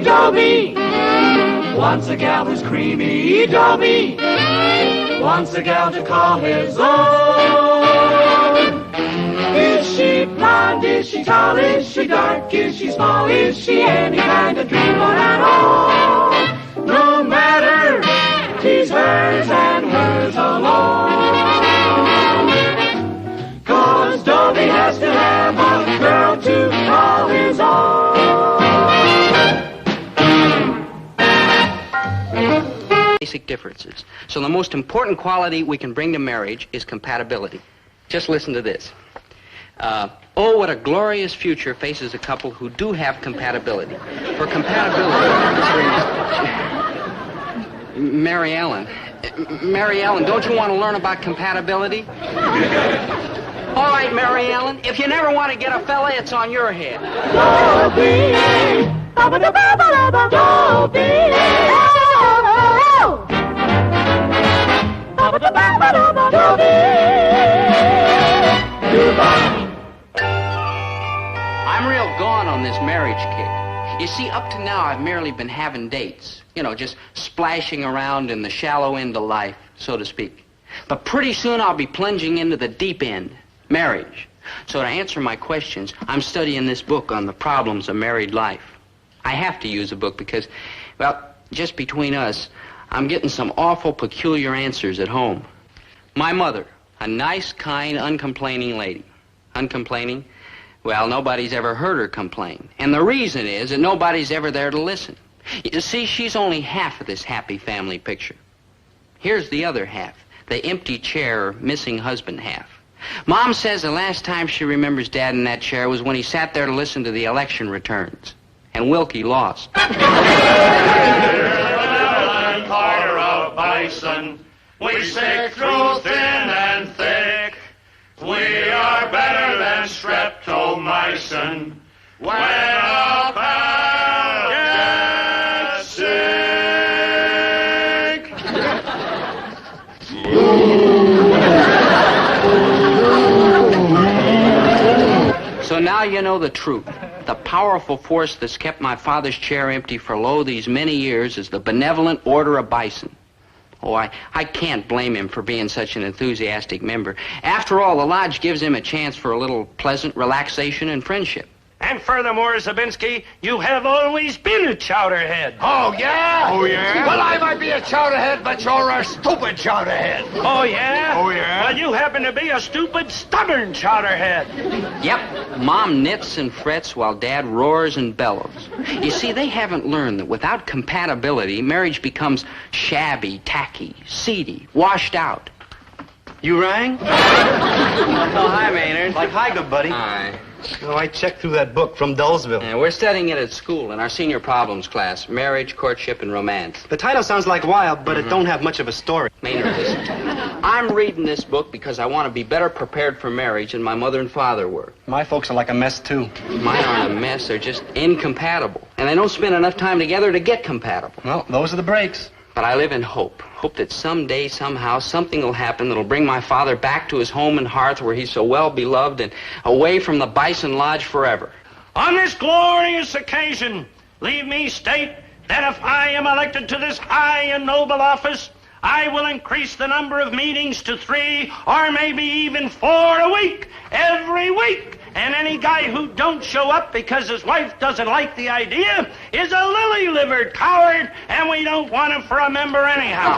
Dobie, once a gal who's creamy, Dobie, once a gal to call his own. Is she blonde, is she tall, is she dark, is she small, is she any kind of dreamer at all? No matter, she's hers and hers alone. 'Cause Dobie has to have a girl to call his own. Basic differences. So the most important quality we can bring to marriage is compatibility. Just listen to this. Oh, what a glorious future faces a couple who do have compatibility. For compatibility... Mary Ellen, don't you want to learn about compatibility? All right, Mary Ellen, if you never want to get a fella, it's on your head. Dobie, Dobie, I'm real gone on this marriage kick. You see, up to now, I've merely been having dates. You know, just splashing around in the shallow end of life, so to speak. But pretty soon I'll be plunging into the deep end, marriage. So to answer my questions, I'm studying this book on the problems of married life. I have to use a book because, well, just between us, I'm getting some awful peculiar answers at home. My mother, a nice, kind, uncomplaining lady. Uncomplaining? Well, nobody's ever heard her complain. And the reason is that nobody's ever there to listen. You see, she's only half of this happy family picture. Here's the other half, the empty chair, missing husband half. Mom says the last time she remembers Dad in that chair was when he sat there to listen to the election returns. And Wilkie lost. Fire of bison, we stick through thin and thick. We are better than streptomycin. When a pal gets sick. So now you know the truth. The powerful force that's kept my father's chair empty for lo these many years is the benevolent Order of Bison. Oh, I can't blame him for being such an enthusiastic member. After all, the lodge gives him a chance for a little pleasant relaxation and friendship. And furthermore, Zabinski, you have always been a chowderhead. Oh, yeah? Oh, yeah? Well, I might be a chowderhead, but you're a stupid chowderhead. Oh, yeah? Oh, yeah? Well, you happen to be a stupid, stubborn chowderhead. Yep, Mom knits and frets while Dad roars and bellows. You see, they haven't learned that without compatibility, marriage becomes shabby, tacky, seedy, washed out. You rang? Oh, hi, Maynard. Like, hi, good buddy. Hi. Oh, I checked through that book from Dullsville. Yeah, we're studying it at school in our senior problems class, marriage, courtship, and romance. The title sounds like wild, but it don't have much of a story. Maynard, listen. I'm reading this book because I want to be better prepared for marriage than my mother and father were. My folks are like a mess, too. Mine aren't a mess. They're just incompatible. And they don't spend enough time together to get compatible. Well, those are the breaks. But I live in hope. Hope that someday, somehow, something will happen that'll bring my father back to his home and hearth where he's so well beloved and away from the Bison Lodge forever. On this glorious occasion, leave me state that if I am elected to this high and noble office, I will increase the number of meetings to 3 or maybe even 4 a week, every week. And any guy who don't show up because his wife doesn't like the idea is a lily-livered coward, and we don't want him for a member anyhow.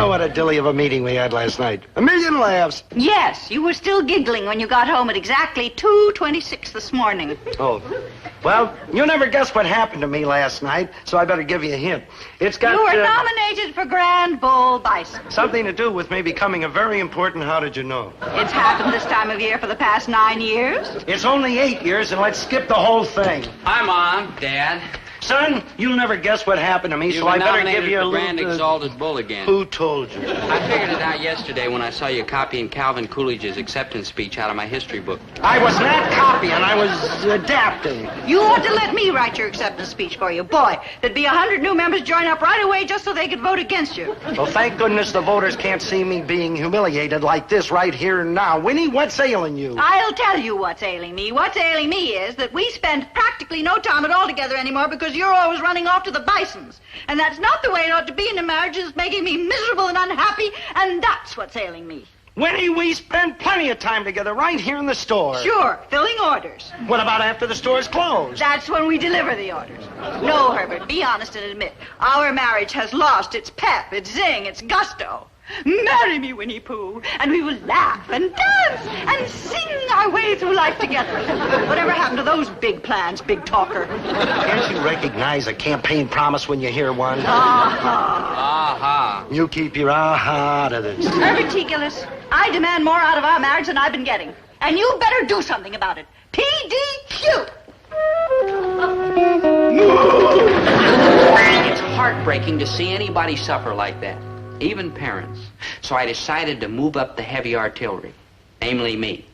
Oh, what a dilly of a meeting we had last night. A million laughs. Yes, you were still giggling when you got home at exactly 2:26 this morning. Oh, well, you never guessed what happened to me last night, so I better give you a hint. It's got You were nominated for Grand Bull Bison. something to do with me becoming a very important how did you know. It's happened this time of year for the past 9 years. It's only 8 years, and let's skip the whole thing. Hi, Mom, Dad. Son, you'll never guess what happened to me, so I better give you a for Grand little... Exalted Bull again. Who told you? I figured it out yesterday when I saw you copying Calvin Coolidge's acceptance speech out of my history book. I was not copying, I was adapting. You ought to let me write your acceptance speech for you. Boy, there'd be 100 new members join up right away just so they could vote against you. Well, thank goodness the voters can't see me being humiliated like this right here and now. Winnie, what's ailing you? I'll tell you what's ailing me. What's ailing me is that we spend practically no time at all together anymore because you're always running off to the Bisons. And that's not the way it ought to be, and the marriage is making me miserable and unhappy, and that's what's ailing me. Winnie, we spend plenty of time together right here in the store. Sure, filling orders. What about after the store's closed? That's when we deliver the orders. No, Herbert, be honest and admit, our marriage has lost its pep, its zing, its gusto. Marry me, Winnie Pooh, and we will laugh and dance and sing our way through life together. Whatever happened to those big plans, big talker? Can't you recognize a campaign promise when you hear one? Aha. You keep your aha out of this. Herbert T. Gillis, I demand more out of our marriage than I've been getting. And you better do something about it. PDQ! It's heartbreaking to see anybody suffer like that, even parents. So I decided to move up the heavy artillery, namely me.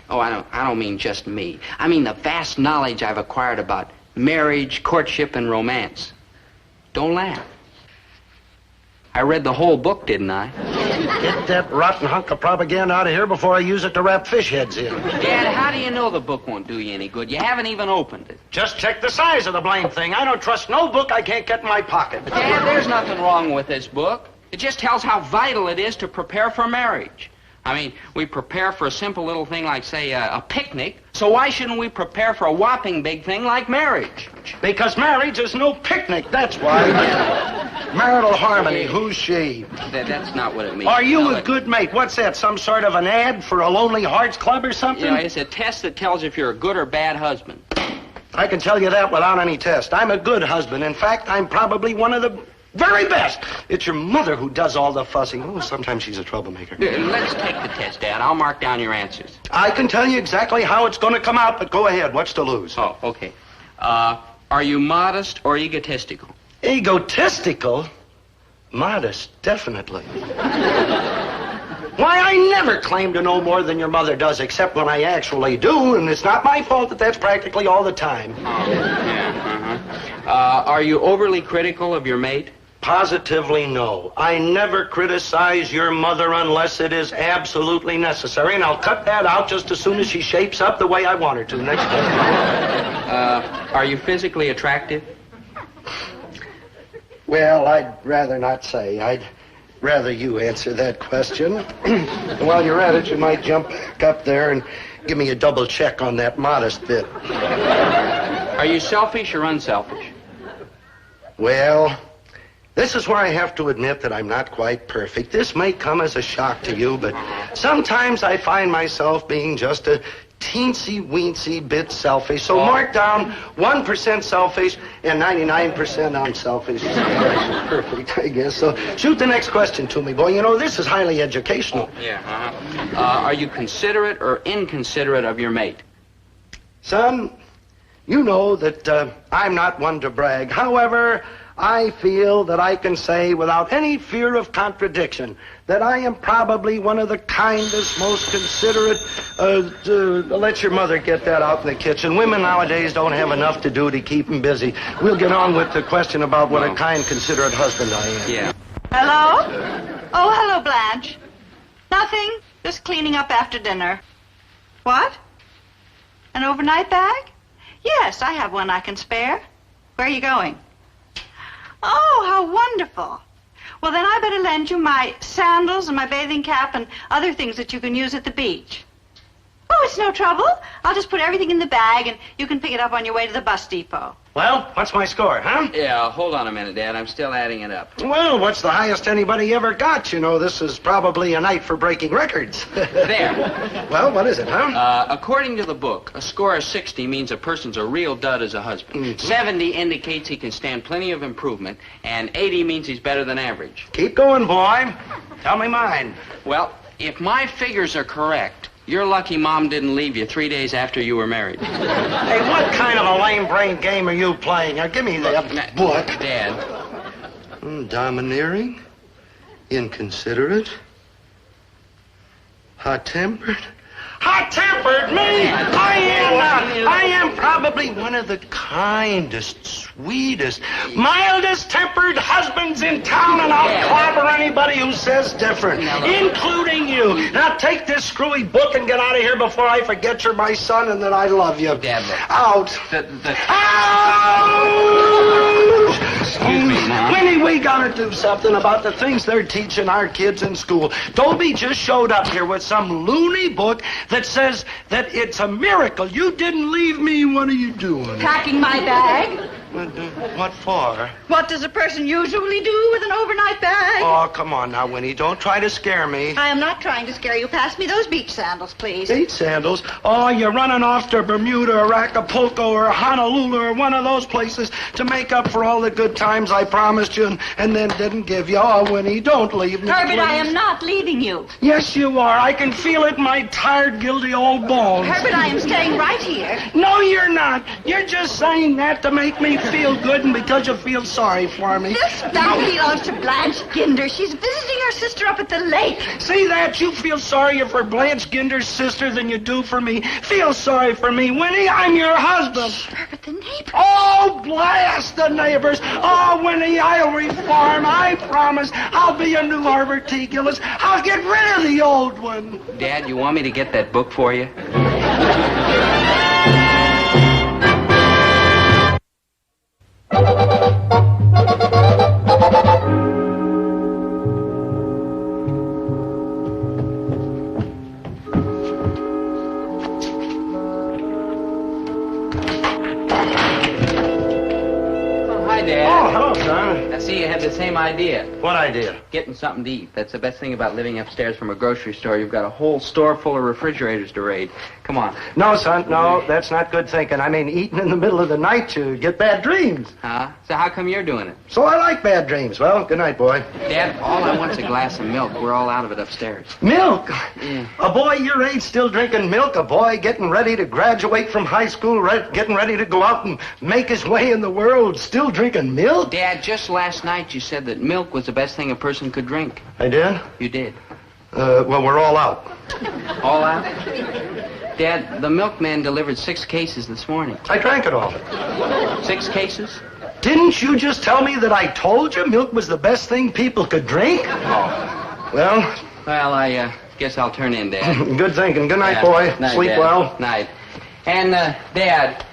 Oh, I don't mean just me. I mean the vast knowledge I've acquired about marriage, courtship, and romance. Don't laugh. I read the whole book, didn't I? Get that rotten hunk of propaganda out of here before I use it to wrap fish heads in. Dad, how do you know the book won't do you any good? You haven't even opened it. Just check the size of the blame thing. I don't trust no book I can't get in my pocket. Dad, there's nothing wrong with this book. It just tells how vital it is to prepare for marriage. I mean, we prepare for a simple little thing like, say, a picnic. So why shouldn't we prepare for a whopping big thing like marriage? Because marriage is no picnic, that's why. Marital harmony, who's she? That's not what it means. Are you a good mate? What's that, some sort of an ad for a Lonely Hearts Club or something? You know, it's a test that tells if you're a good or bad husband. I can tell you that without any test. I'm a good husband. In fact, I'm probably one of the very best. It's your mother who does all the fussing. Oh, sometimes she's a troublemaker. Let's take the test, Dad. I'll mark down your answers. I can tell you exactly how it's going to come out, but go ahead. What's to lose? Oh, okay. Are you modest or egotistical? Egotistical? Modest, definitely. Why, I never claim to know more than your mother does, except when I actually do, and it's not my fault that that's practically all the time. Are you overly critical of your mate? Positively no. I never criticize your mother unless it is absolutely necessary, and I'll cut that out just as soon as she shapes up the way I want her to next time. Are you physically attractive? Well, I'd rather not say. I'd rather you answer that question. And while you're at it, you might jump back up there and give me a double check on that modest bit. Are you selfish or unselfish? Well, this is where I have to admit that I'm not quite perfect. This may come as a shock to you, but sometimes I find myself being just a teensy-weensy bit selfish. So mark down 1% selfish and 99% unselfish. Perfect, I guess. So shoot the next question to me, boy. You know, this is highly educational. Are you considerate or inconsiderate of your mate? Son, you know that I'm not one to brag. However, I feel that I can say without any fear of contradiction that I am probably one of the kindest, most considerate... let your mother get that out in the kitchen. Women nowadays don't have enough to do to keep them busy. We'll get on with the question about what a kind, considerate husband I am. Yeah. Hello? Oh, hello, Blanche. Nothing. Just cleaning up after dinner. What? An overnight bag? Yes, I have one I can spare. Where are you going? Oh, how wonderful. Well, then I better lend you my sandals and my bathing cap and other things that you can use at the beach. Oh, it's no trouble. I'll just put everything in the bag and you can pick it up on your way to the bus depot. Well, what's my score, huh? Yeah, hold on a minute, Dad. I'm still adding it up. Well, what's the highest anybody ever got? You know, this is probably a night for breaking records. There. Well, what is it, huh? According to the book, a score of 60 means a person's a real dud as a husband. 70 indicates he can stand plenty of improvement, and 80 means he's better than average. Keep going, boy. Tell me mine. Well, if my figures are correct, you're lucky Mom didn't leave you 3 days after you were married. Hey, what kind of a lame-brained game are you playing? Now, give me that book. Dad. Domineering, inconsiderate, hot-tempered. Hot-tempered, me? I am probably one of the kindest, sweetest, mildest-tempered husbands in town, and I'll clobber anybody who says different, including you. Now, take this screwy book and get out of here before I forget you're my son and that I love you. Dad, look. Out. Ouch! Excuse me, Mom. Winnie, we gotta do something about the things they're teaching our kids in school. Dobie just showed up here with some loony book that says that it's a miracle you didn't leave me. What are you doing? Packing my bag. What for? What does a person usually do with an overnight bag? Oh, come on now, Winnie. Don't try to scare me. I am not trying to scare you. Pass me those beach sandals, please. Beach sandals? Oh, you're running off to Bermuda or Acapulco or Honolulu or one of those places to make up for all the good times I promised you and then didn't give you. Oh, Winnie, don't leave me, Herbert, please. I am not leaving you. Yes, you are. I can feel it in my tired, guilty old bones. Herbert, I am staying right here. No, you're not. You're just saying that to make me feel good and because you feel sorry for me. This bag belongs to Blanche Ginder. She's visiting her sister up at the lake. See that? You feel sorrier for Blanche Ginder's sister than you do for me. Feel sorry for me, Winnie. I'm your husband. Herbert, the neighbors. Oh, blast the neighbors. Oh, Winnie, I'll reform. I promise. I'll be a new Herbert T. Gillis. I'll get rid of the old one. Dad, you want me to get that book for you? Hi, Dad. Oh, hello, son. I see you had the same idea. What idea? Getting something to eat. That's the best thing about living upstairs from a grocery store. You've got a whole store full of refrigerators to raid. Come on. No, son, no, that's not good thinking. I mean, eating in the middle of the night, you get bad dreams. Huh? So how come you're doing it? So I like bad dreams. Well, good night, boy. Dad, all I want's a glass of milk. We're all out of it upstairs. Milk? Yeah. A boy your age still drinking milk? A boy getting ready to graduate from high school, getting ready to go out and make his way in the world, still drinking milk? Dad, just last night you said that milk was the best thing a person could drink. I did? You did. Well, we're all out. All out? Dad, the milkman delivered 6 cases this morning. I drank it all. 6 cases? Didn't you just tell me that I told you milk was the best thing people could drink? Oh. Well, I guess I'll turn in, Dad. Good thinking. Good night, Yeah. boy. Night, Sleep Dad. well. Night. And, Dad,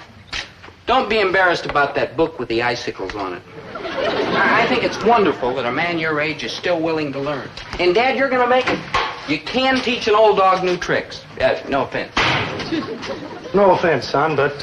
don't be embarrassed about that book with the icicles on it. I think it's wonderful that a man your age is still willing to learn. And, Dad, you're going to make it. You can teach an old dog new tricks. No offense. No offense, son, but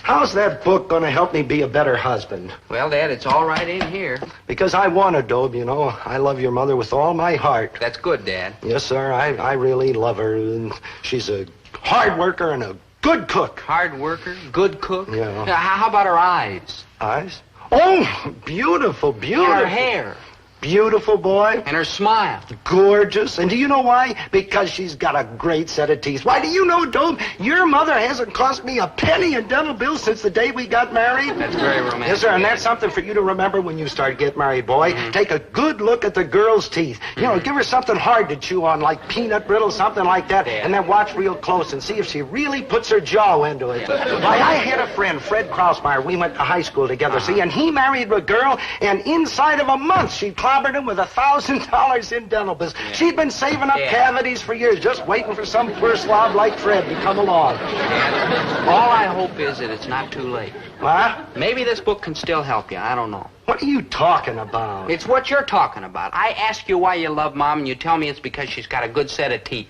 how's that book going to help me be a better husband? Well, Dad, it's all right in here. Because I want to, Dobe, you know. I love your mother with all my heart. That's good, Dad. Yes, sir, I really love her. And she's a hard worker and a good cook. Hard worker, good cook. Yeah. Now, how about her eyes? Eyes? Oh, beautiful, beautiful. And her hair. Beautiful, boy. And her smile. Gorgeous. And do you know why? Because she's got a great set of teeth. Why, do you know, Dobe, your mother hasn't cost me a penny in dental bills since the day we got married? That's very romantic. Yes, sir, and that's something for you to remember when you start getting married, boy. Mm-hmm. Take a good look at the girl's teeth. You know, give her something hard to chew on, like peanut brittle, something like that, and then watch real close and see if she really puts her jaw into it. Why, I had a friend, Fred Krausmeyer. We went to high school together, see, and he married a girl, and inside of a month she'd climb clobbered him with $1,000 in dental bills. Yeah. She'd been saving up cavities for years, just waiting for some poor slob like Fred to come along. Dad, all I hope is that it's not too late. Huh? Maybe this book can still help you. I don't know. What are you talking about? It's what you're talking about. I ask you why you love Mom, and you tell me it's because she's got a good set of teeth.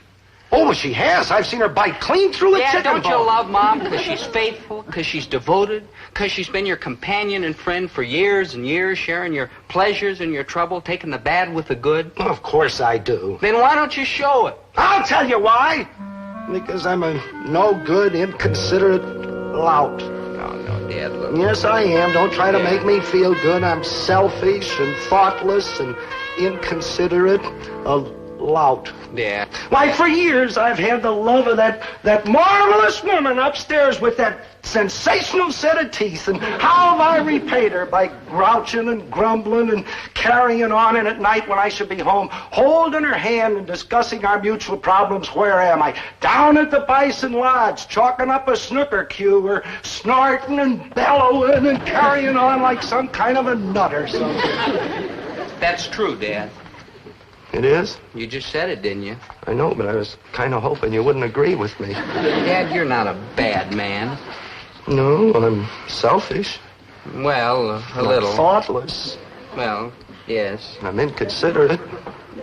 Oh, she has. I've seen her bite clean through a chicken don't bone. you love Mom because she's faithful, because she's devoted, because she's been your companion and friend for years and years, sharing your pleasures and your trouble, taking the bad with the good? Well, of course I do. Then why don't you show it? I'll tell you why. Because I'm a no-good, inconsiderate lout. No, Dad, look. Yes, I am. Don't try to make me feel good. I'm selfish and thoughtless and inconsiderate. A lout. Yeah. Why, for years I've had the love of that marvelous woman upstairs with that sensational set of teeth. And how have I repaid her? By grouching and grumbling and carrying on. And at night when I should be home, holding her hand and discussing our mutual problems. Where am I? Down at the Bison Lodge, chalking up a snooker cue, or snorting and bellowing and carrying on like some kind of a nut or something. That's true, Dad. It is? You just said it, didn't you? I know, but I was kind of hoping you wouldn't agree with me. Dad, you're not a bad man. No, I'm selfish. Well, a little. Thoughtless. Well, yes. I'm inconsiderate.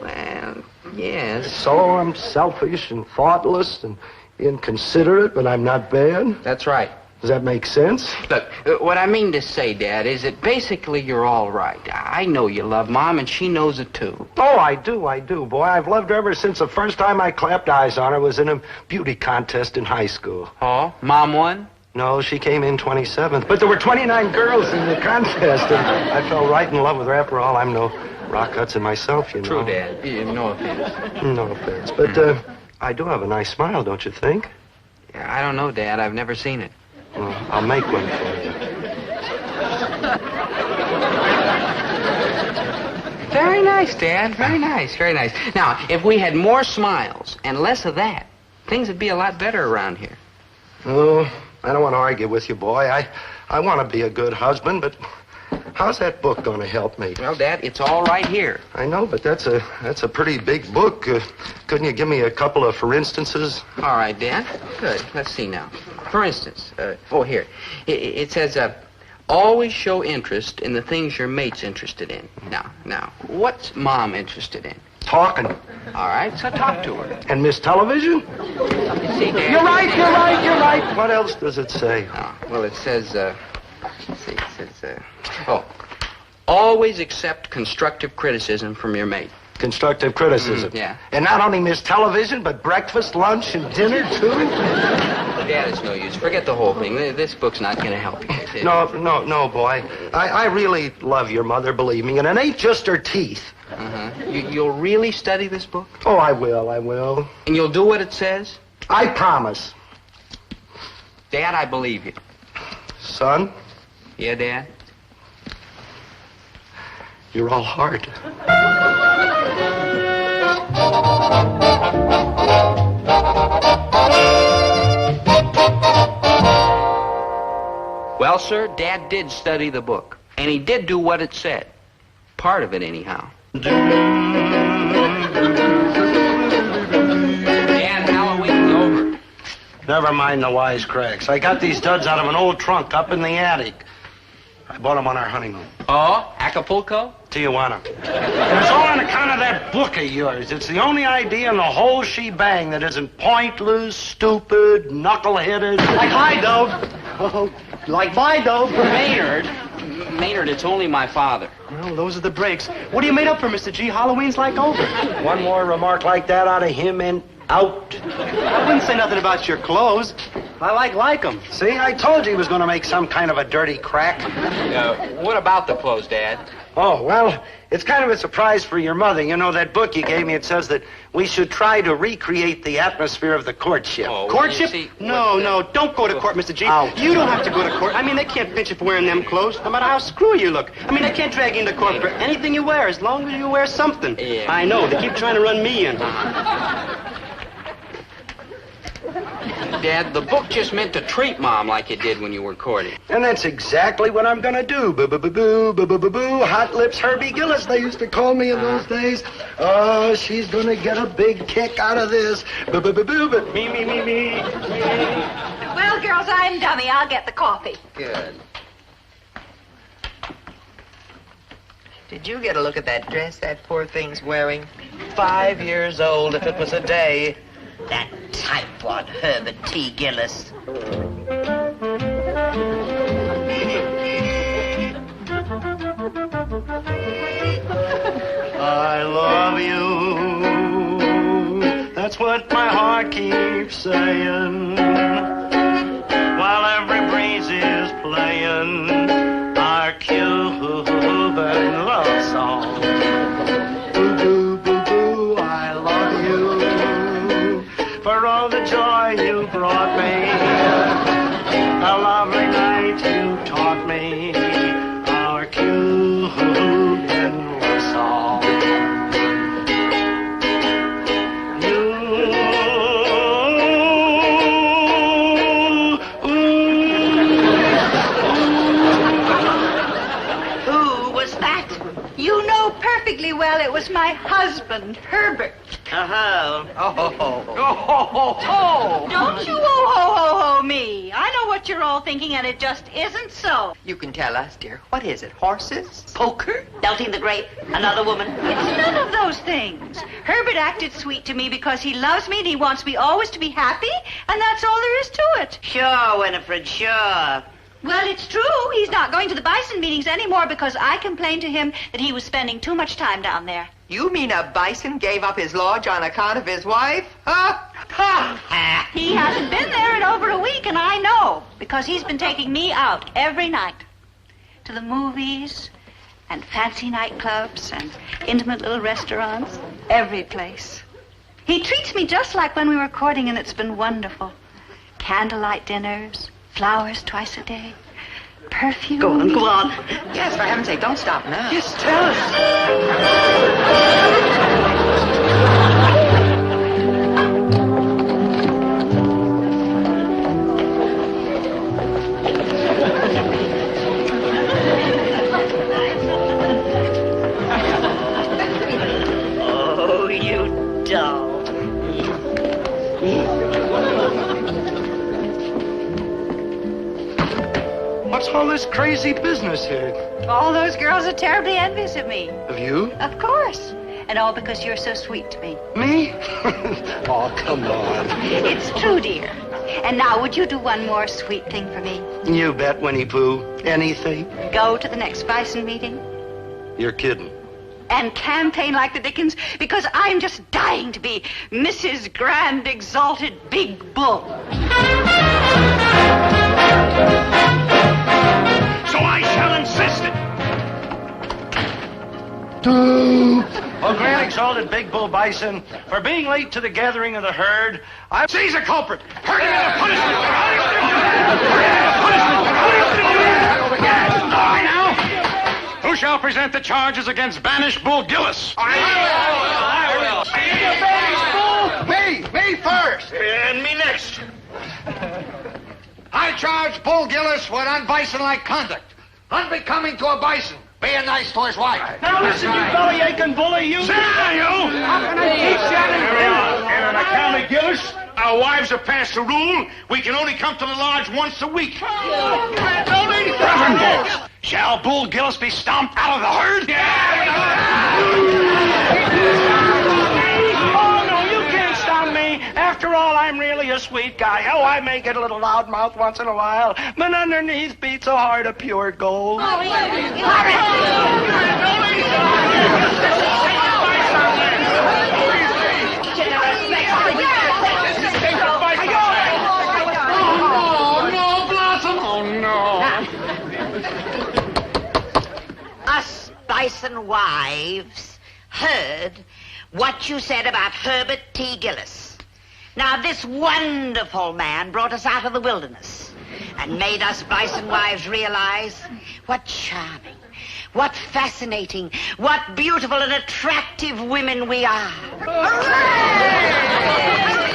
Well, yes. So I'm selfish and thoughtless and inconsiderate, but I'm not bad. That's right. Does that make sense? Look, what I mean to say, Dad, is that basically you're all right. I know you love Mom, and she knows it, too. Oh, I do, boy. I've loved her ever since the first time I clapped eyes on her was in a beauty contest in high school. Oh? Mom won? No, she came in 27th. But there were 29 girls in the contest, and I fell right in love with her. After all, I'm no Rock Hudson myself, you know. True, Dad. No offense. No offense. But I do have a nice smile, don't you think? Yeah, I don't know, Dad. I've never seen it. Well, I'll make one for you. Very nice, Dad. Very nice, very nice. Now, if we had more smiles and less of that, things would be a lot better around here. Oh, I don't want to argue with you, boy. I want to be a good husband, but how's that book going to help me? Well, Dad, it's all right here. I know, but that's a pretty big book. Couldn't you give me a couple of for instances? All right, Dad. Good. Let's see now. For instance, here. It says, always show interest in the things your mate's interested in. Now, what's Mom interested in? Talking. All right, so talk to her. And Miss Television? You see, Dad? You're right. What else does it say? Oh, well, it says, let's see, it says, always accept constructive criticism from your mate. Constructive criticism. Yeah. And And not only Miss Television, but breakfast, lunch, and dinner, too? Dad, it's no use. Forget the whole thing. This book's not going to help you. No, boy. I really love your mother, believe me, and it ain't just her teeth. Uh-huh. You'll really study this book? Oh, I will. And you'll do what it says? I promise. Dad, I believe you. Son, Yeah, Dad? you're all heart. Well, sir, Dad did study the book. And he did do what it said. Part of it, anyhow. Dad, Halloween's over. Never mind the wisecracks. I got these duds out of an old trunk up in the attic. I bought them on our honeymoon. Oh? Acapulco? Tijuana. And it's all on account of that book of yours. It's the only idea in the whole shebang that isn't pointless, stupid, knuckleheaded. Like hi, Dobe. Oh, like bye, Dobe. Maynard, it's only my father. Well, those are the breaks. What are you made up for, Mr. G? Halloween's like over. One more remark like that out of him and out. I wouldn't say nothing about your clothes. I like 'em. See, I told you he was going to make some kind of a dirty crack. What about the clothes, Dad? Oh, well, it's kind of a surprise for your mother. You know, that book you gave me, it says that we should try to recreate the atmosphere of the courtship. Oh, Courtship? you see, No, don't go to court, Mr. G. Out. You don't have to go to court. I mean, they can't pinch you for wearing them clothes, no matter how screwy you look. I mean, they can't drag you into court for anything you wear, as long as you wear something. Yeah. I know, they keep trying to run me in. Dad, the book just meant to treat Mom like it did when you were courting. And that's exactly what I'm gonna do. Boo-boo-boo-boo, boo-boo-boo-boo, Hot Lips Herbie Gillis, they used to call me in those days. Oh, she's gonna get a big kick out of this. Boo-boo-boo-boo, but me. Well, girls, I'm dummy. I'll get the coffee. Good. Did you get a look at that dress that poor thing's wearing? 5 years old, if it was a day. That tightwad Herbert T. Gillis. I love you. That's what my heart keeps saying. While every breeze is playing our Cuban love song. Boo, boo, boo, boo, I love you. For all the joy you brought me. A lovely night you taught me. Our Cuban love song. You know perfectly well it was my husband, Herbert. Oh. Don't you oh-ho-ho-ho me. I know what you're all thinking, and it just isn't so. You can tell us, dear. What is it? Horses? Poker? Belting the grape? Another woman? It's none of those things. Herbert acted sweet to me because he loves me and he wants me always to be happy, and that's all there is to it. Sure, Winifred, sure. Well, it's true. He's not going to the bison meetings anymore because I complained to him that he was spending too much time down there. You mean a bison gave up his lodge on account of his wife? He hasn't been there in over a week, and I know, because he's been taking me out every night to the movies and fancy nightclubs and intimate little restaurants, every place. He treats me just like when we were courting, and it's been wonderful. Candlelight dinners, flowers twice a day, perfume. Go on. Yes, for heaven's sake, don't stop now. Yes, tell us. Oh, you doll. What's all this crazy business here? All those girls are terribly envious of me. Of you? Of course. And all because you're so sweet to me. Me? Oh, come on. It's true, dear. And now, would you do one more sweet thing for me? You bet, Winnie Pooh. Anything? Go to the next bison meeting You're kidding. and campaign like the Dickens, because I'm just dying to be Mrs. Grand Exalted Big Bull. So I shall insist it. Oh, Grand Exalted Big Bull Bison, for being late to the gathering of the herd, I seize a culprit. Herd him into punishment. I now. Who shall present the charges against banished Bull Gillis? I will. Me first. And me next. I charge Bull Gillis with unbison-like conduct, unbecoming to a bison, being nice to his wife. Now listen, you belly-aching bully, you. Sit down, you. How can I teach that? And on account of Gillis, our wives have passed a rule. We can only come to the lodge once a week. Reverend Bull, shall Bull Gillis be stomped out of the herd? Oh, no, you can't stop me. After all, I'm really a sweet guy. Oh, I may get a little loudmouth once in a while, but underneath beats a heart of pure gold. Us bison wives heard what you said about Herbert T. Gillis. Now, this wonderful man brought us out of the wilderness and made us bison wives realize what charming, what fascinating, what beautiful and attractive women we are. Hooray!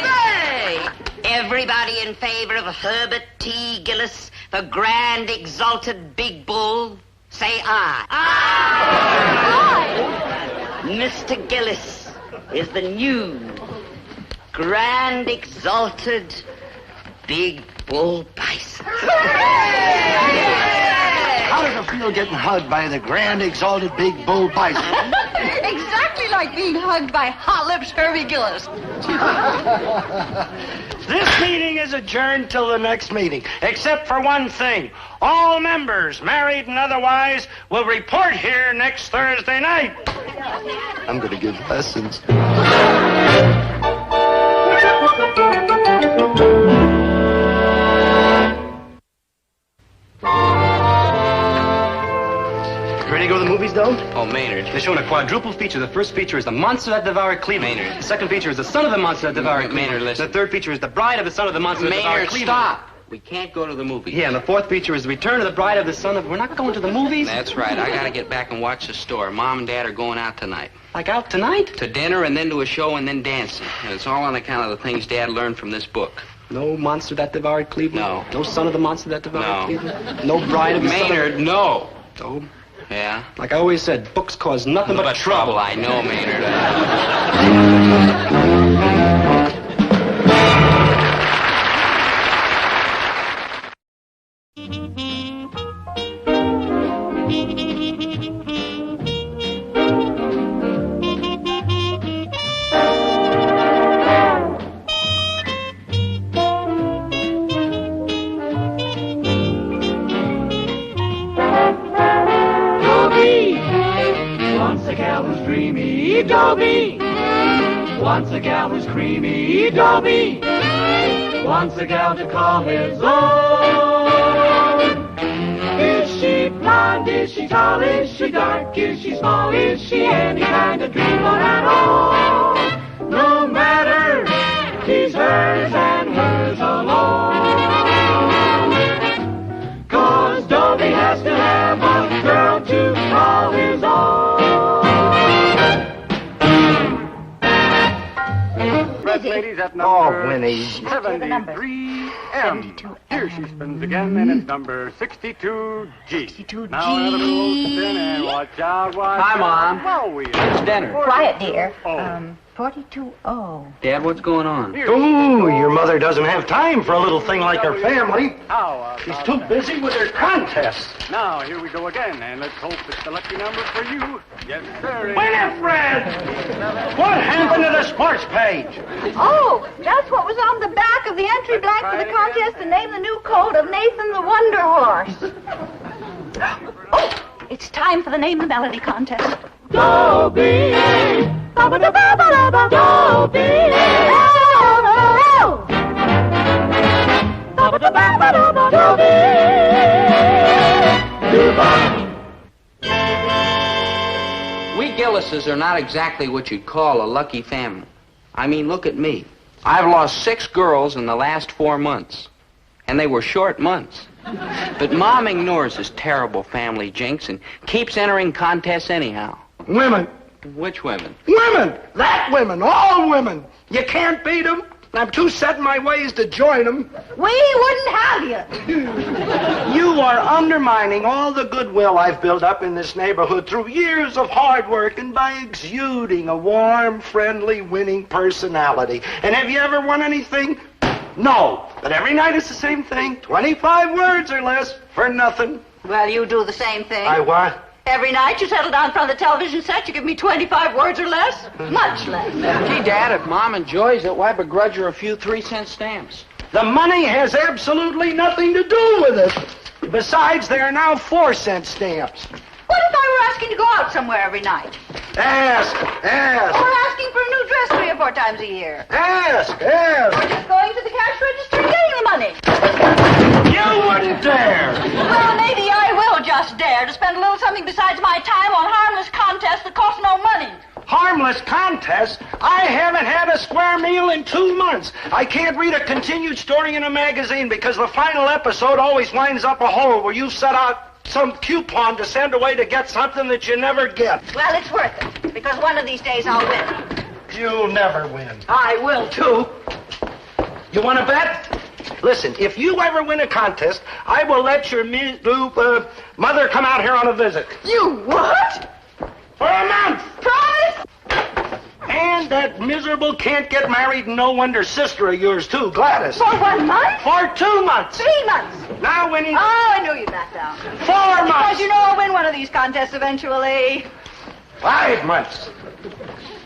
Hooray! Everybody in favor of Herbert T. Gillis, the grand exalted big bull, say aye. Aye! Mr. Gillis is the new grand exalted big bull bison. How does it feel getting hugged by the grand exalted big bull bison? Exactly like being hugged by Hot Lips Herbie Gillis. This meeting is adjourned till the next meeting, except for one thing. All members, married and otherwise, will report here next Thursday night. I'm going to give lessons. Ready to go to the movies, though? Oh, Maynard. They're showing a quadruple feature. The first feature is The Monster That Devoured Cleveland. Maynard. The second feature is The Son of the Monster That Devoured Cleveland. Maynard, listen. The third feature is The Bride of the Son of the Monster That Devoured Maynard, Cleveland. stop. We can't go to the movies. Yeah, and the fourth feature is The Return of the Bride of the Son of... We're not going to the movies? That's right. I gotta get back and watch the store. Mom and Dad are going out tonight. Like out tonight? To dinner and then to a show and then dancing. And it's all on account of the things Dad learned from this book. No Monster That Devoured Cleveland? No. No Son of the Monster That Devoured No. Cleveland? No Bride of the Son of... Maynard, no. Oh. Yeah? Like I always said, books cause nothing but trouble. I know, Maynard. Once a gal was dreamy, Dobie. Once a gal was creamy, Dobie. Once a gal to call his own. Is she blonde? Is she tall? Is she dark? Is she small? Is she any kind of dreamer at all? No matter, he's hers and hers alone. 'Cause Dobie has to have a girl to call his own. Ladies at number Winnie. 73 M. Here she spins again, and it's number 62 G. 62 G. Now have a little spin and watch out, watch Hi, out. Mom. Well, we It's dinner. Quiet, dear. 42-0. Dad, what's going on? Ooh, your mother doesn't have time for a little thing like her family. How She's too busy with her contest. Now, here we go again, and let's hope it's the lucky number for you. Yes, sir. Winifred! What happened to the sports page? Oh, that's what was on the back of the entry blank for the contest to name the new colt of Nathan the Wonder Horse. Oh, it's time for the Name the Melody contest. Dobie! Dobie! We Gillises are not exactly what you'd call a lucky family. I mean, look at me. I've lost 6 girls in the last 4 months. And they were short months. But Mom ignores this terrible family jinx and keeps entering contests anyhow. Women. Which women? Women! That women! All women! You can't beat them. I'm too set in my ways to join them. We wouldn't have you. You are undermining all the goodwill I've built up in this neighborhood through years of hard work and by exuding a warm, friendly, winning personality. And have you ever won anything? No. But every night it's the same thing. 25 words or less for nothing. Well, you do the same thing. I what? Every night you settle down in front of the television set, you give me 25 words or less. Much less. Gee, Dad, if Mom enjoys it, why begrudge her a few 3-cent stamps? The money has absolutely nothing to do with it. Besides, there are now 4-cent stamps. What if I were asking to go out somewhere every night? Ask. Or asking for a new dress 3 or 4 times a year? Ask. Or just going to the cash register and getting the money? You wouldn't dare. Well, maybe I will just dare to spend a little something besides my time on harmless contests that cost no money. Harmless contest? I haven't had a square meal in 2 months. I can't read a continued story in a magazine because the final episode always winds up a hole where you set out some coupon to send away to get something that you never get. Well, it's worth it, because one of these days I'll win. You'll never win. I will, too. You want to bet? Listen, if you ever win a contest, I will let your mother come out here on a visit. You what? For a month. Promise? And that miserable can't get married no wonder sister of yours, too, Gladys. For 1 month? For 2 months. 3 months. Now, Winnie. Oh, I knew you'd back down. 4 months. Because you know I'll win one of these contests eventually. 5 months.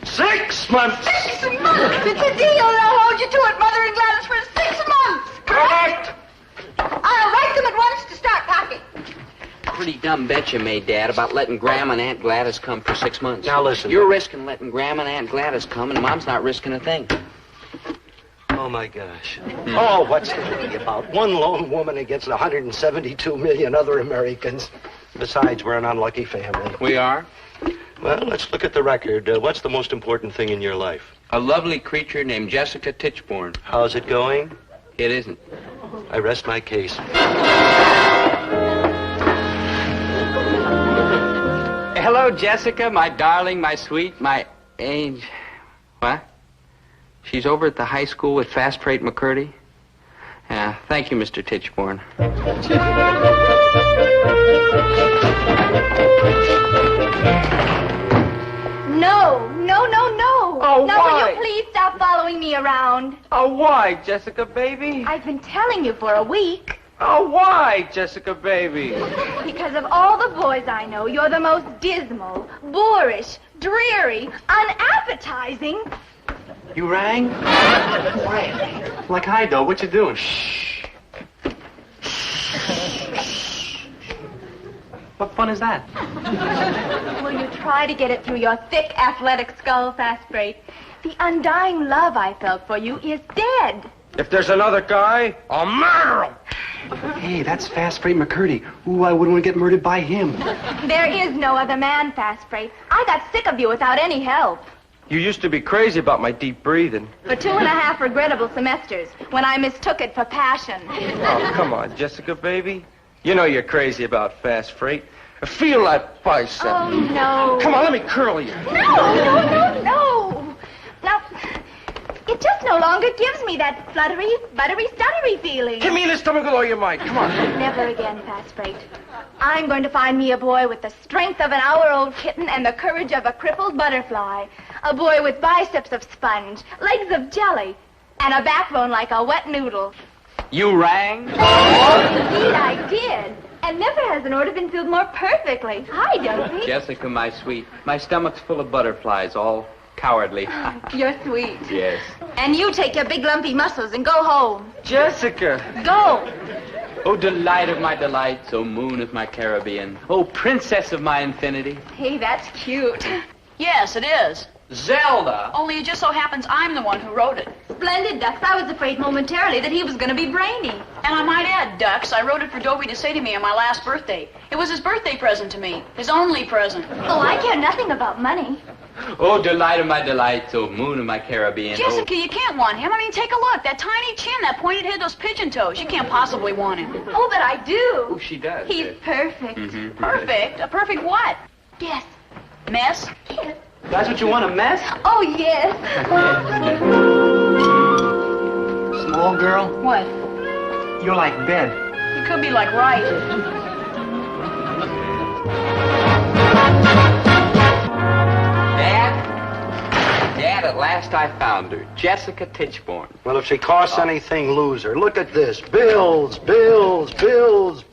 6 months. 6 months? It's a deal, and I'll hold you to it, Mother and Gladys, for 6 months. Correct. I'll write them at once to start packing. Pretty dumb bet you made, Dad, about letting Grandma and Aunt Gladys come for 6 months. Now listen. You're risking letting Grandma and Aunt Gladys come, and Mom's not risking a thing. Oh, my gosh. Oh, what's the biggie about? One lone woman against 172 million other Americans. Besides, we're an unlucky family. We are? Well, let's look at the record. What's the most important thing in your life? A lovely creature named Jessica Tichborne. How's it going? It isn't. I rest my case. Hello, Jessica, my darling, my sweet, my angel. What? She's over at the high school with Fast Freight McCurdy? Yeah, thank you, Mr. Tichborne. No. Oh, now, why? will you please stop following me around? Oh, why, Jessica, baby? I've been telling you for a week. Oh, why, Jessica, baby? Because of all the boys I know, you're the most dismal, boorish, dreary, unappetizing. You rang? Quiet. Like Hido, what you doing? Shh. What fun is that? Will you try to get it through your thick, athletic skull, Fast Freight? The undying love I felt for you is dead. If there's another guy, I'll murder him. Hey, that's Fast Freight McCurdy. Ooh, I wouldn't want to get murdered by him. There is no other man, Fast Freight. I got sick of you without any help. You used to be crazy about my deep breathing. For 2.5 regrettable semesters, when I mistook it for passion. Oh, come on, Jessica, baby. You know you're crazy about Fast Freight. Feel that bicep. Oh, no. Come on, let me curl you. No. Now, it just no longer gives me that fluttery, buttery, stuttery feeling. Give me the stomach with all your might. Come on. Never again, Fast Freight. I'm going to find me a boy with the strength of an hour-old kitten and the courage of a crippled butterfly. A boy with biceps of sponge, legs of jelly, and a backbone like a wet noodle. You rang? Indeed, I did. And never has an order been filled more perfectly. Hi, Dobie. Jessica, my sweet. My stomach's full of butterflies, all cowardly. You're sweet. Yes. And you take your big lumpy muscles and go home. Jessica. Go. Oh, delight of my delights, oh, moon of my Caribbean, oh, princess of my infinity. Hey, that's cute. Yes, it is. Zelda! Only it just so happens I'm the one who wrote it. Splendid, Ducks. I was afraid momentarily that he was going to be brainy. And I might add, Ducks, I wrote it for Dobie to say to me on my last birthday. It was his birthday present to me. His only present. Oh, I care nothing about money. Oh, delight of my delights, oh, moon of my Caribbean. Jessica, you can't want him. I mean, take a look. That tiny chin, that pointed head, those pigeon toes. You can't possibly want him. Oh, but I do. Oh, she does. He's perfect. Mm-hmm. Perfect? A perfect what? Yes. Mess? Yes. That's what you want, a mess? Oh, yes. Small girl, What? you're like bed. You could be like right. Dad, at last I found her. Jessica Tichborne. Well, if she costs anything, lose her. Look at this. Bills, bills, bills.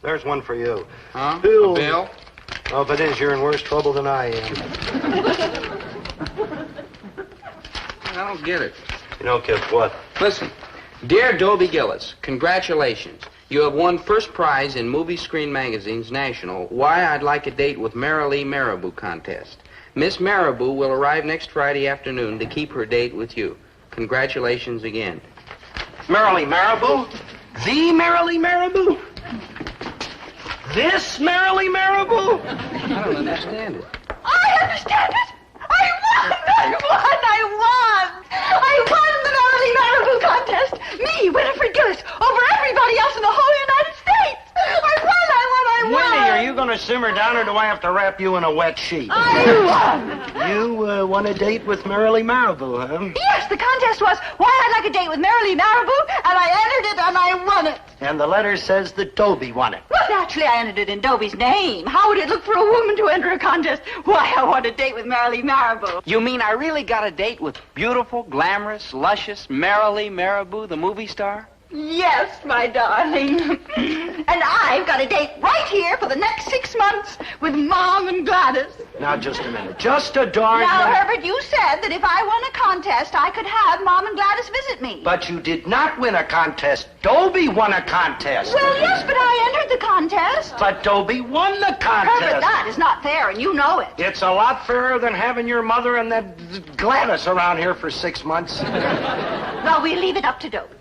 There's one for you. Huh? Bills. A bill? Oh, if it is, you're in worse trouble than I am. I don't get it. You don't get what? Listen, dear Dobie Gillis, congratulations. You have won first prize in Movie Screen Magazine's National Why I'd Like a Date with Marilee Marabou contest. Miss Marabou will arrive next Friday afternoon to keep her date with you. Congratulations again. Marilee Marabou? The Marilee Marabou? This Marilee Marabou? I don't understand it. I understand it. I won the Marilee Marabou contest. Me, Winifred Gillis, over everybody else in the whole United States. I won. Winnie, are you going to simmer down, or do I have to wrap you in a wet sheet? You want a date with Merrily Marabou, huh? Yes, the contest was why I'd like a date with Merrily Marabou, and I entered it and I won it. And the letter says that Dobie won it. Well, naturally, I entered it in Dobie's name. How would it look for a woman to enter a contest? Why, I want a date with Merrily Marabou. You mean I really got a date with beautiful, glamorous, luscious Merrily Marabou, the movie star? Yes, my darling. And I've got a date right here for the next 6 months with Mom and Gladys. Now, just a minute. Just a darn Now, minute. Herbert, you said that if I won a contest, I could have Mom and Gladys visit me. But you did not win a contest. Dobie won a contest. Well, yes, but I entered the contest. But Dobie won the contest. Herbert, that is not fair, and you know it. It's a lot fairer than having your mother and that Gladys around here for 6 months. Well, we leave it up to Dobie.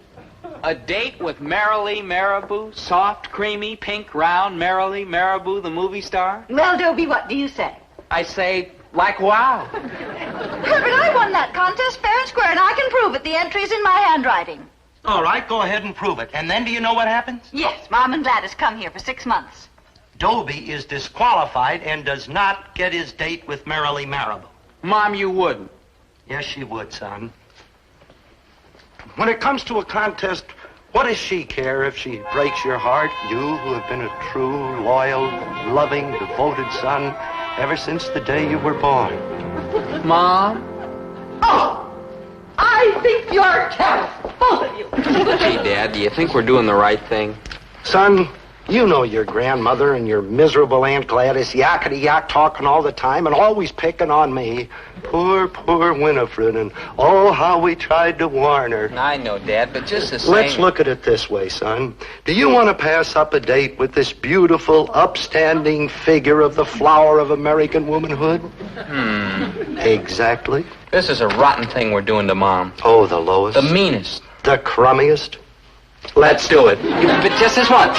A date with Merrily Marabou, soft, creamy, pink, round Merrily Marabou, the movie star? Well, Dobie, what do you say? I say, like, wow. Herbert, I won that contest fair and square, and I can prove it. The entry's in my handwriting. All right, go ahead and prove it. And then do you know what happens? Yes, Mom and Gladys come here for 6 months. Dobie is disqualified and does not get his date with Merrily Marabou. Mom, you wouldn't. Yes, she would, son. When it comes to a contest, what does she care if she breaks your heart? You who have been a true, loyal, loving, devoted son ever since the day you were born. Mom? Oh! I think you're terrible, both of you. Gee, Dad, do you think we're doing the right thing? Son, you know your grandmother and your miserable Aunt Gladys yakety-yak talking all the time and always picking on me. Poor, poor Winifred, and oh, how we tried to warn her. I know, Dad, but just the same... Let's look at it this way, son. Do you want to pass up a date with this beautiful, upstanding figure of the flower of American womanhood? Exactly. This is a rotten thing we're doing to Mom. Oh, the lowest. The meanest. The crummiest. Let's do it. But just as what?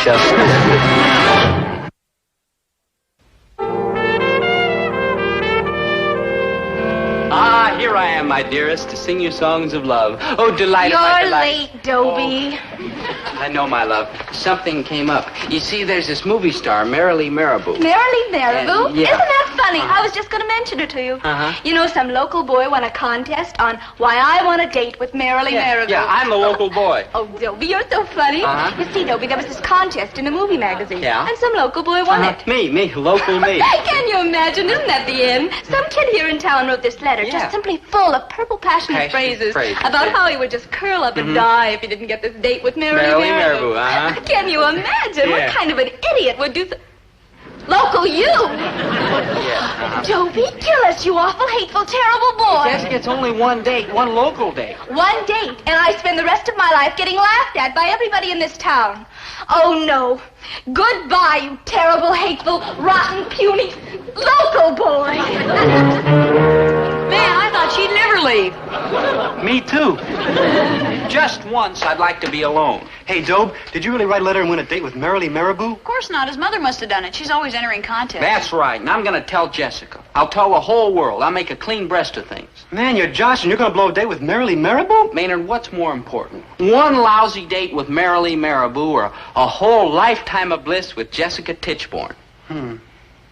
Ah, here I am, my dearest, to sing you songs of love. Oh, delight of my You're delight. late, Dobie. I know, my love. Something came up. You see, there's this movie star, Merrily Marabou. Merrily Marabou? Yeah. Isn't that funny? I was just going to mention it to you. Uh-huh. You know, some local boy won a contest on why I want a date with Merrily Marabou. Yeah, I'm the local boy. Oh, Dobie, you're so funny. Uh-huh. You see, Dobie, there was this contest in a movie magazine. Yeah? And some local boy won it. Me, local me. Can you imagine? Isn't that the end? Some kid here in town wrote this letter, just simply full of purple passionate phrases about how he would just curl up and die if he didn't get this date with Merrily Marabou. Uh-huh. Can you imagine? Yeah. What kind of an idiot would do Local you! Dobie Gillis, you awful, hateful, terrible boy. Jessica, it's only one date, one local date. One date, and I spend the rest of my life getting laughed at by everybody in this town. Oh, no. Goodbye, you terrible, hateful, rotten, puny, local boy. Man, I thought she'd never leave. Me too. Just once, I'd like to be alone. Hey, Dobe, did you really write a letter and win a date with Merrily Marabou? Of course not. His mother must have done it. She's always entering contests. That's right, and I'm going to tell Jessica. I'll tell the whole world. I'll make a clean breast of things. Man, you're Josh, and you're going to blow a date with Merrily Marabou? Maynard, what's more important? One lousy date with Merrily Marabou or a whole lifetime of bliss with Jessica Tichborne?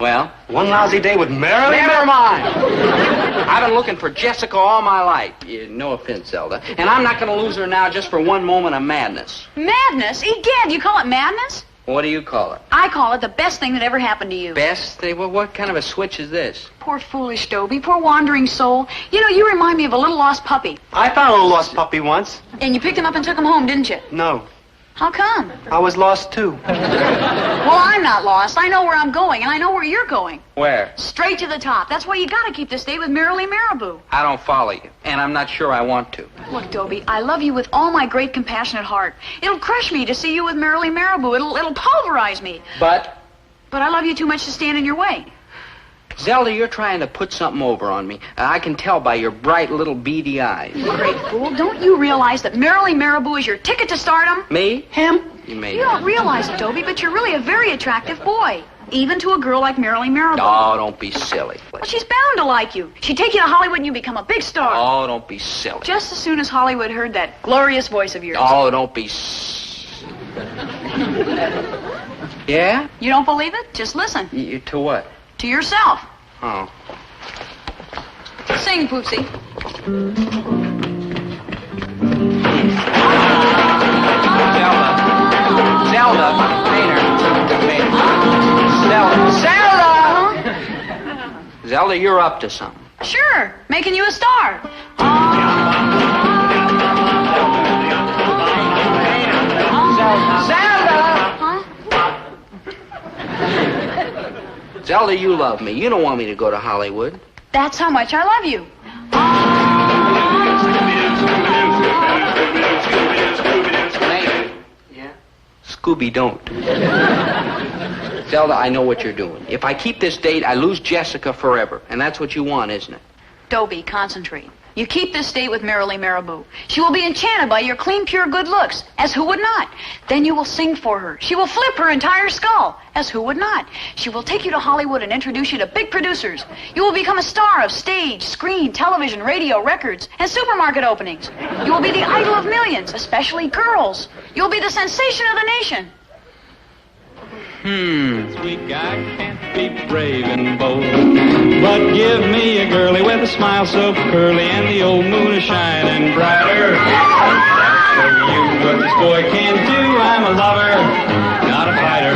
Well? One lousy day with Merrily? Never mind. I've been looking for Jessica all my life. No offense, Zelda. And I'm not going to lose her now just for one moment of madness. Madness? Egad, you call it madness? What do you call it? I call it the best thing that ever happened to you. Best thing? Well, what kind of a switch is this? Poor foolish Dobie, poor wandering soul. You know, you remind me of a little lost puppy. I found a little lost puppy once. And you picked him up and took him home, didn't you? No. How come? I was lost, too. Well, I'm not lost. I know where I'm going, and I know where you're going. Where? Straight to the top. That's why you gotta keep this date with Merrily Marabou. I don't follow you, and I'm not sure I want to. Look, Dobie, I love you with all my great compassionate heart. It'll crush me to see you with Merrily Marabou. It'll pulverize me. But I love you too much to stand in your way. Zelda, you're trying to put something over on me. I can tell by your bright little beady eyes. You great fool. Don't you realize that Merrily Marabou is your ticket to stardom? Me? Him? You may You don't realize it, Dobie, but you're really a very attractive boy. Even to a girl like Merrily Marabou. Oh, don't be silly. Well, she's bound to like you. She'd take you to Hollywood and you become a big star. Oh, don't be silly. Just as soon as Hollywood heard that glorious voice of yours. Oh, don't be... Yeah? You don't believe it? Just listen. To what? To yourself. Oh. Sing, Poopsie. Zelda. Maynard. Zelda! Zelda, you're up to something. Sure, making you a star. Zelda, you love me. You don't want me to go to Hollywood. That's how much I love you. Yeah? Scooby don't. Zelda, I know what you're doing. If I keep this date, I lose Jessica forever. And that's what you want, isn't it? Dobie, concentrate. You keep this date with Merrily Marabou. She will be enchanted by your clean, pure good looks, as who would not? Then you will sing for her. She will flip her entire skull, as who would not? She will take you to Hollywood and introduce you to big producers. You will become a star of stage, screen, television, radio, records, and supermarket openings. You will be the idol of millions, especially girls. You'll be the sensation of the nation. Sweet guy can't be brave and bold, but give me a girlie with a smile so curly and the old moon is shining brighter. For you, what this boy can do, I'm a lover, not a fighter.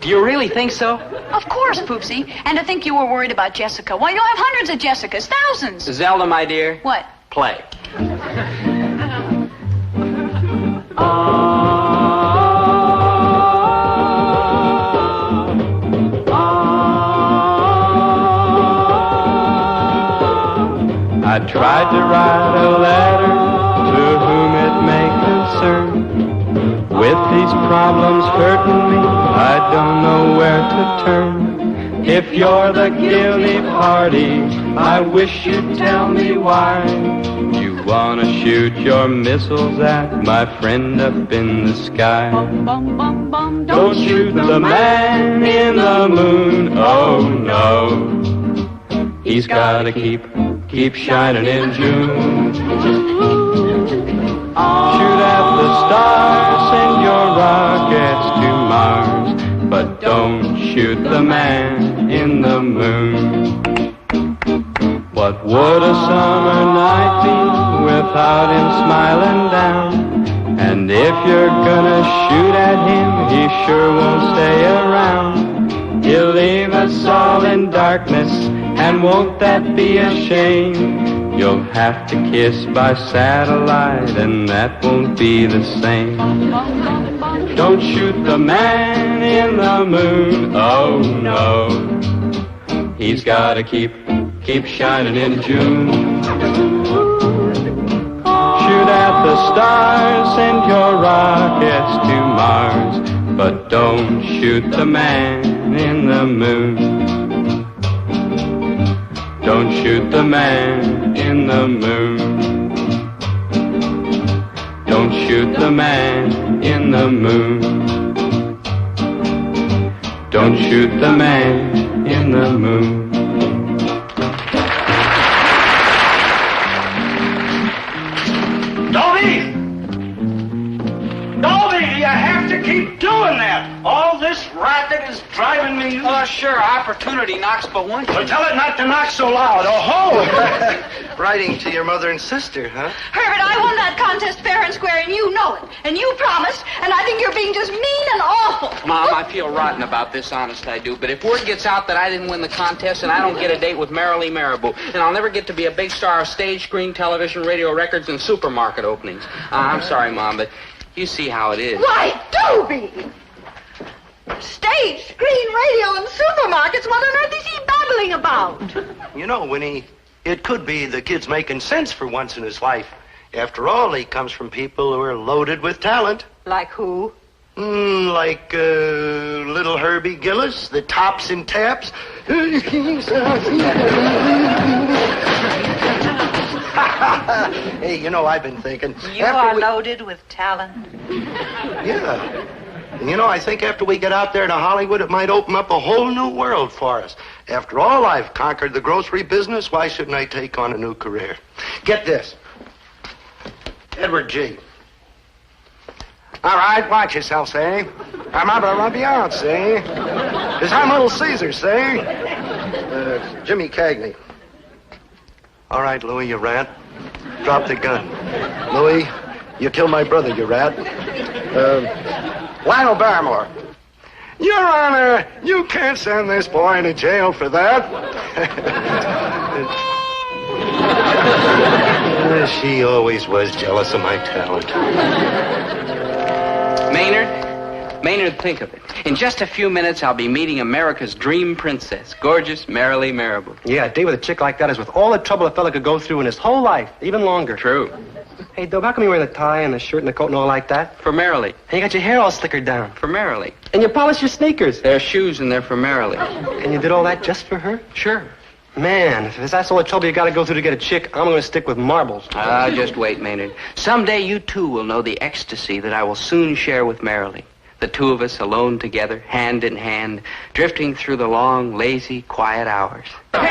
Do you really think so? Of course, Poopsie. And to think you were worried about Jessica. Why, you'll have hundreds of Jessicas, thousands. Zelda, my dear. What? Play. I tried to write a letter to whom it may concern. With these problems hurting me, I don't know where to turn. If you're the guilty party, I wish you'd tell me why. You wanna shoot your missiles at my friend up in the sky. Don't shoot the man in the moon, oh no. He's gotta keep shining in June. Shoot at the stars, send your rockets to Mars, but don't shoot the man in the moon. What would a summer night be without him smiling down? And if you're gonna shoot at him, he sure won't stay around. He'll leave us all in darkness, and won't that be a shame? You'll have to kiss by satellite, and that won't be the same. Don't shoot the man in the moon, oh no. He's gotta keep shining in June. Shoot at the stars, send your rockets to Mars, but don't shoot the man in the moon. Don't shoot the man in the moon. Don't shoot the man in the moon. Don't shoot the man in the moon. Dobie! Dobie, you have to keep doing that. All this racket is driving me. Oh, sure. Opportunity knocks but once. Well, tell it not to knock so loud. Oh, ho! Writing to your mother and sister, huh? Herbert, I won that contest fair and square, and you know it. And you promised, and I think you're being just mean and awful. Mom, I feel rotten about this, honest I do. But if word gets out that I didn't win the contest and I don't get a date with Merrily Marabou, then I'll never get to be a big star of stage, screen, television, radio, records, and supermarket openings. I'm sorry, Mom, but you see how it is. Why, Dobie! Stage, screen, radio, and supermarkets, what on earth is he babbling about? You know, Winnie, it could be the kid's making sense for once in his life. After all, he comes from people who are loaded with talent. Like who? Like little Herbie Gillis, the tops and taps. Hey, you know, I've been thinking. You are loaded with talent. Yeah. And you know, I think after we get out there to Hollywood, it might open up a whole new world for us. After all, I've conquered the grocery business. Why shouldn't I take on a new career? Get this. Edward G. All right, watch yourself, say. I'm out to rub you out, say. Because I'm Little Caesar, say. Jimmy Cagney. All right, Louis, you rat. Drop the gun. Louis, you killed my brother, you rat. Lionel Barrymore. Your Honor, you can't send this boy to jail for that. She always was jealous of my talent. Maynard, think of it. In just a few minutes, I'll be meeting America's dream princess, gorgeous Marilee Marabou. Yeah, a date with a chick like that is with all the trouble a fella could go through in his whole life, even longer. True. Hey, Dob, how come you're wearing the tie and the shirt and the coat and all like that? For Marilee. And you got your hair all slickered down. For Marilee. And you polished your sneakers. They're shoes and they're for Marilee. And you did all that just for her? Sure. Man, if that's all the trouble you got to go through to get a chick, I'm going to stick with marbles. Just wait, Maynard. Someday you too will know the ecstasy that I will soon share with Marilee. The two of us alone together, hand in hand, drifting through the long, lazy, quiet hours. No,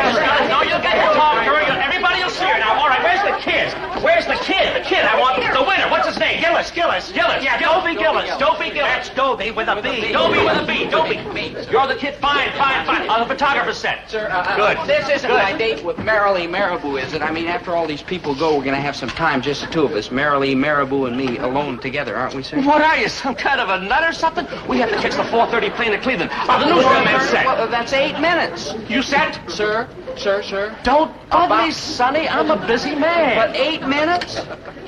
you'll get to talk to her. Everybody will see her. Now, all right, where's the kid? Where's the kid? The kid, I want the winner. What's his name? Gillis. Yeah, Dobie Gillis. Dobie Gillis. That's Dobie with a B. Dobie with a B. Dobie. You're the kid. Fine. On the photographer's set. Sir, good. This isn't my date with Marilee Marabou, is it? I mean, after all these people go, we're going to have some time, just the two of us. Marilee Marabou and me alone together, aren't we, sir? What are you, some kind of a nut or something? We have to catch the 4:30 plane to Cleveland. The newsman's set. Well, that's 8 minutes. You set? Sir. Don't bother me, Sonny. I'm a busy man. But 8 minutes?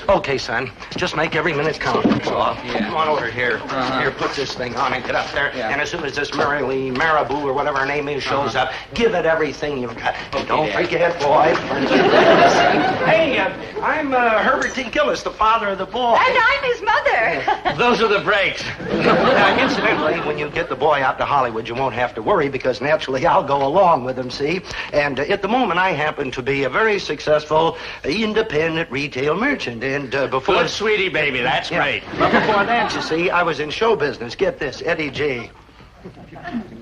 Okay, son. Just make every minute count. Come on over here. Here, put this thing on and get up there. Yeah. And as soon as this Marilee Marabou or whatever her name is shows up, give it everything you've got. And don't forget, boy. Hey, I'm Herbert T. Gillis, the father of the boy. And I'm his mother. Those are the breaks. Now, incidentally, when you get the boy out to Hollywood, you won't have to worry because naturally I'll go along with him, see? And at the moment, I happen to be a very successful independent retail merchant. And before... Good, sweetie, baby. That's great. But before that, you see, I was in show business. Get this, Eddie J.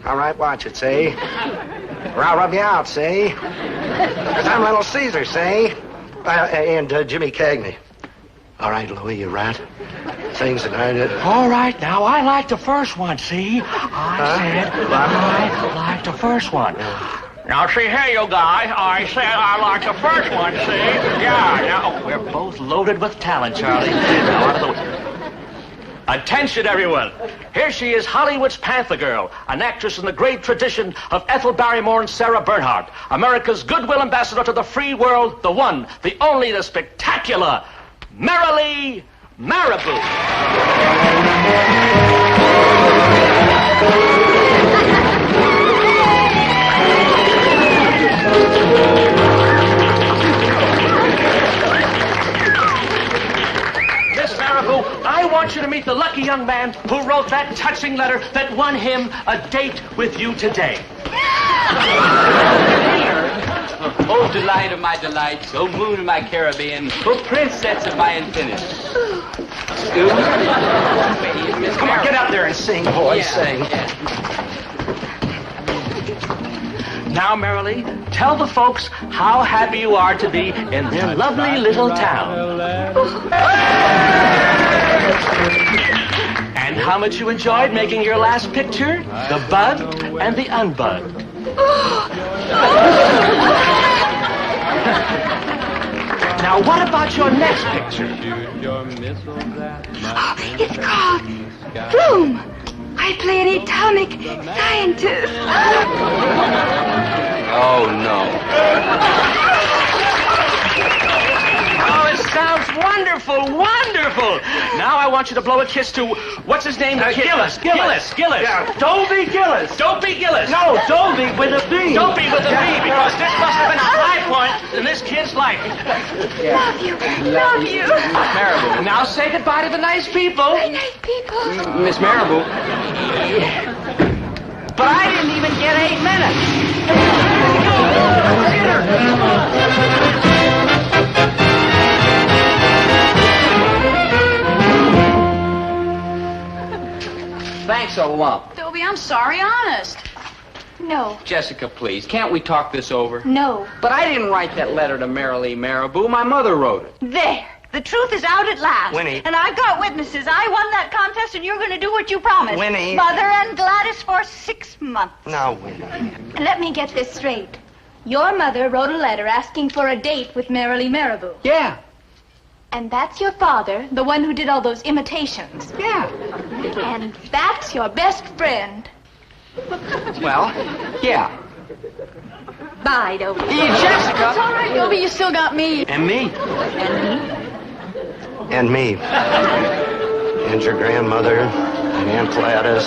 All right, watch it, say. Or I'll rub you out, say. Because I'm Little Caesar, say. And Jimmy Cagney. All right, Louis, you rat. Things that I did. All right, now, I like the first one, see? I like the first one. Now, see here, you guys. I said I like the first one, see? Yeah, now, we're both loaded with talent, Charlie. Now, out of the way. Attention, everyone. Here she is, Hollywood's Panther Girl, an actress in the great tradition of Ethel Barrymore and Sarah Bernhardt, America's goodwill ambassador to the free world, the one, the only, the spectacular Marilee Marabou. Miss Marabou, I want you to meet the lucky young man who wrote that touching letter that won him a date with you today. Oh, delight of my delights, oh, moon of my Caribbean, oh, princess of my infinity. Come on, get up there and sing, boy, sing. Yeah. Now, Marilee, tell the folks how happy you are to be in their lovely little town. And how much you enjoyed making your last picture, the bud and the unbud. Now, what about your next picture? It's called Bloom. I play an atomic scientist. Oh, no. Oh, it sounds wonderful, wonderful. Now I want you to blow a kiss to, what's his name? Gillis. Yeah. Dobie Gillis. Dobie Gillis. No, Dobie with a B. Dobie with a B, because this must have been a high point in this kid's life. Love you. Love you. Marabou. Now say goodbye to the nice people. Very nice people. Miss Marabou. But I didn't even get 8 minutes. Thanks a lump. Dobie, I'm sorry, honest. No. Jessica, please, can't we talk this over? No. But I didn't write that letter to Marilee Marabou. My mother wrote it. There. The truth is out at last. Winnie. And I've got witnesses. I won that contest, and you're going to do what you promised. Winnie. Mother and Gladys for 6 months. Now, Winnie. Let me get this straight. Your mother wrote a letter asking for a date with Marilee Marabou. Yeah. And that's your father, the one who did all those imitations. Yeah. And that's your best friend. Well, yeah. Bye, Dobie. Jessica. It's all right, Dobie. You still got me. And me. And me. And your grandmother. And Aunt Gladys.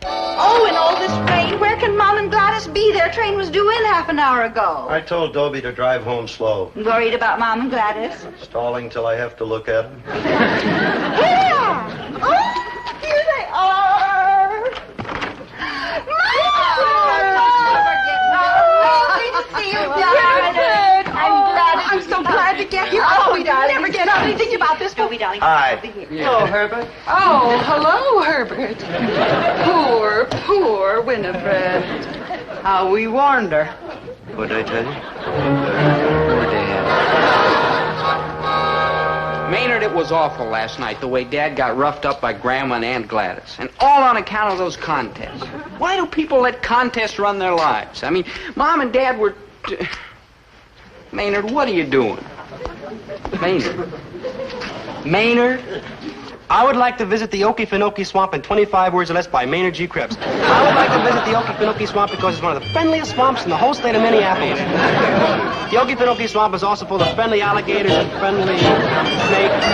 Oh, in all this rain, where can Mom and Gladys be? Their train was due in half an hour ago. I told Dobie to drive home slow. Worried about Mom and Gladys? Stalling till I have to look at him. Yeah! Oh, here they are! I'm so glad to get here. Oh, we never get anything about this. Dobie, darling. Hi. Hello, Herbert. Oh, hello, Herbert. Poor Winifred. How we warned her. What'd I tell you? Poor Dad. Maynard, it was awful last night, the way Dad got roughed up by Grandma and Aunt Gladys. And all on account of those contests. Why do people let contests run their lives? I mean, Mom and Dad were... Maynard, what are you doing? Maynard? I would like to visit the Okefenokee Swamp in 25 words or less by Maynard G. Krebs. I would like to visit the Okefenokee Swamp because it's one of the friendliest swamps in the whole state of Minneapolis. The Okefenokee Swamp is also full of friendly alligators and friendly snakes.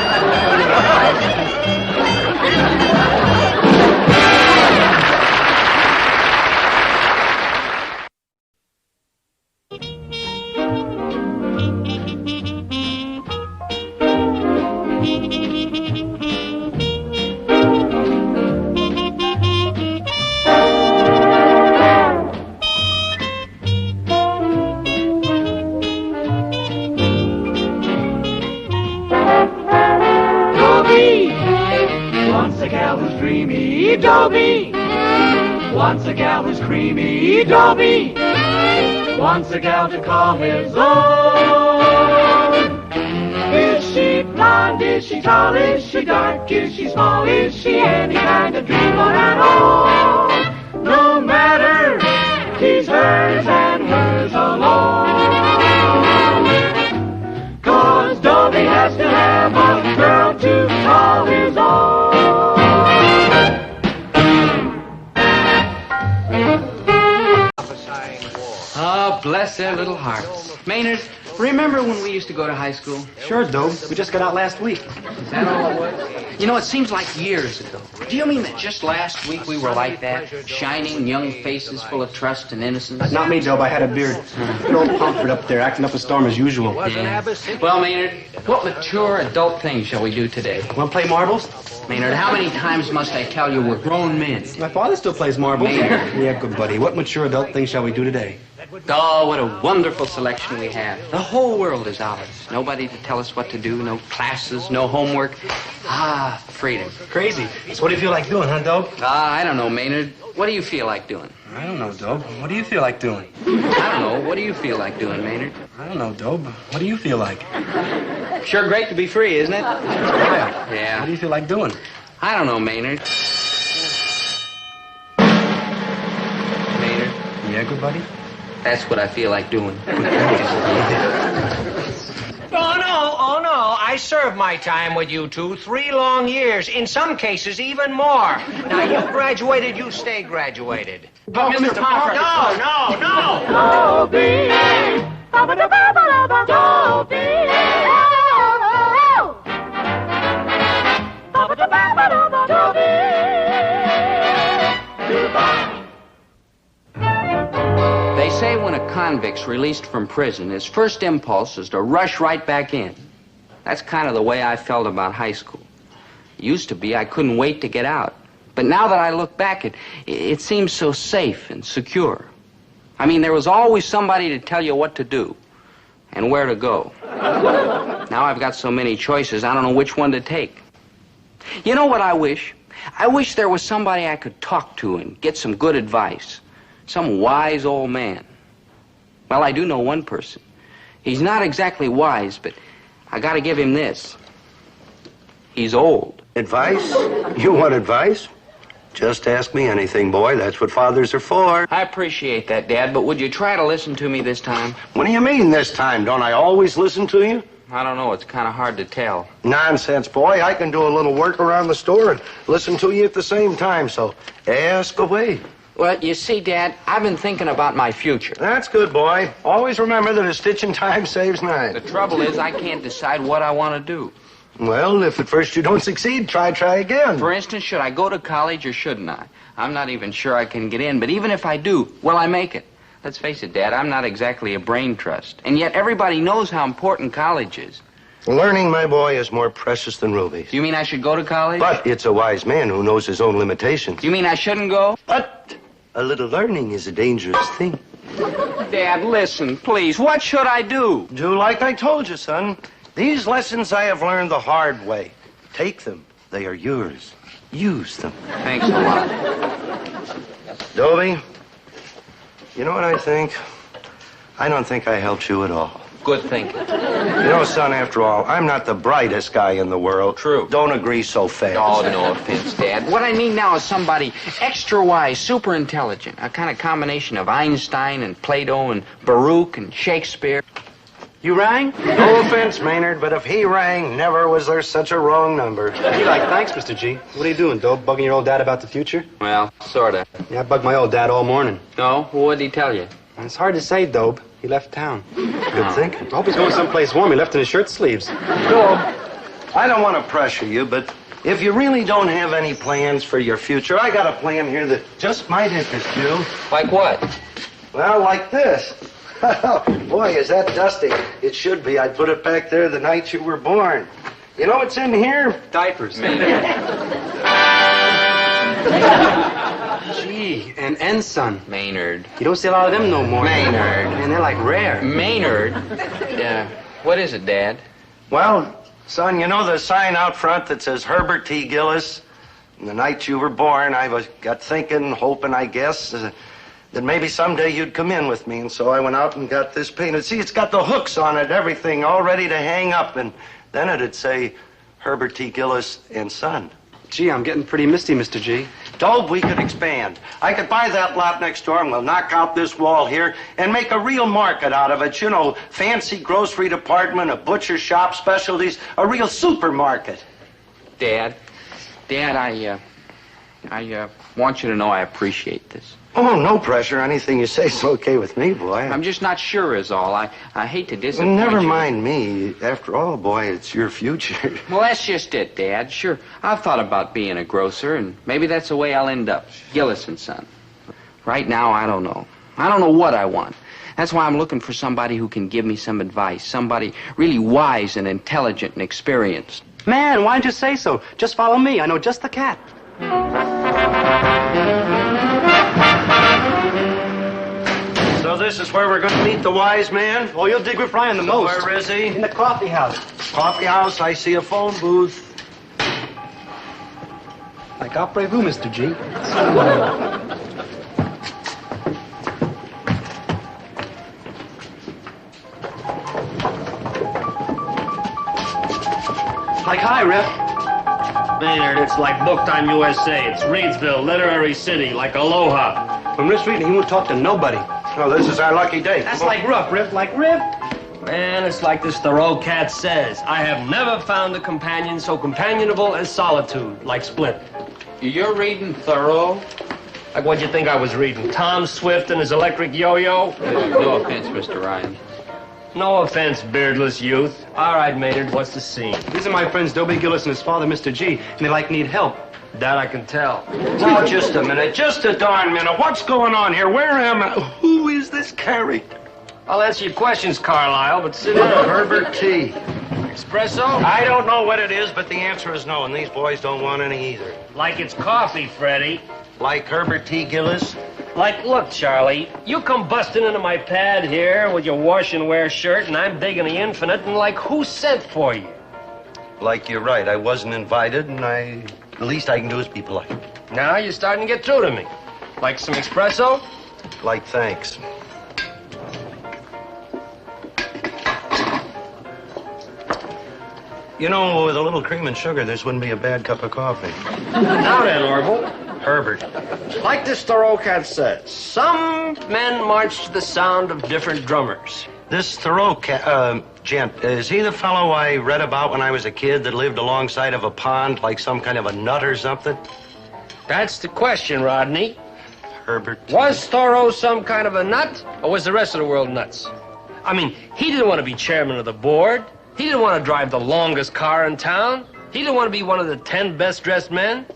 Dobie. Wants a gal who's creamy, Dobie. Wants a gal to call his own. Is she blonde? Is she tall? Is she dark? Is she small? Is she any kind of dreamer at all? No matter, he's hers and hers alone. 'Cause Dobie has to have a girl to call his own. Oh, bless their little hearts. Maynard, remember when we used to go to high school? Sure, Dobe. We just got out last week. Is that all it was? You know, it seems like years ago. Do you mean that just last week we were like that? Shining young faces full of trust and innocence? Not me, Dobe. I had a beard. Good old Pomfret up there acting up a storm as usual. Yeah. Well, Maynard, what mature adult thing shall we do today? Want to play marbles? Maynard, how many times must I tell you we're grown men? My father still plays marbles. Maynard. Yeah, good buddy. What mature adult thing shall we do today? Oh, what a wonderful selection we have. The whole world is ours. Nobody to tell us what to do, no classes, no homework. Ah, freedom. Crazy. So what do you feel like doing, huh, Dobe? I don't know, Maynard. What do you feel like doing? I don't know, Dobe. What do you feel like doing? I don't know. What do you feel like doing, Maynard? I don't know, Dobe. What do you feel like? Sure great to be free, isn't it? Yeah. Yeah. What do you feel like doing? I don't know, Maynard. Maynard? Yeah, good buddy? That's what I feel like doing. Oh, no. I served my time with you two 3 long years. In some cases, even more. Now, you graduated, you stay graduated. But Mr. Pomfret. No. Dobie. They say when a convict's released from prison, his first impulse is to rush right back in. That's kind of the way I felt about high school. It used to be I couldn't wait to get out. But now that I look back, it seems so safe and secure. I mean, there was always somebody to tell you what to do and where to go. Now I've got so many choices, I don't know which one to take. You know what I wish? I wish there was somebody I could talk to and get some good advice. Some wise old man. Well, I do know one person. He's not exactly wise, but I gotta give him this. He's old. Advice? You want advice? Just ask me anything, boy. That's what fathers are for. I appreciate that, Dad, but would you try to listen to me this time? What do you mean this time? Don't I always listen to you? I don't know. It's kind of hard to tell. Nonsense, boy. I can do a little work around the store and listen to you at the same time, so ask away. Well, you see, Dad, I've been thinking about my future. That's good, boy. Always remember that a stitch in time saves nine. The trouble is I can't decide what I want to do. Well, if at first you don't succeed, try again. For instance, should I go to college or shouldn't I? I'm not even sure I can get in, but even if I do, will I make it? Let's face it, Dad, I'm not exactly a brain trust. And yet everybody knows how important college is. Learning, my boy, is more precious than rubies. You mean I should go to college? But it's a wise man who knows his own limitations. You mean I shouldn't go? But a little learning is a dangerous thing. Dad, listen, please. What should I do? Do like I told you, son. These lessons I have learned the hard way. Take them. They are yours. Use them. Thanks a lot. Dobie, you know what I think? I don't think I helped you at all. Good thinking. You know, son, after all, I'm not the brightest guy in the world. True. Don't agree so fast. Oh, no offense, Dad. What I need now is somebody extra wise, super intelligent. A kind of combination of Einstein and Plato and Baruch and Shakespeare. You rang? No offense, Maynard, but if he rang, never was there such a wrong number. He like, thanks, Mr. G. What are you doing, Dope? Bugging your old dad about the future? Well, sort of. Yeah, I bugged my old dad all morning. No? What did he tell you? It's hard to say, Dope. He left town. Good thinking. I hope he's going someplace warm. He left in his shirt sleeves. Dope, I don't want to pressure you, but if you really don't have any plans for your future, I got a plan here that just might interest you. Like what? Well, like this. Boy, is that dusty. It should be. I put it back there the night you were born. You know what's in here? Diapers. Gee, an ensign. Maynard. You don't see a lot of them no more. Maynard. And they're like rare. Maynard? What is it, Dad? Well, son, you know the sign out front that says Herbert T. Gillis? And the night you were born, I got thinking, hoping, I guess, that maybe someday you'd come in with me. And so I went out and got this painted. See, it's got the hooks on it, everything, all ready to hang up. And then it'd say Herbert T. Gillis and Son. Gee, I'm getting pretty misty, Mr. G. Dope, we could expand. I could buy that lot next door and we'll knock out this wall here and make a real market out of it. You know, fancy grocery department, a butcher shop, specialties, a real supermarket. Dad, I want you to know I appreciate this. Oh, no pressure. Anything you say's okay with me, boy. I'm just not sure is all. I hate to disappoint you. Never mind me. After all, boy, it's your future. Well, that's just it, Dad. Sure, I've thought about being a grocer, and maybe that's the way I'll end up. Gillis and Son. Right now, I don't know. I don't know what I want. That's why I'm looking for somebody who can give me some advice. Somebody really wise and intelligent and experienced. Man, why didn't you say so? Just follow me. I know just the cat. So this is where we're going to meet the wise man? Oh, you'll dig with Ryan the most. Where is he? In the coffee house. Coffee house, I see a phone booth. Like après-vous, Mr. G. Like, hi, Rip. Maynard, it's like booked on USA. It's Reedsville, literary city, like Aloha. When Rip's reading, he won't talk to nobody. Oh, this is our lucky day. That's like rough, Rip. Like Rip. Man, it's like this Thoreau cat says. I have never found a companion so companionable as solitude, like Split. You're reading Thoreau? Like what'd you think I was reading? Tom Swift and his electric yo-yo? No offense, Mr. Ryan. No offense, beardless youth. All right, Maynard, what's the scene? These are my friends Dobie Gillis and his father, Mr. G, and they need help. That I can tell. Now, just a minute. Just a darn minute. What's going on here? Where am I? Who is this character? I'll answer your questions, Carlisle, but sit down. Herbert T. Espresso? I don't know what it is, but the answer is no, and these boys don't want any either. Like it's coffee, Freddie. Like Herbert T. Gillis? Like, look, Charlie, you come busting into my pad here with your wash and wear shirt, and I'm digging the infinite, and like, who sent for you? like you're right. I wasn't invited, and the least I can do is be polite. Now you're starting to get through to me. Like some espresso? Like thanks. You know, with a little cream and sugar, this wouldn't be a bad cup of coffee. Now then, Orville. Herbert. Like this Thoreau cat said, some men march to the sound of different drummers. This Thoreau gent, is he the fellow I read about when I was a kid that lived alongside of a pond like some kind of a nut or something? That's the question, Rodney. Herbert. Was Thoreau some kind of a nut, or was the rest of the world nuts? I mean, he didn't want to be chairman of the board. He didn't want to drive the longest car in town. He didn't want to be one of the 10 best-dressed men.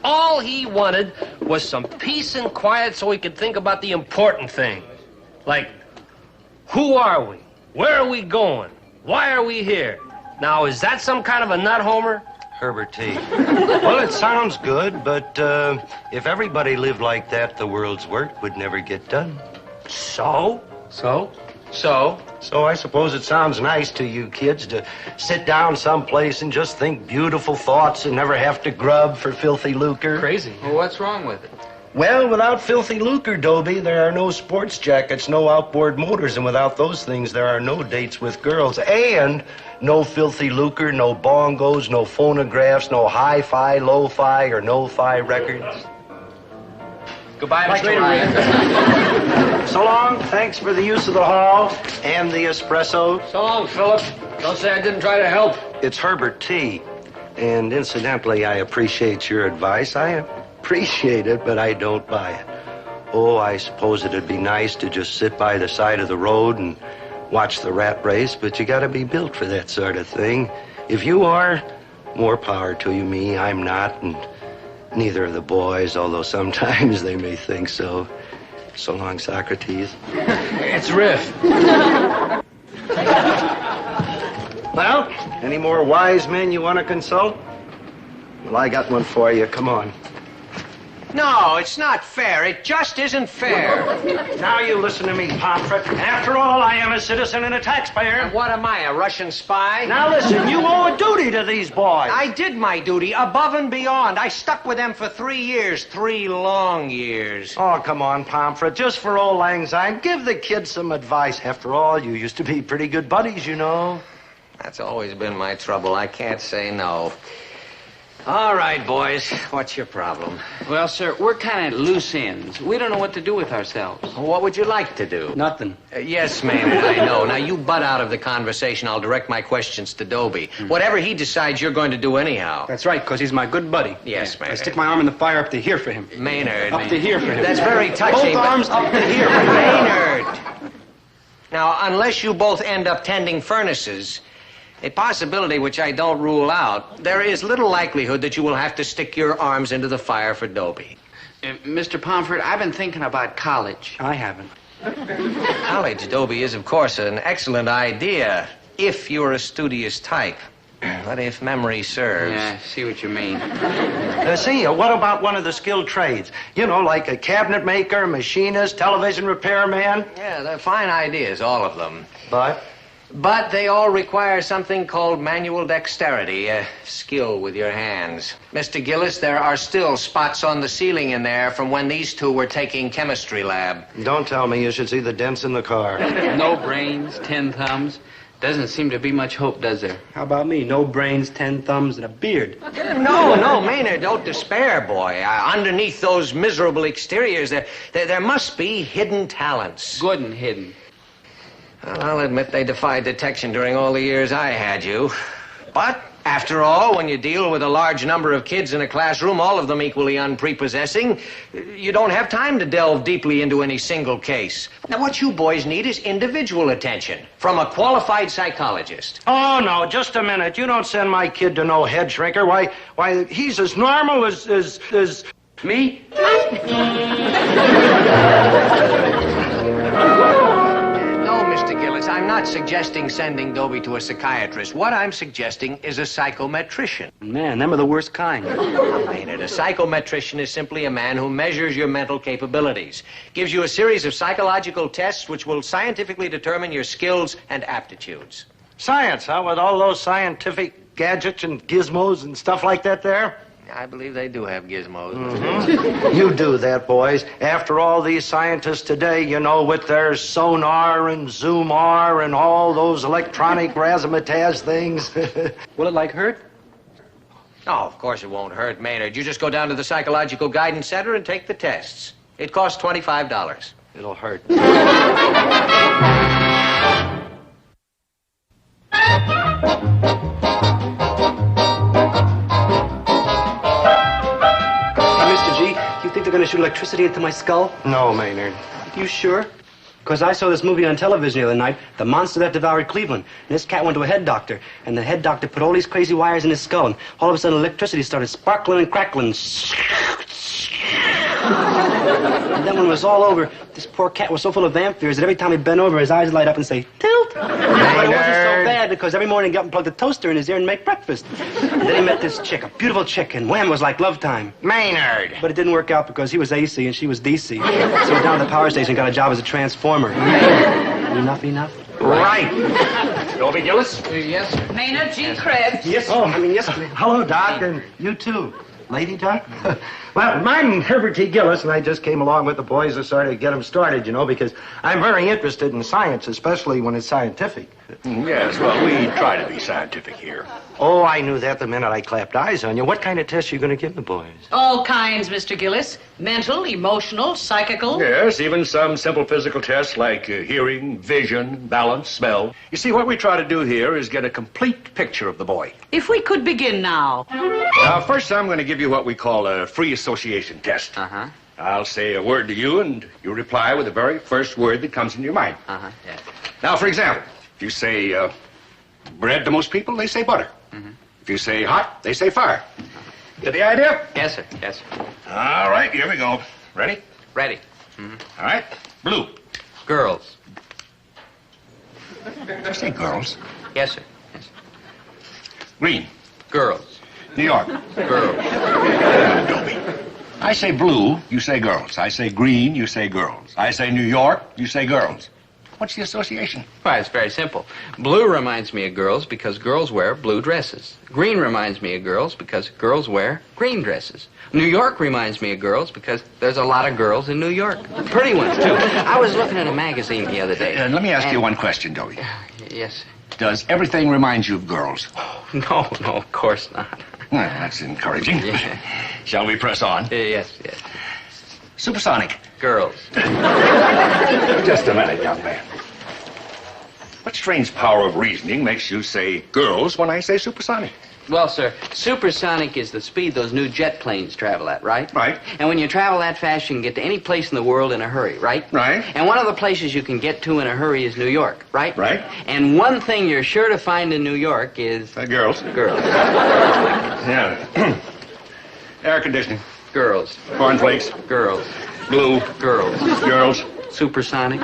All he wanted was some peace and quiet so he could think about the important thing. Like, who are we? Where are we going? Why are we here? Now, is that some kind of a nut, Homer? Herbert T. Well, it sounds good, but if everybody lived like that, the world's work would never get done. So? So I suppose it sounds nice to you kids to sit down someplace and just think beautiful thoughts and never have to grub for filthy lucre. Crazy. Well, what's wrong with it? Well, without filthy lucre, Dobie, there are no sports jackets, no outboard motors, and without those things, there are no dates with girls, and no filthy lucre, no bongos, no phonographs, no hi-fi, lo-fi, or no-fi records. Goodbye, Mr. Ryan. So long. Thanks for the use of the hall and the espresso. So long, Philip. Don't say I didn't try to help. It's Herbert T. And incidentally, I appreciate your advice. I appreciate it, but I don't buy it. Oh, I suppose it'd be nice to just sit by the side of the road and watch the rat race, but you gotta be built for that sort of thing. If you are, more power to you. Me, I'm not, and neither of the boys, although sometimes they may think so. So long, Socrates. It's Riff. Well, any more wise men you want to consult? Well, I got one for you. Come on. No, it's not fair. It just isn't fair. Now you listen to me, Pomfret. After all, I am a citizen and a taxpayer. And what am I, a Russian spy? Now listen, you owe a duty to these boys. I did my duty above and beyond. I stuck with them for 3 years, 3 long years. Oh, come on, Pomfret. Just for old lang syne, give the kids some advice. After all, you used to be pretty good buddies, you know. That's always been my trouble. I can't say no. All right, boys. What's your problem? Well, sir, we're kind of loose ends. We don't know what to do with ourselves. What would you like to do? Nothing. Yes, Maynard, I know. Now, you butt out of the conversation. I'll direct my questions to Dobie. Whatever he decides, you're going to do anyhow. That's right, because he's my good buddy. Yes, Maynard. I stick my arm in the fire up to here for him. Maynard. Up to here for him. That's very touching. Both arms up to here for him. Maynard. Now, unless you both end up tending furnaces, a possibility which I don't rule out, there is little likelihood that you will have to stick your arms into the fire for Dobie. Mr. Pomfret, I've been thinking about college. I haven't. College, Dobie, is, of course, an excellent idea if you're a studious type. But if memory serves... Yeah, I see what you mean. What about one of the skilled trades? You know, like a cabinet maker, machinist, television repairman? Yeah, they're fine ideas, all of them. But they all require something called manual dexterity, skill with your hands. Mr. Gillis, there are still spots on the ceiling in there from when these two were taking chemistry lab. Don't tell me you should see the dents in the car. No brains, 10 thumbs. Doesn't seem to be much hope, does there? How about me? No brains, 10 thumbs, and a beard. No, Maynard, don't despair, boy. Underneath those miserable exteriors, there must be hidden talents. Good and hidden. Well, I'll admit they defied detection during all the years I had you. But, after all, when you deal with a large number of kids in a classroom, all of them equally unprepossessing, you don't have time to delve deeply into any single case. Now, what you boys need is individual attention from a qualified psychologist. Oh, no, just a minute. You don't send my kid to no head shrinker. Why, he's as normal as me? Mr. Gillis, I'm not suggesting sending Dobie to a psychiatrist. What I'm suggesting is a psychometrician. Man, them are the worst kind. Maynard, a psychometrician is simply a man who measures your mental capabilities, gives you a series of psychological tests which will scientifically determine your skills and aptitudes. Science, huh? With all those scientific gadgets and gizmos and stuff like that there? I believe they do have gizmos. You do that, boys. After all, these scientists today, you know, with their sonar and zoom-R and all those electronic razzmatazz things. Will it, like, hurt? Oh, of course it won't hurt, Maynard. You just go down to the Psychological Guidance Center and take the tests. It costs $25. It'll hurt. You think they're going to shoot electricity into my skull? No, Maynard. You sure? Because I saw this movie on television the other night, The Monster That Devoured Cleveland. And this cat went to a head doctor, and the head doctor put all these crazy wires in his skull, and all of a sudden electricity started sparkling and crackling. And then when it was all over, this poor cat was so full of vamp fears that every time he bent over, his eyes light up and say, tilt. But it wasn't so bad because every morning he got up and plugged the toaster in his ear and make breakfast. And then he met this chick, a beautiful chick, and wham, it was like love time. Maynard! But it didn't work out because he was AC and she was DC. So he went down to the power station and got a job as a transformer. Enough? Right. Dobie Gillis? Yes, sir. Maynard G. Krebs. Yes, yes. Hello, Doc, and you too. Lady, Doc? Well, I'm Herbert T. Gillis, and I just came along with the boys to sort of get them started, you know, because I'm very interested in science, especially when it's scientific. Yes, well, we try to be scientific here. Oh, I knew that the minute I clapped eyes on you. What kind of tests are you going to give the boys? All kinds, Mr. Gillis. Mental, emotional, psychical. Yes, even some simple physical tests like hearing, vision, balance, smell. You see, what we try to do here is get a complete picture of the boy. If we could begin now. Now, first I'm going to give you what we call a free association test. Uh-huh. I'll say a word to you, and you reply with the very first word that comes into your mind. Uh-huh, yes. Now, for example, if you say bread to most people, they say butter. Mm-hmm. If you say hot, they say fire. Get the idea? Yes, sir. Yes, sir. All right, here we go. Ready? Ready. Mm-hmm. All right. Blue. Girls. Did you say girls? Yes, sir. Yes, sir. Green. Girls. New York. Girls. Dobie. I say blue, you say girls. I say green, you say girls. I say New York, you say girls. What's the association? Why, it's very simple. Blue reminds me of girls because girls wear blue dresses. Green reminds me of girls because girls wear green dresses. New York reminds me of girls because there's a lot of girls in New York. Pretty ones, too. I was looking at a magazine the other day. Let me ask you one question, Dobie. Yes, sir. Does everything remind you of girls? No, of course not. Well, that's encouraging. Yeah. Shall we press on? Yes. Supersonic. Girls. Just a minute, young man. What strange power of reasoning makes you say girls when I say supersonic? Well, sir, supersonic is the speed those new jet planes travel at, right? Right. And when you travel that fast, you can get to any place in the world in a hurry, right? Right. And one of the places you can get to in a hurry is New York, right? Right. And one thing you're sure to find in New York is... girls. Girls. Yeah. Air conditioning. Girls. Cornflakes. Girls. Blue. Girls. Girls. Supersonic.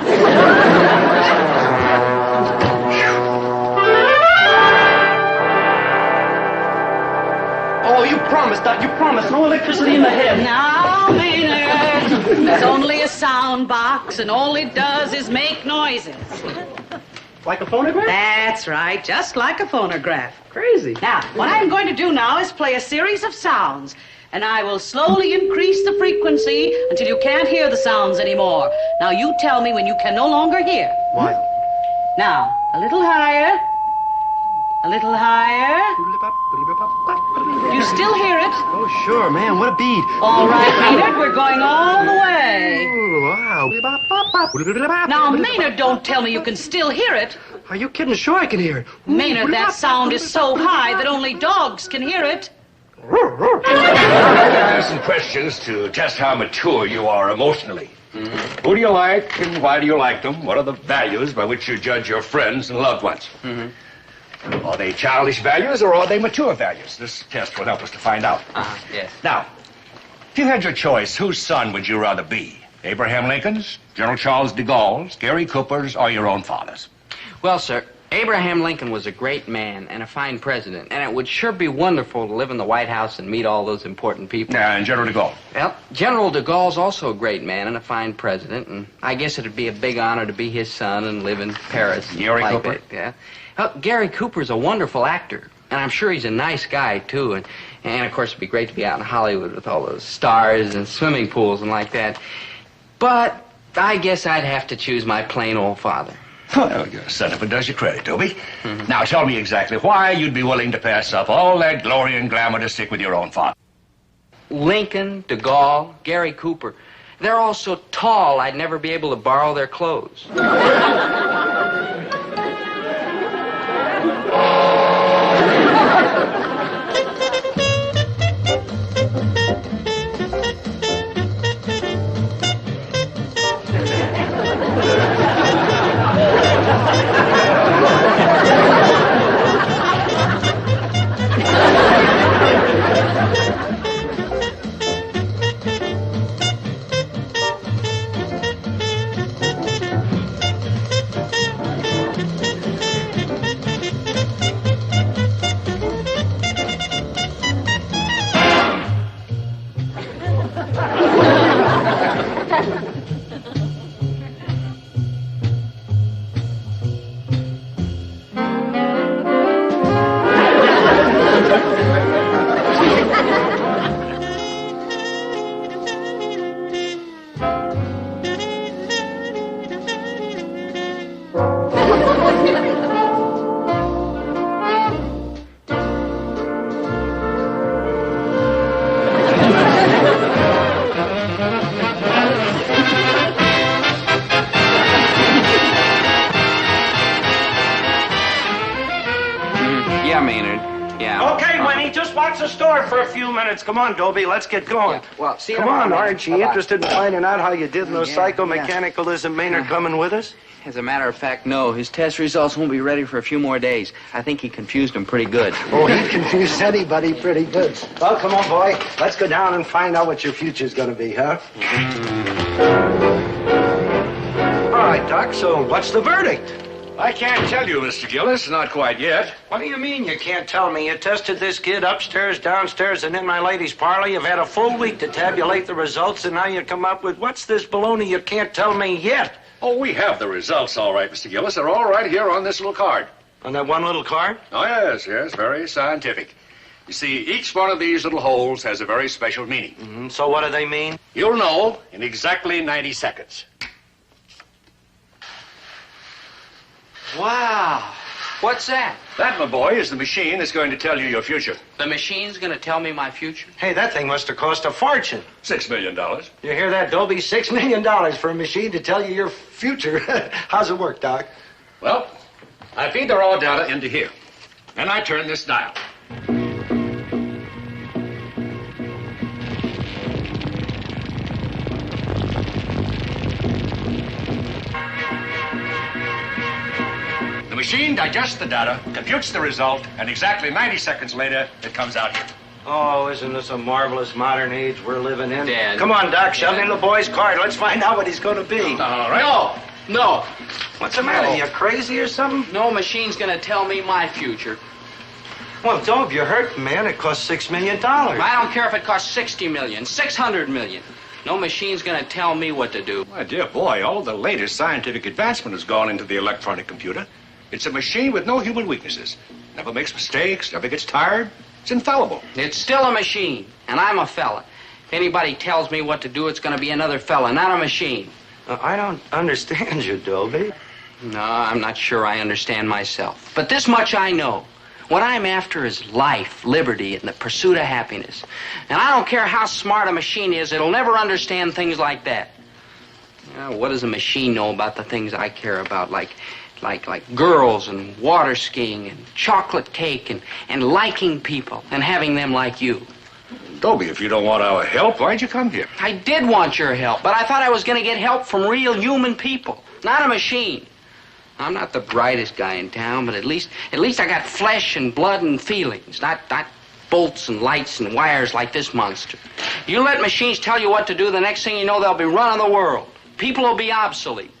Oh, you promised, Doc. You promised. No electricity in the head. Now, Maynard, it's only a sound box, and all it does is make noises. Like a phonograph? That's right, just like a phonograph. Crazy. Now, what I'm going to do now is play a series of sounds, and I will slowly increase the frequency until you can't hear the sounds anymore. Now, you tell me when you can no longer hear. What? Now, a little higher. A little higher. You still hear it? Oh, sure, man. What a beat. All right, Maynard, we're going all the way. Wow. Now, Maynard, don't tell me you can still hear it. Are you kidding? Sure I can hear it. Maynard, that sound is so high that only dogs can hear it. I have some questions to test how mature you are emotionally. Mm-hmm. Who do you like and why do you like them? What are the values by which you judge your friends and loved ones? Mm-hmm. Are they childish values or are they mature values? This test will help us to find out. Yes. Now, if you had your choice, whose son would you rather be? Abraham Lincoln's, General Charles de Gaulle's, Gary Cooper's, or your own father's? Well, sir, Abraham Lincoln was a great man and a fine president, and it would sure be wonderful to live in the White House and meet all those important people. And General de Gaulle? Well, General de Gaulle's also a great man and a fine president, and I guess it'd be a big honor to be his son and live in Paris. Gary like Cooper? that, yeah. Gary Cooper's a wonderful actor. And I'm sure he's a nice guy, too. And of course, it'd be great to be out in Hollywood with all those stars and swimming pools and like that. But I guess I'd have to choose my plain old father. Well, your sentiment does you credit, Dobie. Now, tell me exactly why you'd be willing to pass up all that glory and glamour to stick with your own father. Lincoln, de Gaulle, Gary Cooper. They're all so tall, I'd never be able to borrow their clothes. Yeah, Maynard. Yeah. Okay, Winnie, just watch the store for a few minutes. Come on, Dobie, let's get going. Yeah, well, see you Come tomorrow, on, Maynard. aren't you Bye-bye. interested in finding out how you did in those Yeah, psychomechanicalism? Maynard coming with us? As a matter of fact, no. His test results won't be ready for a few more days. I think he confused him pretty good. Oh, he confused anybody pretty good. Well, come on, boy. Let's go down and find out what your future's going to be, huh? All right, Doc, so what's the verdict? I can't tell you, Mr. Gillis, not quite yet. What do you mean you can't tell me? You tested this kid upstairs, downstairs, and in my lady's parlor. You've had a full week to tabulate the results, and now you come up with, what's this baloney you can't tell me yet? Oh, we have the results all right, Mr. Gillis. They're all right here on this little card. On that one little card? Oh, yes, very scientific. You see, each one of these little holes has a very special meaning. Mm-hmm. So what do they mean? You'll know in exactly 90 seconds. Wow. What's that? That, my boy, is the machine that's going to tell you your future. The machine's going to tell me my future? Hey, that thing must have cost a fortune. $6 million. You hear that, Dobie? $6 million for a machine to tell you your future. How's it work, Doc? Well, I feed the raw data into here. And I turn this dial. The machine digests the data, computes the result, and exactly 90 seconds later, it comes out here. Oh, isn't this a marvelous modern age we're living in? Dad. Come on, Doc, shove in the boy's card. Let's find out what he's going to be. All right. No. What's the matter? You crazy or something? No machine's going to tell me my future. Well, Dob, you're hurting, man. It costs $6 million. I don't care if it costs 60 million, 600 million. No machine's going to tell me what to do. My dear boy, all the latest scientific advancement has gone into the electronic computer. It's a machine with no human weaknesses. Never makes mistakes, never gets tired. It's infallible. It's still a machine, and I'm a fella. If anybody tells me what to do, it's going to be another fella, not a machine. I don't understand you, Dobie. No, I'm not sure I understand myself. But this much I know. What I'm after is life, liberty, and the pursuit of happiness. And I don't care how smart a machine is, it'll never understand things like that. What does a machine know about the things I care about, like girls and water skiing and chocolate cake and liking people and having them like you? Dobie, if you don't want our help, why'd you come here? I did want your help, but I thought I was going to get help from real human people, not a machine. I'm not the brightest guy in town, but at least I got flesh and blood and feelings, not bolts and lights and wires like this monster. You let machines tell you what to do, the next thing you know, they'll be running the world. People will be obsolete.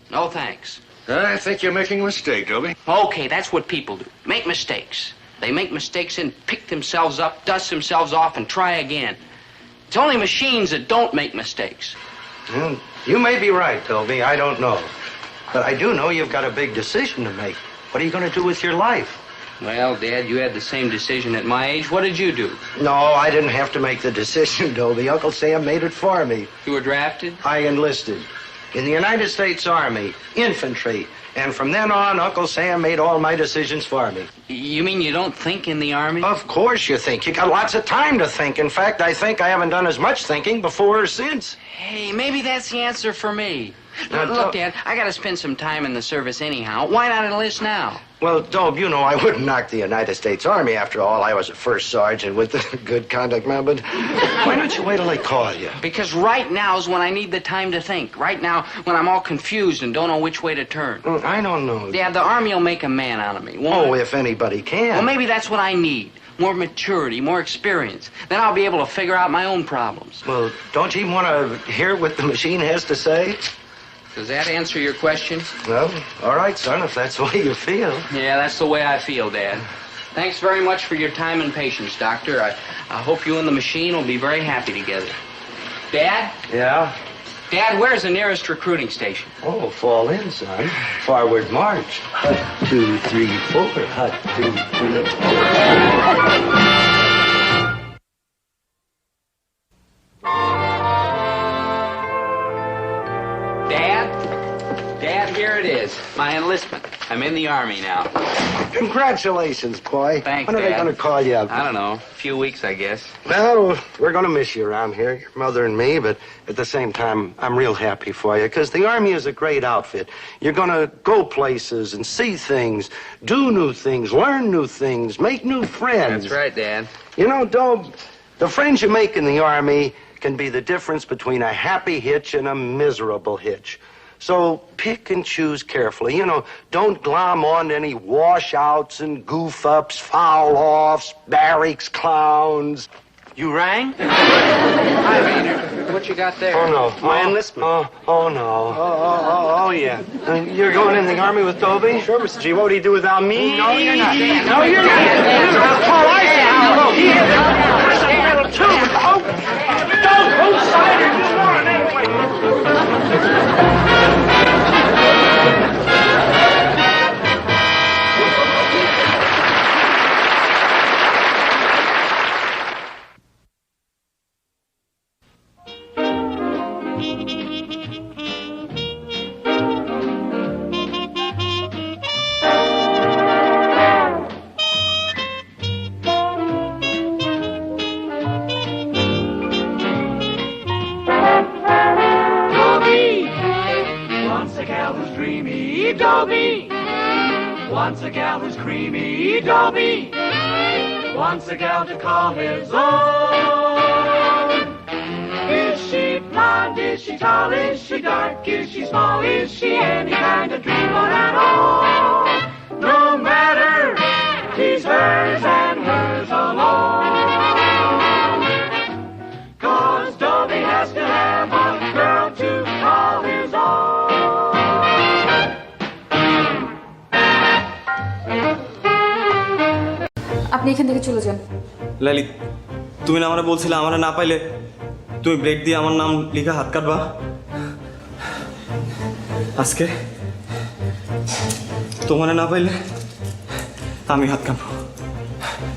No thanks. I think you're making a mistake, Dobie. Okay, that's what people do. Make mistakes. They make mistakes and pick themselves up, dust themselves off, and try again. It's only machines that don't make mistakes. Well, you may be right, Dobie. I don't know. But I do know you've got a big decision to make. What are you going to do with your life? Well, Dad, you had the same decision at my age. What did you do? No, I didn't have to make the decision, Dobie. Uncle Sam made it for me. You were drafted? I enlisted in the United States Army, infantry. And from then on, Uncle Sam made all my decisions for me. You mean you don't think in the Army? Of course you think. You got lots of time to think. In fact, I think I haven't done as much thinking before or since. Hey, maybe that's the answer for me. Now, Look, Dad, I got to spend some time in the service anyhow. Why not enlist now? Well, Dobe, you know I wouldn't knock the United States Army. After all, I was a first sergeant with the good conduct man. But why don't you wait till I call you? Because right now is when I need the time to think. Right now, when I'm all confused and don't know which way to turn. I don't know. Yeah, the Army will make a man out of me, won't Oh, it? if anybody can. Well, maybe that's what I need. More maturity, more experience. Then I'll be able to figure out my own problems. Well, don't you even want to hear what the machine has to say? Does that answer your question? Well, all right, son, if that's the way you feel. Yeah, that's the way I feel, Dad. Thanks very much for your time and patience, Doctor. I hope you and the machine will be very happy together. Dad? Yeah? Dad, where's the nearest recruiting station? Oh, fall in, son. Forward march. Hut, 2, 3, 4. Hut, 2, 3, 4. Dad, here it is. My enlistment. I'm in the Army now. Congratulations, boy. Thanks, When are they Dad. going to call you up? I don't know. A few weeks, I guess. Well, we're going to miss you around here, your mother and me, but at the same time, I'm real happy for you, because the Army is a great outfit. You're going to go places and see things, do new things, learn new things, make new friends. That's right, Dad. You know, Dobe, the friends you make in the Army can be the difference between a happy hitch and a miserable hitch. So pick and choose carefully. You know, don't glom on to any washouts and goof-ups, foul-offs, barracks clowns. You rang? Hi, Maynard. What you got there? Oh, no. My enlistment. Oh, no. Oh, yeah. You're going in the Army with Dobie? Sure, Mr. G. What would he do without me? No, you're not. No, you're not. Paul, I say he is a prison battle, too. Oh, don't whose side are you on anyway? Dobie. Wants a gal who's creamy, Dobie. Wants a gal to call his own. Is she blonde? Is she tall? Is she dark? Is she small? Is she any kind of dreamboat at all? No matter, he's hers and hers alone. 'Cause Dobie has to have a girl to call his own. আপনি এখান থেকে চলে যান। লালি, তুমি না আমারে বলছিলে আমারে না পাইলে তুমি ব্লেড দিয়ে আমার নাম লিখে হাত কাটবা। আজকে তোমারে না পাইলে আমি হাত কাটবো,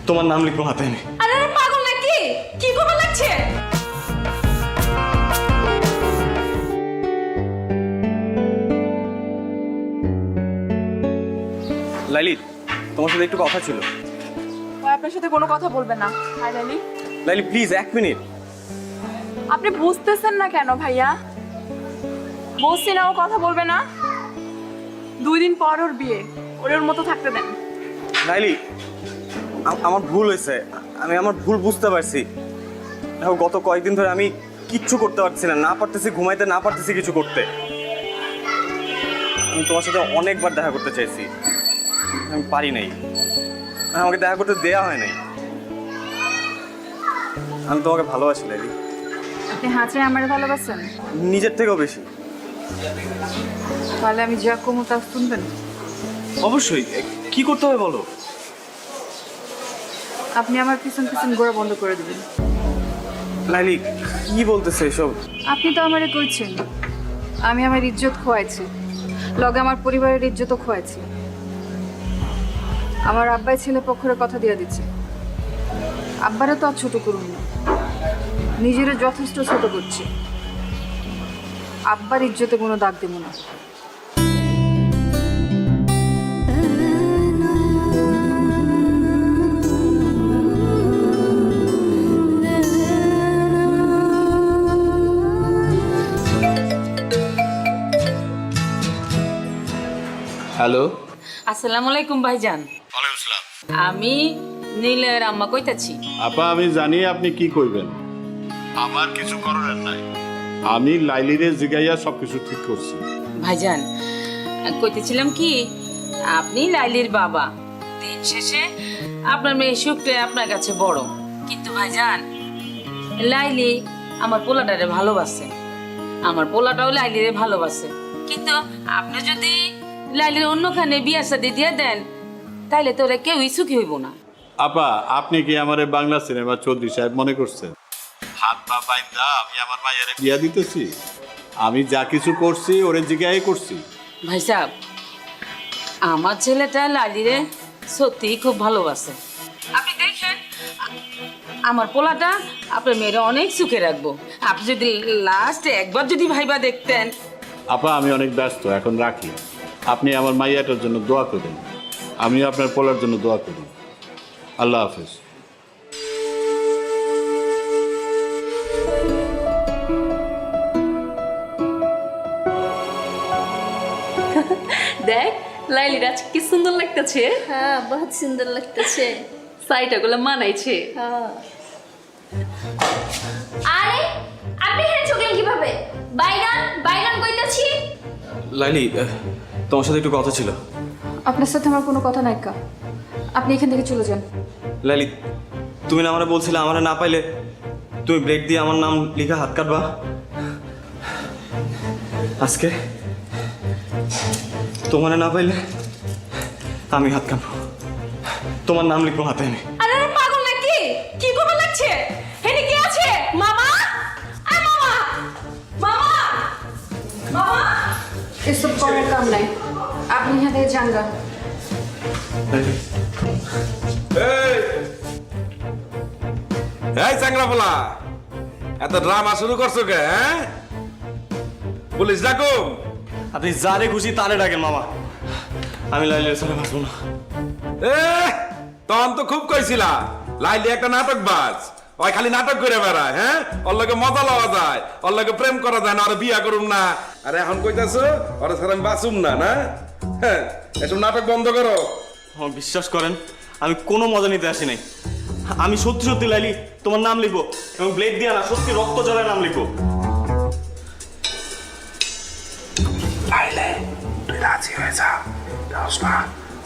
তোমার নাম লিখবো হাতে এনে। আরে পাগল নাকি? কি করবার লাগছে? লাইলি, তোমার সাথে একটু কথা ছিল। আপনার সাথে কোনো কথা বলবে না। Hi Laili. Laili please 1 minute. আপনি বুঝতেছেন না কেন ভাইয়া? বলছি না ও কথা বলবে না। 2 দিন পর ওর বিয়ে, ওর মতো থাকতে দেন। লাইলি, আমার ভুল হয়েছে, আমি আমার ভুল বুঝতে পারছি। দেখো গত কয়েকদিন ধরে আমি কিচ্ছু করতে পারছি না পারতেছি ঘুমাইতে, না পারতেছি কিছু করতে। আমি তোমার সাথে অনেকবার দেখা করতে চাইছি, আমি পারি নাই, আমাকে দেখা করতে দেয়া হয় নাই। আমি তোমাকে ভালোবাসি লাইলি। আপনি হাঁচে আমার ভালোবাসেন? নিজের থেকেও বেশি। তাহলে আমি যা কমু তা শুনবেন? অবশ্যই। কি করতে হবে বলো? আপনি আমার পিছন পিছন ঘোরা বন্ধ করে দিবেন। লাইলি কি বলতেছে এসব? আপনি তো আমারে কইছেন আমি আমার ইজ্জত খোয়াইছি, লগে আমার পরিবারের ইজ্জতও খোয়াইছি। আমার আব্বাই ছেলে পক্ষের কথা দিয়ে দিচ্ছে, আব্বারে তো আর ছোট করুন না, নিজের যথেষ্ট ছোট করছে। আব্বার ইজ্জতে কোনো দাগ দেব না। হ্যালো, আসসালামু আলাইকুম ভাইজান। ওয়ালাইকুম আসসালাম। আমি নীলের আম্মা কইতাছি। আপা, আমি জানি আপনি কি কইবেন, আমার কিছু করার নাই। আমি লাইলিরে জিগাইয়া সবকিছু ঠিক করছি। ভাইজান কইতেছিলাম কি, আপনি লাইলির বাবা, দিন শেষে আপনার মেয়ে সুখটা আপনার কাছে বড়। কিন্তু ভাইজান, লাইলি আমার পোলাটারে ভালোবাসে, আমার পোলাটাও লাইলিরে ভালোবাসে। কিন্তু আপনি যদি লাইলির অন্যখানে বিয়া শাদী দিয়ে দেন, তাইলে তো ওরা কেউই সুখী হইব না। আপা, আপনি কি আমার বাংলা সিনেমা চৌধুরী সাহেব মনে করছেন? হাত পা বাইন্দা আমি আমার মায়ের বিয়া দিতেছি? আমি যা কিছু করছি ওরে জিগাই করছি। ভাই সাহেব, আমার ছেলেটা লালিরে সত্যিই খুব ভালোবাসে। আপনি দেখেন, আমার পোলাটা আপনার মেয়েরা অনেক সুখে রাখবো। আপনি যদি লাস্টে একবার যদি ভাইবা দেখতেন। আপা, আমি অনেক ব্যস্ত, এখন রাখি। আপনি আমার মাইয়াটার জন্য দোয়া করেন, আমি আপনার পোলার জন্য দোয়া করি। আল্লাহ হাফেজ। দেখ লাইলি রাজ কি সুন্দর লাগতেছে। হ্যাঁ, বহুত সুন্দর লাগতেছে। সাইটা গুলো মানাইছে। আরে আপনি হেরে চোখেন কিভাবে? বাইগান বাইগান কইতাছি। লাইলি, তোমার সাথে একটু কথা ছিল। আপনার সাথে আমার কোনো কথা নাই কা, আপনি এখান থেকে চলে যান। লাইলি, তুমি না আমারে বলছিলে আমারে না পাইলে তুমি ব্লেড দিয়ে আমার নাম লিখা হাত কাটবা। আজকে তোমার না পাইলে আমি হাত কাটবো, তোমার নাম লিখবো হাতে আমি। আরে পাগল নাকি? কি করবে লাগছে? হেনি কি আছে? মামা, আয় মামা, মামা, মামা। এসব করার কাম নাই, আপনি এখান থেকে যান গা। এই চাংরাপলা, এত ড্রামা শুরু করছো কে? হ্যাঁ, পুলিশ ডাকো। আপনি যারে খুশি তারে ডাকেন মামা, আমি লাইলির সাথে বাঁচবো না। তখন তো খুব কইছিলা লাইলি একটা নাটক বাজ, ওই খালি নাটক করে বেড়ায়। হ্যাঁ, ওর লগে মজা লওয়া যায়, ওর লগে প্রেম করা যায় না, আর বিয়া করুম না। আর এখন কইতাছো ওর সাথে আমি বাঁচুম না? না, হ্যাঁ, এসব নাটক বন্ধ করো। আমার বিশ্বাস করেন, আমি কোনো মজা নিতে আসি নাই। আমি সত্যি সত্যি লাইলি তোমার নাম লিখবো, এবং ব্লেড দিয়ে না, সত্যি রক্ত জলের নাম লিখবো। লাইলে, তুই রাজি হয়ে যা। না,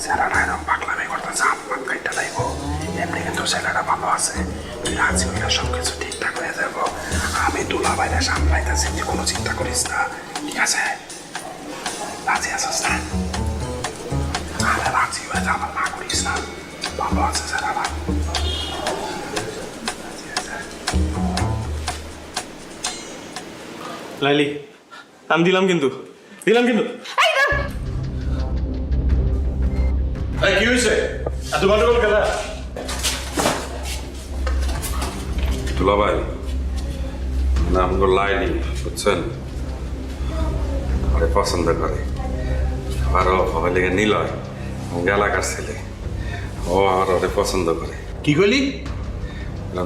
ছেলেটা এরকম পাগলামি করতেছে, আমার কাইটা লাইব। এমনি কিন্তু ছেলেটা ভালো আছে, তুই রাজি হইলে সবকিছু ঠিকঠাক হয়ে যাব। আমি দুলা বাইরে সামলাইতেছি, তুই কোনো চিন্তা করিস না, ঠিক আছে? রাজি আছিস না? আরে রাজি হয়ে যা, আমার না করিস না, ভালো আছে ছেলেটা। লাইলি, আমি দিলাম কিন্তু, দিলাম কিন্তু। কি হয়েছে? এত গন্ডগোল কেন? দুলা ভাই, নাম গো লাইলি, বুঝছেন? আরে পছন্দ করে, আরো হবে লেগে নিলয়, এলাকার ছেলে, ও আমার ওরে পছন্দ করে। কি কইলি?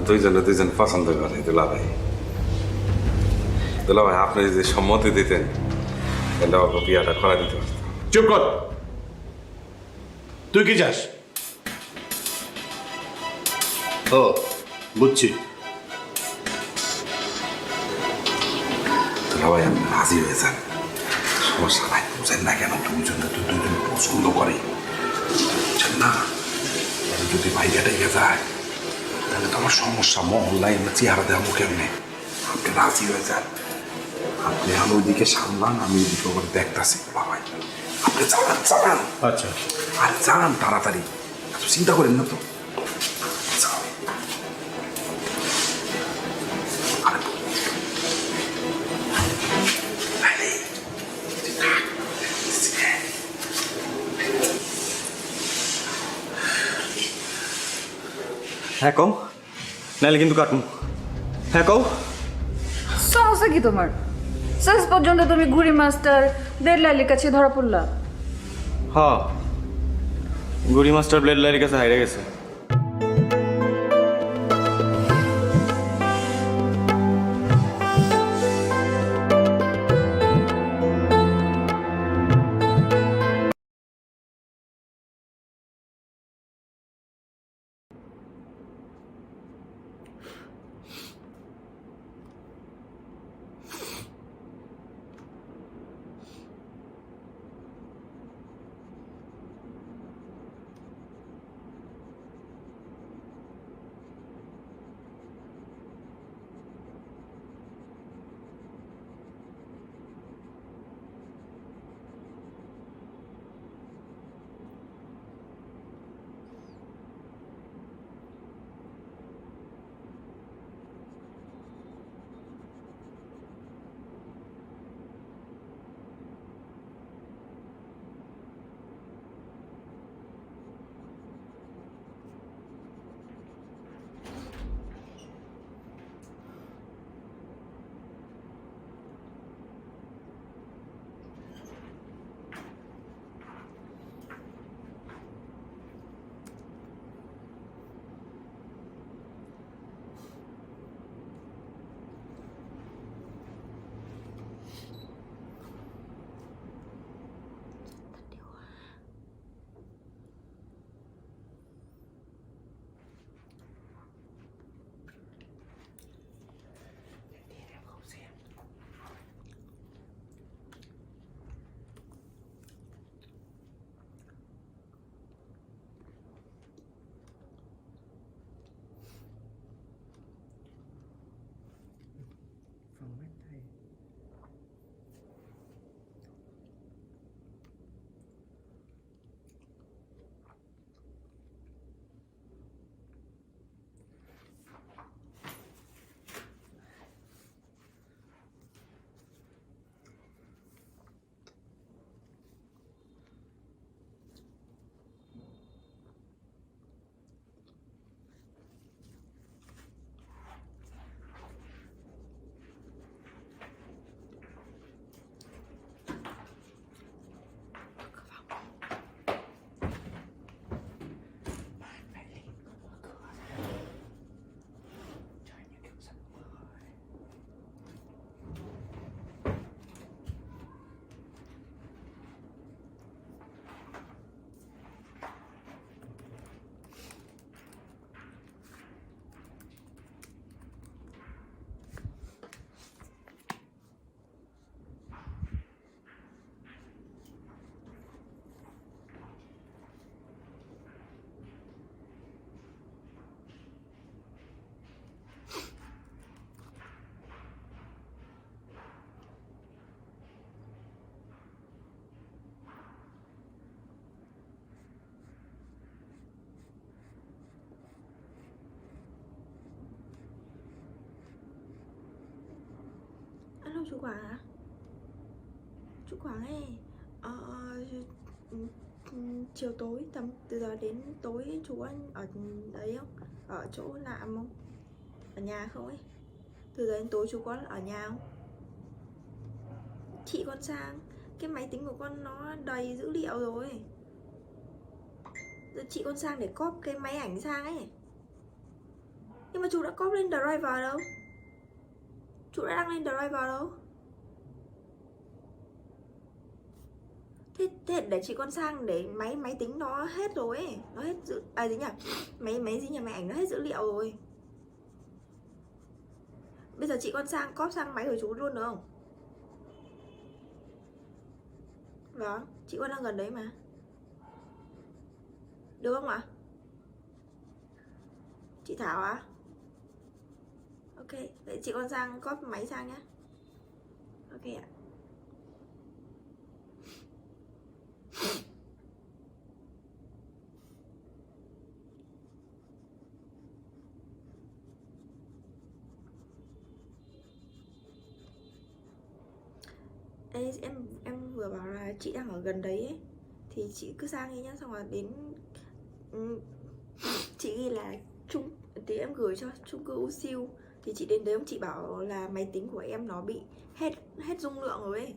দুইজন পছন্দ করে দুলা ভাই। দুলা ভাই, আপনি যদি সম্মতি দিতেন তাহলে ওকে বিয়াটা করা দিতে পারতাম। চুপ কর, তুই কি চাস? ও বুঝছি। দুলা ভাই, আপনি রাজি হয়ে যান, সমস্যা নাই। বুঝেন না কেন? দুজন পছন্দ করে, বুঝছেন না? যদি ভাইয়াটা এগিয়ে যায় তাহলে তো আমার সমস্যা, মহল্লায় আমরা চেহারা দেওয়া মুখে এমনি। আপনি রাজি হয়ে যান, আপনি আমি ওইদিকে সামলান, আমি ওইদিকে ওখানে দেখতেছি। ভাই, আপনি চালান। আচ্ছা, আরে যান তাড়াতাড়ি, এত চিন্তা করেন না তো। হ্যাঁ কও নাইলে কিন্তু কাটুন হ্যাঁ কও সমস্যা কি তোমার শেষ পর্যন্ত তুমি ঘুড়ি মাস্টার ব্লেড লাইলির কাছে ধরা পড়লা হ গুড়ি মাস্টার ব্লেড লাইলির কাছে হাইরে গেছে Alo chú Quảng à? Chú Quảng ơi, chiều tối tầm từ giờ đến tối chú ăn ở đấy không? Ở chỗ làm không? Ở nhà không ấy? Từ giờ đến tối chú có ở nhà không? Chị con sang, cái máy tính của con nó đầy dữ liệu rồi. Giờ chị con sang để copy cái máy ảnh sang ấy. Nhưng mà chú đã copy lên drive đâu? Chú đã đăng lên drive đâu? Thế để chị con sang để máy tính nó hết rồi ấy. Nó hết dữ... À gì nhỉ? Máy gì nhỉ? Máy ảnh nó hết dữ liệu rồi. Bây giờ chị con sang copy sang máy của chú luôn được không? Vâng, chị con đang gần đấy mà. Được không ạ? Chị Thảo á? Ok, vậy chị con sang copy máy sang nhá. Ok ạ. Ê, em vừa bảo là chị đang ở gần đấy ấy. Thì chị cứ sang đi nhá, xong rồi đến chị ghi là tí em gửi cho chung cư U Siêu. Thì chị đến đấy chị bảo là máy tính của em nó bị hết dung lượng rồi ấy.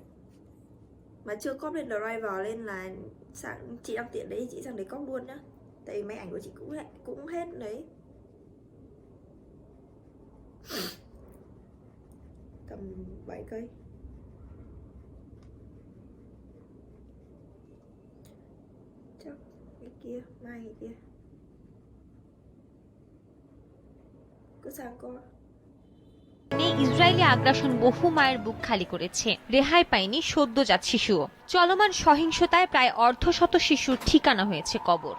Mà chưa cóp lên driver lên là chị đang tiện đấy, chị sang đấy cóp luôn nhá. Tại vì máy ảnh của chị cũng hết đấy. Tầm 7 cây. Chắc cái kia, mai cái kia. Cứ sang coi. Israeli আগ্রাসন বহু মায়ের বুক খালি করেছে। রেহাই পায়নি সদ্যজাত শিশুও। চলমান সহিংসতায় প্রায় অর্ধশত শিশুর ঠিকানা হয়েছে কবর।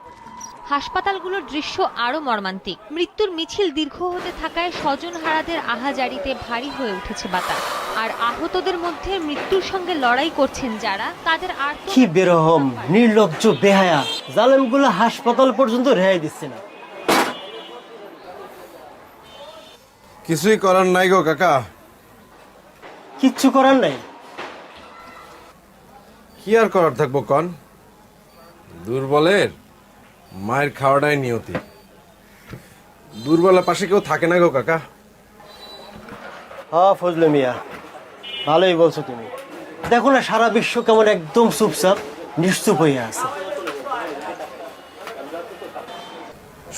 হাসপাতালগুলোর দৃশ্য আরো মর্মান্তিক। মৃত্যুর মিছিল দীর্ঘ হতে থাকায় স্বজনহারাদের আহাজারিতে ভারী হয়ে উঠেছে বাতাস। আর আহতদের মধ্যে মৃত্যুর সঙ্গে লড়াই করছেন যারা, তাদের আর কি বেরহম, নির্লজ্জ, বেহায়া জালেমগুলো হাসপাতাল পর্যন্ত রেহাই দিচ্ছে না। কিছুই করার নাই গো কাকা। কিচ্ছু করার নাই? কি আর করার থাকবো কন? দুর্বলের মায়ের খাওয়াটাই নিয়তি। দুর্বলের পাশে কেউ থাকে না গো কাকা। হ্যাঁ ফজলে মিয়া, ভালোই বলছো তুমি। দেখো না সারা বিশ্ব কেমন একদম চুপচাপ নিশ্চুপ হয়ে আছে।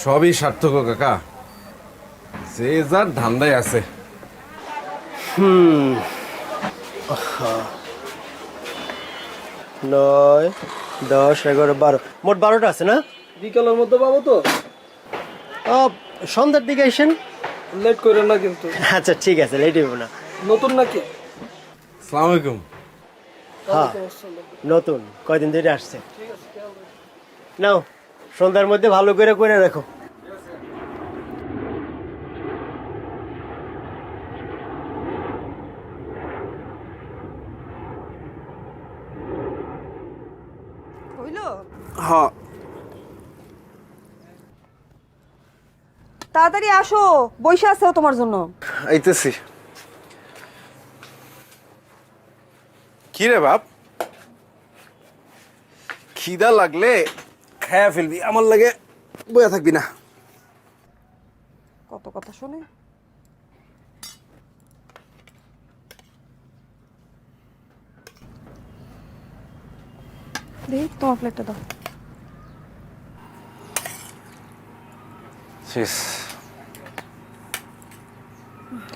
সবই সার্থক কাকা, যে যার ধান্দায় আছে। 9, 10, 11, 12, মোট 12টা আছে না? বিকালের মধ্যে পাবো তো? সন্ধ্যার দিকে আসেন, লেট করেন না কিন্তু। আচ্ছা ঠিক আছে, লেট হইব না। নতুন নাকি? আসসালামু আলাইকুম। হ্যাঁ নতুন, কয়দিন ধরে আসছে। নাও সন্ধ্যার মধ্যে ভালো করে করে রাখো। হ্যাঁ তাড়াতাড়ি আসো, বইসা আছে তোমার জন্য। আইতেছি। কি রে বাপ, খিদা লাগলে খায়া ফেলবি, আমার লাগে বয়া থাকবি না। কত কথা শুনে। দেখ তোমার প্লেটটা দাও। শেষ।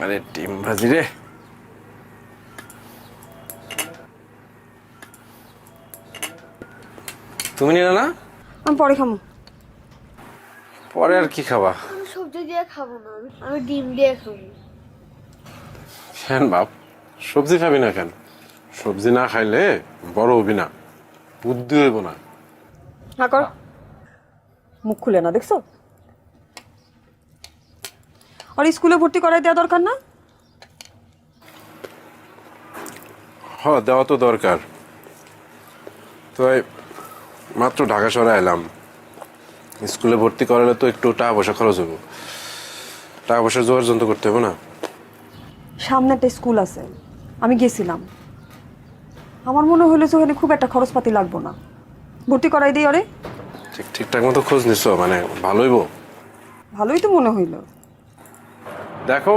আরে ডিম ভাজি রে। তুমি নিলে না? আমি পরে খাবো। পরে আর কি খাবা? আমি সবজি দিয়ে খাবো না, আমি ডিম দিয়ে খাবো। কেন বাপ, সবজি খাবি না কেন? সবজি না খাইলে বড় হবি না, বুদ্ধি হইব না। হ্যাঁ কর, মুখ খুলে না, দেখছো? আর স্কুলে ভর্তি করাই দেওয়া দরকার না? হ্যাঁ দেওয়া তো দরকার। তো মাত্র ঢাকা শহরে এলাম, স্কুলে ভর্তি করালে তো একটু টাকা পয়সা খরচ হবো। টাকা পয়সা জোগাড় যন্ত্র করতে হবে না? সামনে একটা স্কুল আছে, আমি গেছিলাম। আমার মনে হলো যে ওখানে খুব একটা খরচপাতি লাগবো না, ভর্তি করাই দিই। ওরে ঠিকঠাক মতো খোঁজ নিছো? মানে ভালোইব? ভালোই তো মনে হইল। দেখো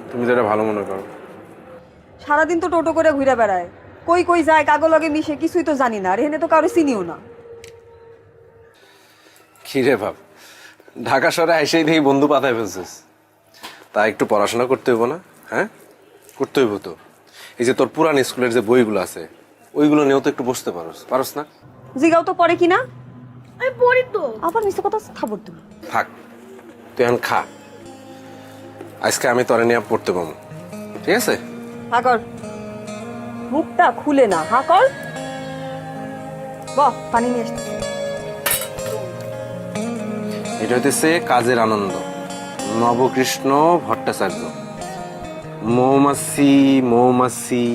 তুমি যেটা ভালো মনে করো। সারাদিন তো টোটো করে ঘুরে বেড়ায়, কই কই যায়, কাগো লগে মিশে, কিছুই তো জানি না। আর এখানে তো কারো চিনিও না। কি রে ভাব, ঢাকা শহরে এসেই দেখি বন্ধু পাতায় ফেলছিস। তা একটু পড়াশোনা করতে হইব না? হ্যাঁ করতে হইব তো। এই যে তোর পুরান স্কুলের যে বইগুলো আছে, ওইগুলো নিয়েও তো একটু বসতে পারস না? জিগাও তো পড়ে কিনা। আমি পড়ি তো। আবার মিছে কথা থাবর তুমি। থাক, তুই এখন খা। আজকে আমি তোরে নিয়ে পড়তে পাবো, ঠিক আছে? হা কর, মুখটা খুলে না। হা কর, বাহ পানি নিয়ে আসতে। এটা হইতেছে কাজের আনন্দ, নবকৃষ্ণ ভট্টাচার্য। মৌমাছি মৌমাছি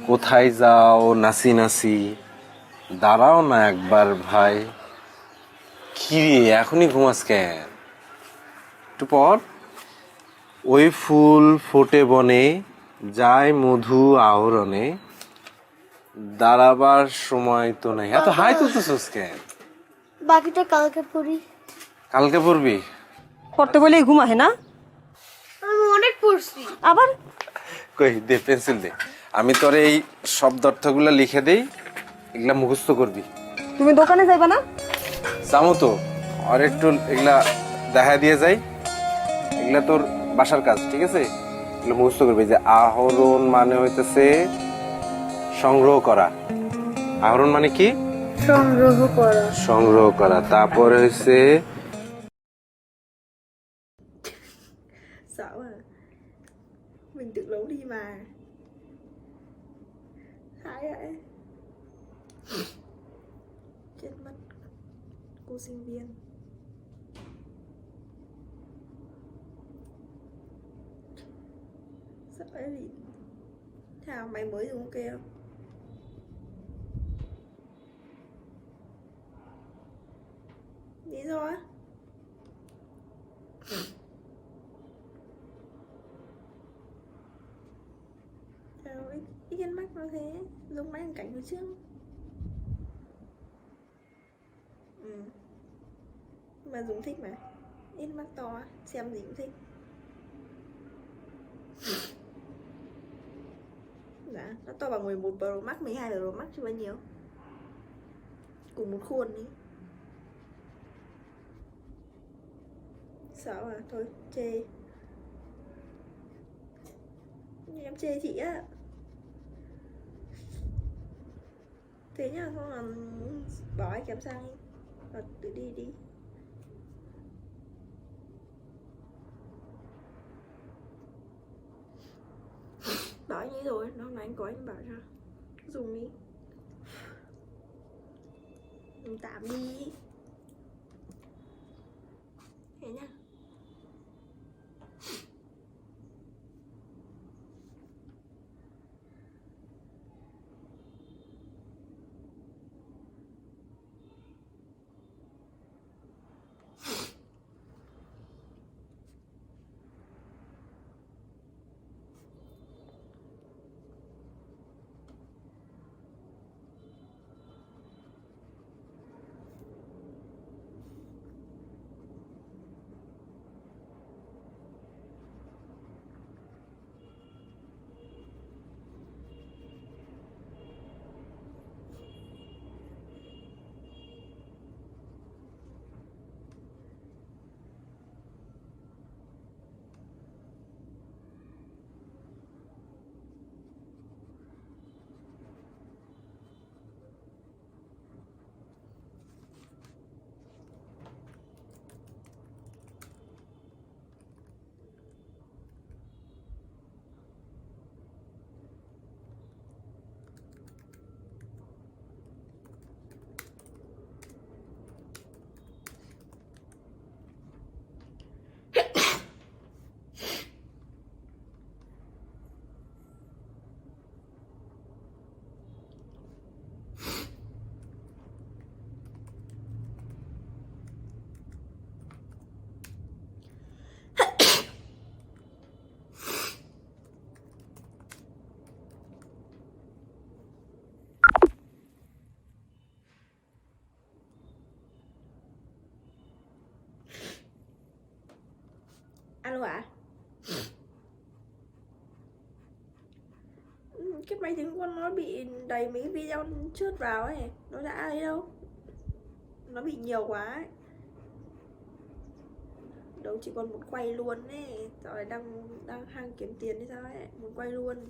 কোথায় যাও নাচি নাচি, দাঁড়াও না একবার ভাই। কি রে এখনই ঘুমাস কেন? একটু পর। ওই ফুল ফোটে বনে, যায় মধু আহরণে, দাঁড়াবার সময় তো নাই। এত হাই তুলতেছিস কেন? বাকিটা কালকে পড়ি। কালকে পড়বি? পড়তে বলেই ঘুমাহে না? আমি অনেক পড়ছি। আবার কই দে পেন্সিল দে, আমি তোর এই শব্দার্থগুলো লিখে দেই, এগুলা মুখস্থ করবি। তুমি দোকানে যাইবা না? যাবো তো, আর একটু এগুলা দেখা দিয়ে যাই, এগুলা তোর বাসার কাজ, ঠিক আছে? এগুলো মুখস্থ করবি যে আহরণ মানে হইতেছে সংগ্রহ করা। আহরণ মানে কি? সংগ্রহ করা। সংগ্রহ করা। তারপরে হইছে Sợ à. Mình tự giấu đi mà. Hãi vậy. Chết mất. Cô sinh viên. Sợ cái gì? Thảo mày mới dùng ok không? Lý do á? Trời, cái chân mắt nó thế, giống mấy thằng cảnh hồi trước. Mà Dũng thích mà. Ít mắt to, xem gì cũng thích. Dạ, nó to bằng 11 Pro Max, 12 Pro Max chứ bao nhiêu. Cùng một khuôn đi. Sợ à, thôi, chê. Em chê chị á. Thế nhá, không là bỏ ai kém sang đi. Và tự đi đi. Bỏ như rồi, nó nói anh có anh bảo cho. Dùng đi. Dùng tạm đi. Thế nhá. Alo ạ? Cái máy tính con nó bị đầy mấy cái video chớt vào ấy. Nó đã ấy đâu. Nó bị nhiều quá ấy. Đâu chỉ còn một quay luôn ấy. Rồi đang hang kiếm tiền hay sao ấy. Một quay luôn.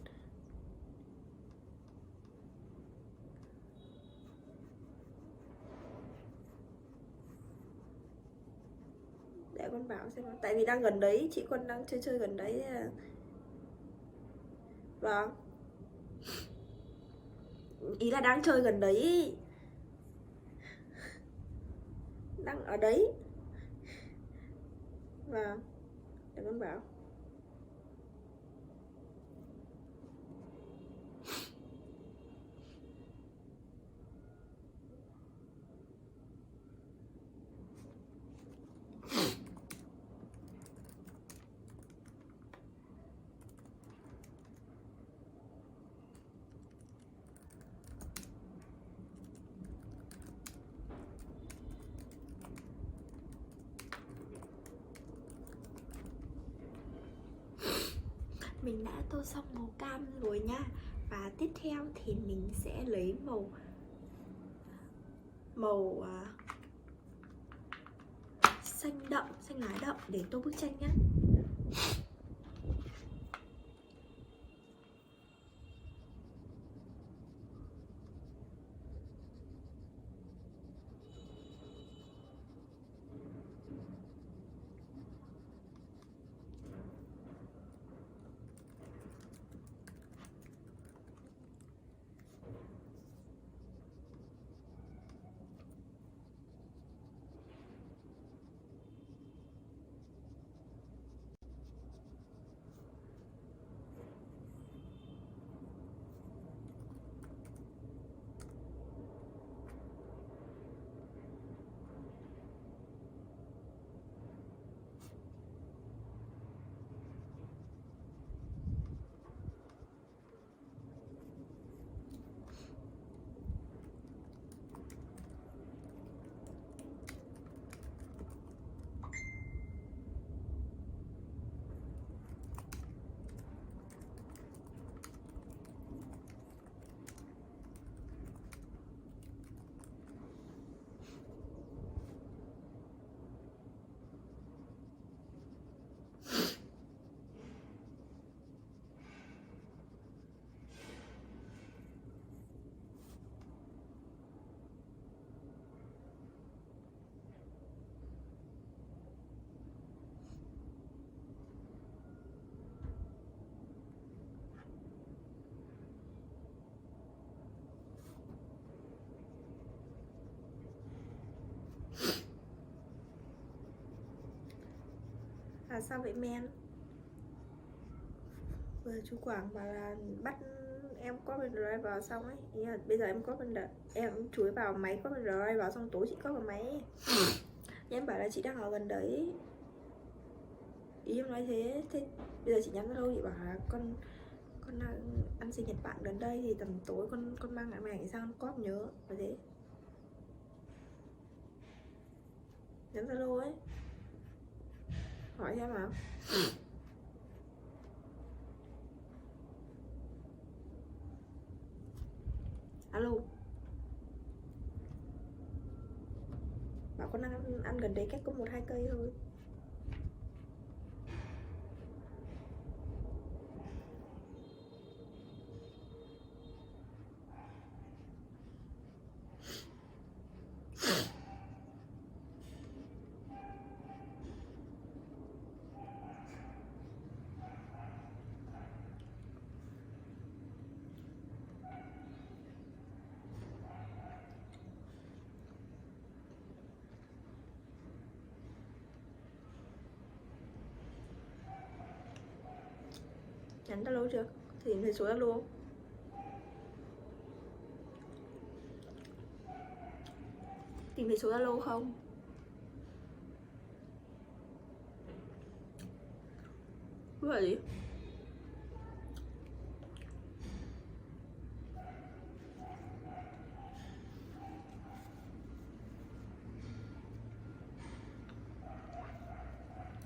Để con bảo xem. Tại vì đang gần đấy, chị con đang chơi gần đấy. Vâng. Ý là đang chơi gần đấy. Đang ở đấy. Vâng. Để con bảo. Mình đã tô xong màu cam rồi nha. Và tiếp theo thì mình sẽ lấy màu xanh đậm, xanh lá đậm để tô bức tranh nhá. Sao vậy men? Vừa chú Quảng bảo là bắt em có bên drive vào xong ấy. Ý là bây giờ em có bên em chú ấy vào máy có bên drive vào xong tối chị có vào máy ấy. Em bảo là chị đang ở gần đấy. Ý em nói thế. Thế bây giờ chị nhắn đâu chị bảo là con đang ăn sinh nhật bạn gần đây thì tầm tối con mang lại mày sang cóp nhớ và thế. Nhắn Zalo ấy. Hỏi xem nào. Alo. Bảo con đang ăn gần đấy cách có 1-2 cây thôi. Nhắn Zalo chưa? Thì tìm thấy số Zalo không? Tìm thấy số Zalo không? Cứ là gì?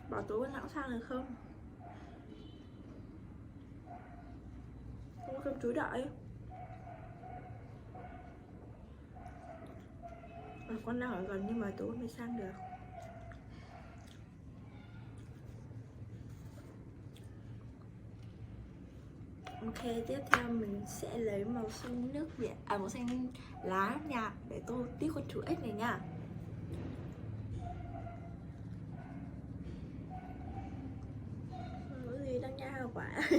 Bảo tối con não sang được không? Không có cơm chuối đợi. Con đang ở gần nhưng mà tối mới sang được. Ok, tiếp theo mình sẽ lấy màu xanh nước biển, màu xanh lá nhạt để tô tiếp con chú ếch này nha. Cái gì đang nha quả.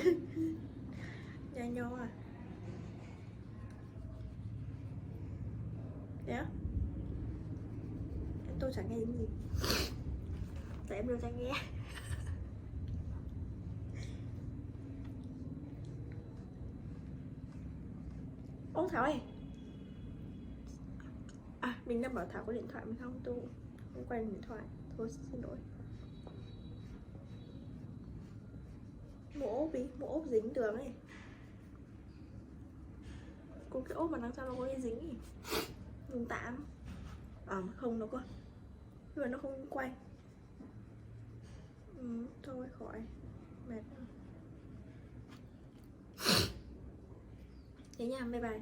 Nha nho à. Thế á? Tôi chẳng nghe gì. Tại em đâu chẳng nghe. Ô Thảo ơi. À, mình đang bảo Thảo có điện thoại mình không? Tôi không quen điện thoại. Thôi xin lỗi. Mua ốp đi, mua ốp dính đường ấy. Có cái ốp mà đằng sau nó có cái dính ấy. Dùng tạm. Không nó có. Nhưng mà nó không quay. Thôi khỏi. Mệt. Thế nha, bye bye.